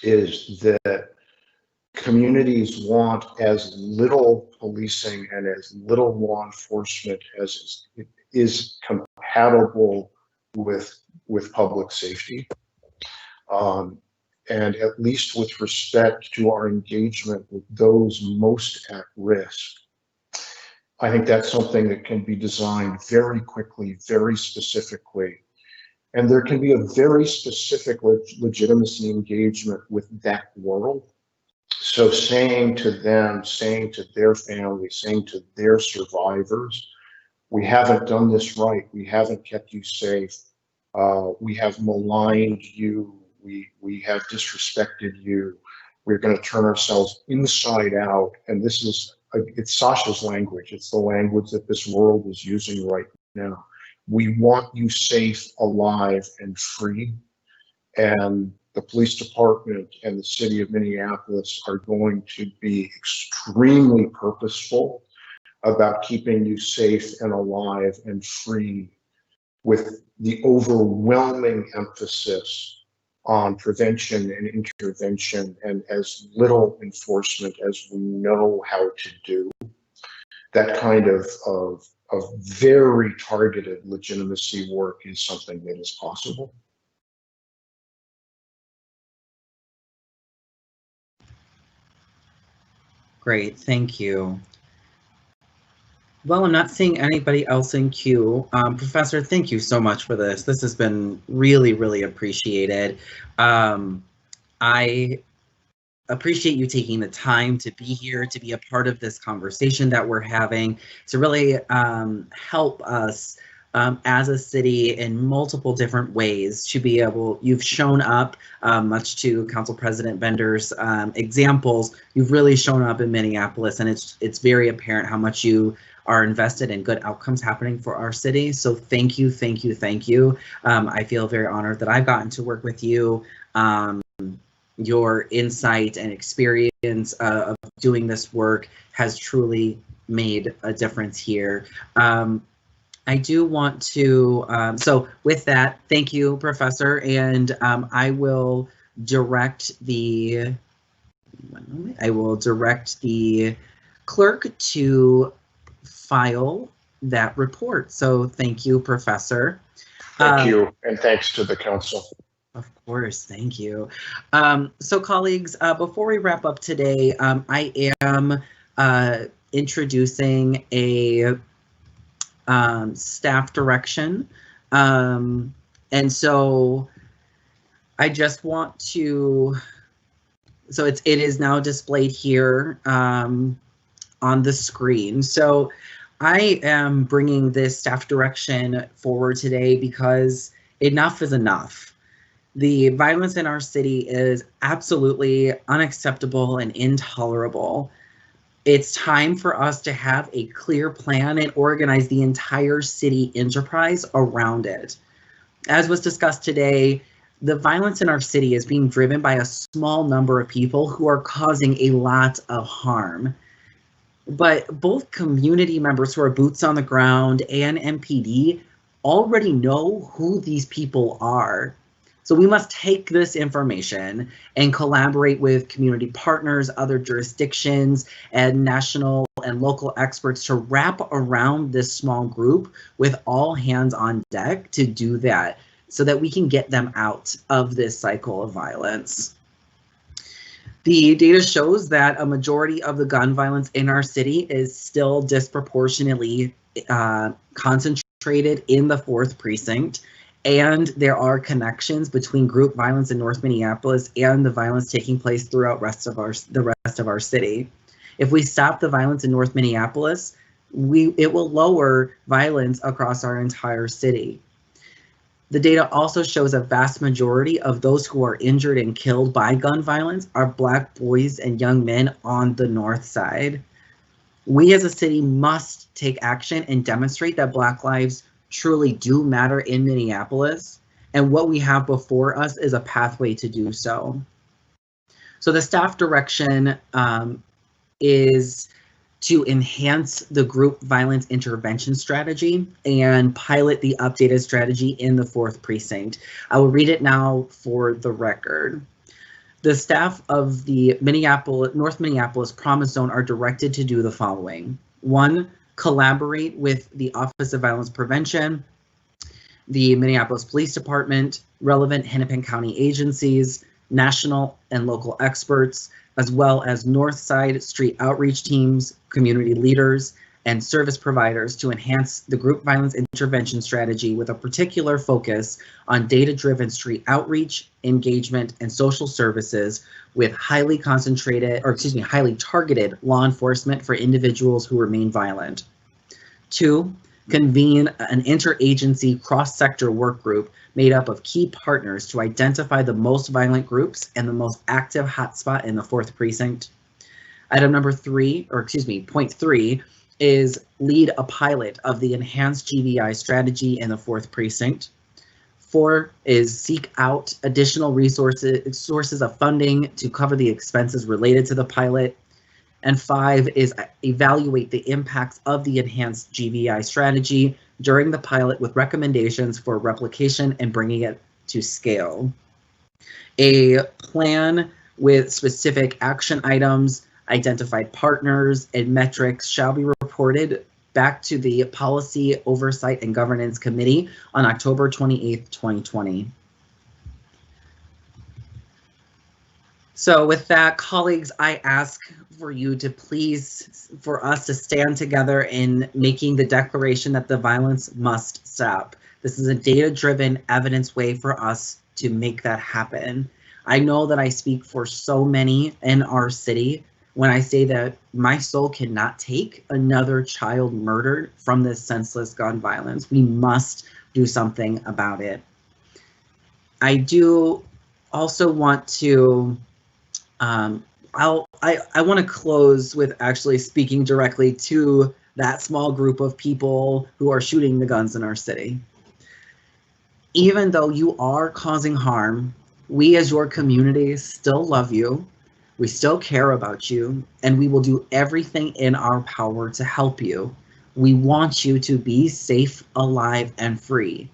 [SPEAKER 13] is that communities want as little policing and as little law enforcement as is compatible with public safety. And at least with respect to our engagement with those most at risk, I think that's something that can be designed very quickly, very specifically. And there can be a very specific legitimacy engagement with that world. So saying to them, saying to their families, saying to their survivors, we haven't done this right, we haven't kept you safe, we have maligned you, we have disrespected you, we're going to turn ourselves inside out. And this is, it's Sasha's language, it's the language that this world is using right now. We want you safe, alive, and free. And the police department and the city of Minneapolis are going to be extremely purposeful about keeping you safe and alive and free, with the overwhelming emphasis on prevention and intervention and as little enforcement as we know how to do. That kind of very targeted legitimacy work is something that is possible.
[SPEAKER 2] Great, thank you. Well, I'm not seeing anybody else in queue. Professor, thank you so much for this. This has been really, really appreciated. I appreciate you taking the time to be here, to be a part of this conversation that we're having, to really help us as a city in multiple different ways to be able, you've shown up, much to Council President Bender's examples, you've really shown up in Minneapolis, and it's very apparent how much you are invested in good outcomes happening for our city. So thank you, thank you, thank you. I feel very honored that I've gotten to work with you. Your insight and experience of doing this work has truly made a difference here. I do want to, so with that, thank you, Professor, and I will direct the clerk to file that report. So thank you, Professor.
[SPEAKER 13] Thank you, and thanks to the council.
[SPEAKER 2] Of course, thank you. So colleagues, before we wrap up today, I am introducing a staff direction. And so I just want to, so it is now displayed here on the screen. So I am bringing this staff direction forward today because enough is enough. The violence in our city is absolutely unacceptable and intolerable. It's time for us to have a clear plan and organize the entire city enterprise around it. As was discussed today, the violence in our city is being driven by a small number of people who are causing a lot of harm. But both community members who are boots on the ground and MPD already know who these people are. So we must take this information and collaborate with community partners, other jurisdictions, and national and local experts to wrap around this small group with all hands on deck to do that so that we can get them out of this cycle of violence. The data shows that a majority of the gun violence in our city is still disproportionately concentrated in the 4th precinct. And there are connections between group violence in North Minneapolis and the violence taking place throughout the rest of our city. If we stop the violence in North Minneapolis, it will lower violence across our entire city. The data also shows a vast majority of those who are injured and killed by gun violence are Black boys and young men on the north side. We as a city must take action and demonstrate that Black lives truly do matter in Minneapolis, and what we have before us is a pathway to do so. So the staff direction is to enhance the group violence intervention strategy and pilot the updated strategy in the 4th precinct. I will read it now for the record. The staff of the North Minneapolis Promise Zone are directed to do the following. 1, collaborate with the Office of Violence Prevention, the Minneapolis Police Department, relevant Hennepin County agencies, national and local experts, as well as North Side street outreach teams, community leaders, and service providers to enhance the group violence intervention strategy with a particular focus on data-driven street outreach, engagement, and social services with highly targeted law enforcement for individuals who remain violent. 2, convene an interagency cross-sector work group made up of key partners to identify the most violent groups and the most active hotspot in the 4th precinct. Item number point 3 is lead a pilot of the enhanced GVI strategy in the 4th precinct. 4 is seek out additional sources of funding to cover the expenses related to the pilot. And 5 is evaluate the impacts of the enhanced GVI strategy during the pilot with recommendations for replication and bringing it to scale. A plan with specific action items, identified partners, and metrics shall be reported back to the Policy Oversight and Governance Committee on October 28th, 2020. So with that, colleagues, I ask for you to for us to stand together in making the declaration that the violence must stop. This is a data-driven, evidence way for us to make that happen. I know that I speak for so many in our city when I say that my soul cannot take another child murdered from this senseless gun violence. We must do something about it. I do also want to I want to close with actually speaking directly to that small group of people who are shooting the guns in our city. Even though you are causing harm, we as your community still love you, we still care about you, and we will do everything in our power to help you. We want you to be safe, alive, and free.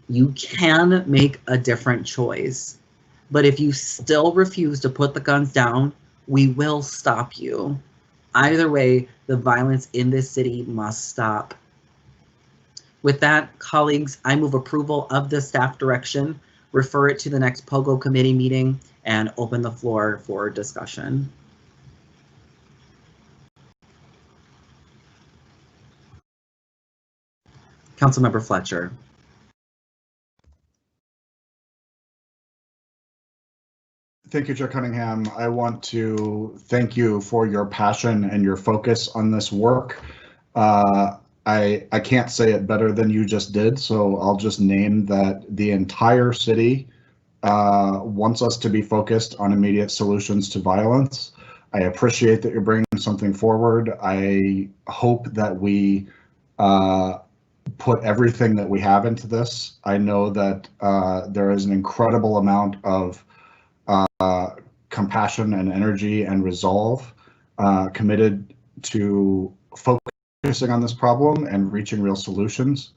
[SPEAKER 2] You can make a different choice. But if you still refuse to put the guns down, we will stop you. Either way, the violence in this city must stop. With that, colleagues, I move approval of the staff direction, refer it to the next POGO committee meeting, and open the floor for discussion. Councilmember Fletcher.
[SPEAKER 6] Thank you, Chair Cunningham. I want to thank you for your passion and your focus on this work. I can't say it better than you just did, so I'll just name that the entire city wants us to be focused on immediate solutions to violence. I appreciate that you're bringing something forward. I hope that we put everything that we have into this. I know that there is an incredible amount of compassion and energy and resolve committed to focusing on this problem and reaching real solutions.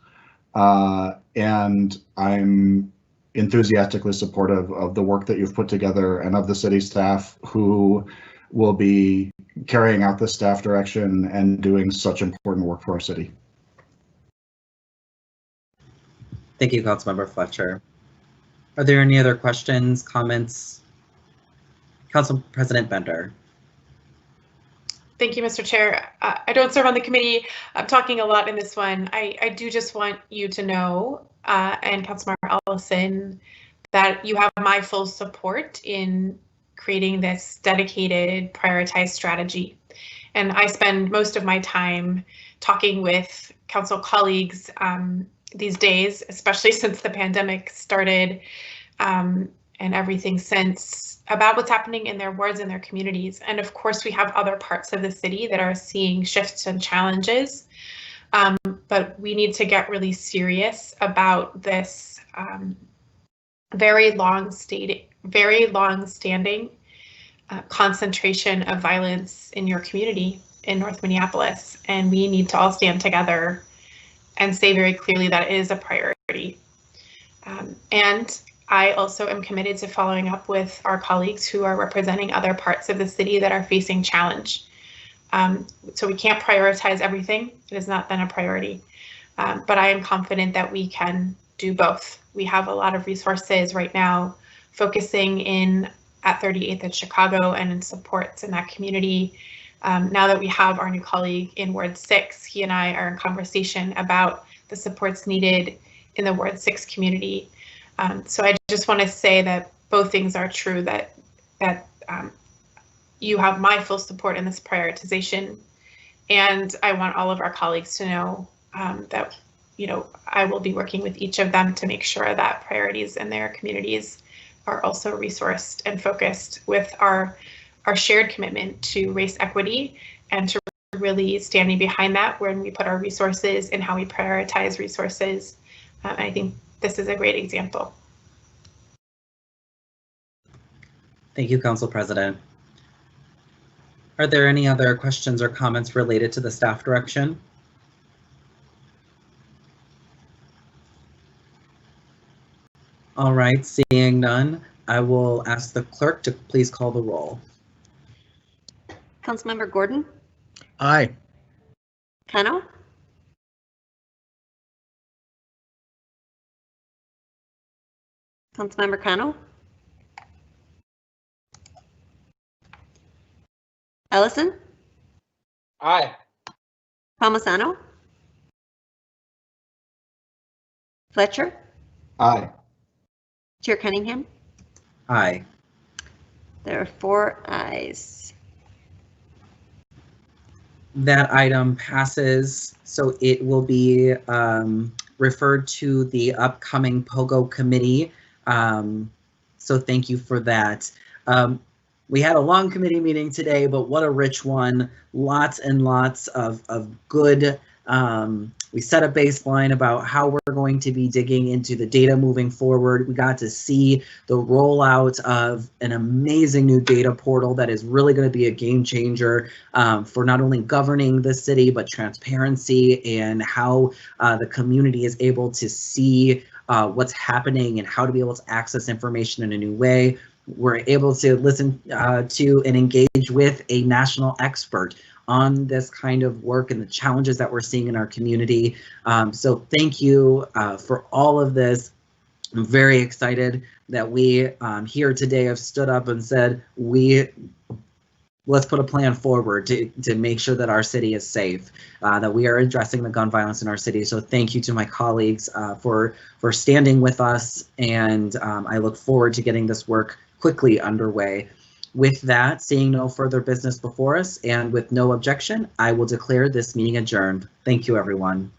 [SPEAKER 6] And I'm enthusiastically supportive of the work that you've put together and of the city staff who will be carrying out this staff direction and doing such important work for our city.
[SPEAKER 2] Thank you, Councilmember Fletcher. Are there any other questions, comments? Council President Bender.
[SPEAKER 4] Thank you, Mr. Chair. I don't serve on the committee. I'm talking a lot in this one. I do just want you to know and Councilmember Ellison, that you have my full support in creating this dedicated, prioritized strategy. And I spend most of my time talking with council colleagues these days, especially since the pandemic started, and everything since, about what's happening in their wards and their communities. And of course, we have other parts of the city that are seeing shifts and challenges, but we need to get really serious about this very long-standing concentration of violence in your community in North Minneapolis, and we need to all stand together and say very clearly that it is a priority. And I also am committed to following up with our colleagues who are representing other parts of the city that are facing challenge. So we can't prioritize everything. It has not been a priority, but I am confident that we can do both. We have a lot of resources right now focusing in at 38th and Chicago and in supports in that community. Now that we have our new colleague in Ward 6, he and I are in conversation about the supports needed in the Ward 6 community. So I just want to say that both things are true, that you have my full support in this prioritization. And I want all of our colleagues to know that, you know, I will be working with each of them to make sure that priorities in their communities are also resourced and focused with our shared commitment to race equity, and to really standing behind that when we put our resources and how we prioritize resources. I think this is a great example.
[SPEAKER 2] Thank you, Council President. Are there any other questions or comments related to the staff direction? All right, seeing none, I will ask the clerk to please call the roll.
[SPEAKER 7] Councilmember Gordon,
[SPEAKER 10] Aye.
[SPEAKER 7] Kano, Councilmember Kano, Ellison,
[SPEAKER 14] Aye.
[SPEAKER 7] Palmisano, Fletcher,
[SPEAKER 6] Aye.
[SPEAKER 7] Chair Cunningham.
[SPEAKER 2] Aye.
[SPEAKER 7] There are 4 ayes.
[SPEAKER 2] That item passes, so it will be referred to the upcoming POGO committee. So thank you for that. We had a long committee meeting today, but what a rich one. Lots and lots of good, we set a baseline about how we're going to be digging into the data moving forward. We got to see the rollout of an amazing new data portal that is really going to be a game changer for not only governing the city, but transparency and how the community is able to see what's happening and how to be able to access information in a new way. We're able to listen to and engage with a national expert on this kind of work and the challenges that we're seeing in our community. So thank you for all of this. I'm very excited that we here today have stood up and said, let's put a plan forward to make sure that our city is safe, that we are addressing the gun violence in our city. So thank you to my colleagues for standing with us, and I look forward to getting this work quickly underway. With that, seeing no further business before us and with no objection, I will declare this meeting adjourned. Thank you, everyone.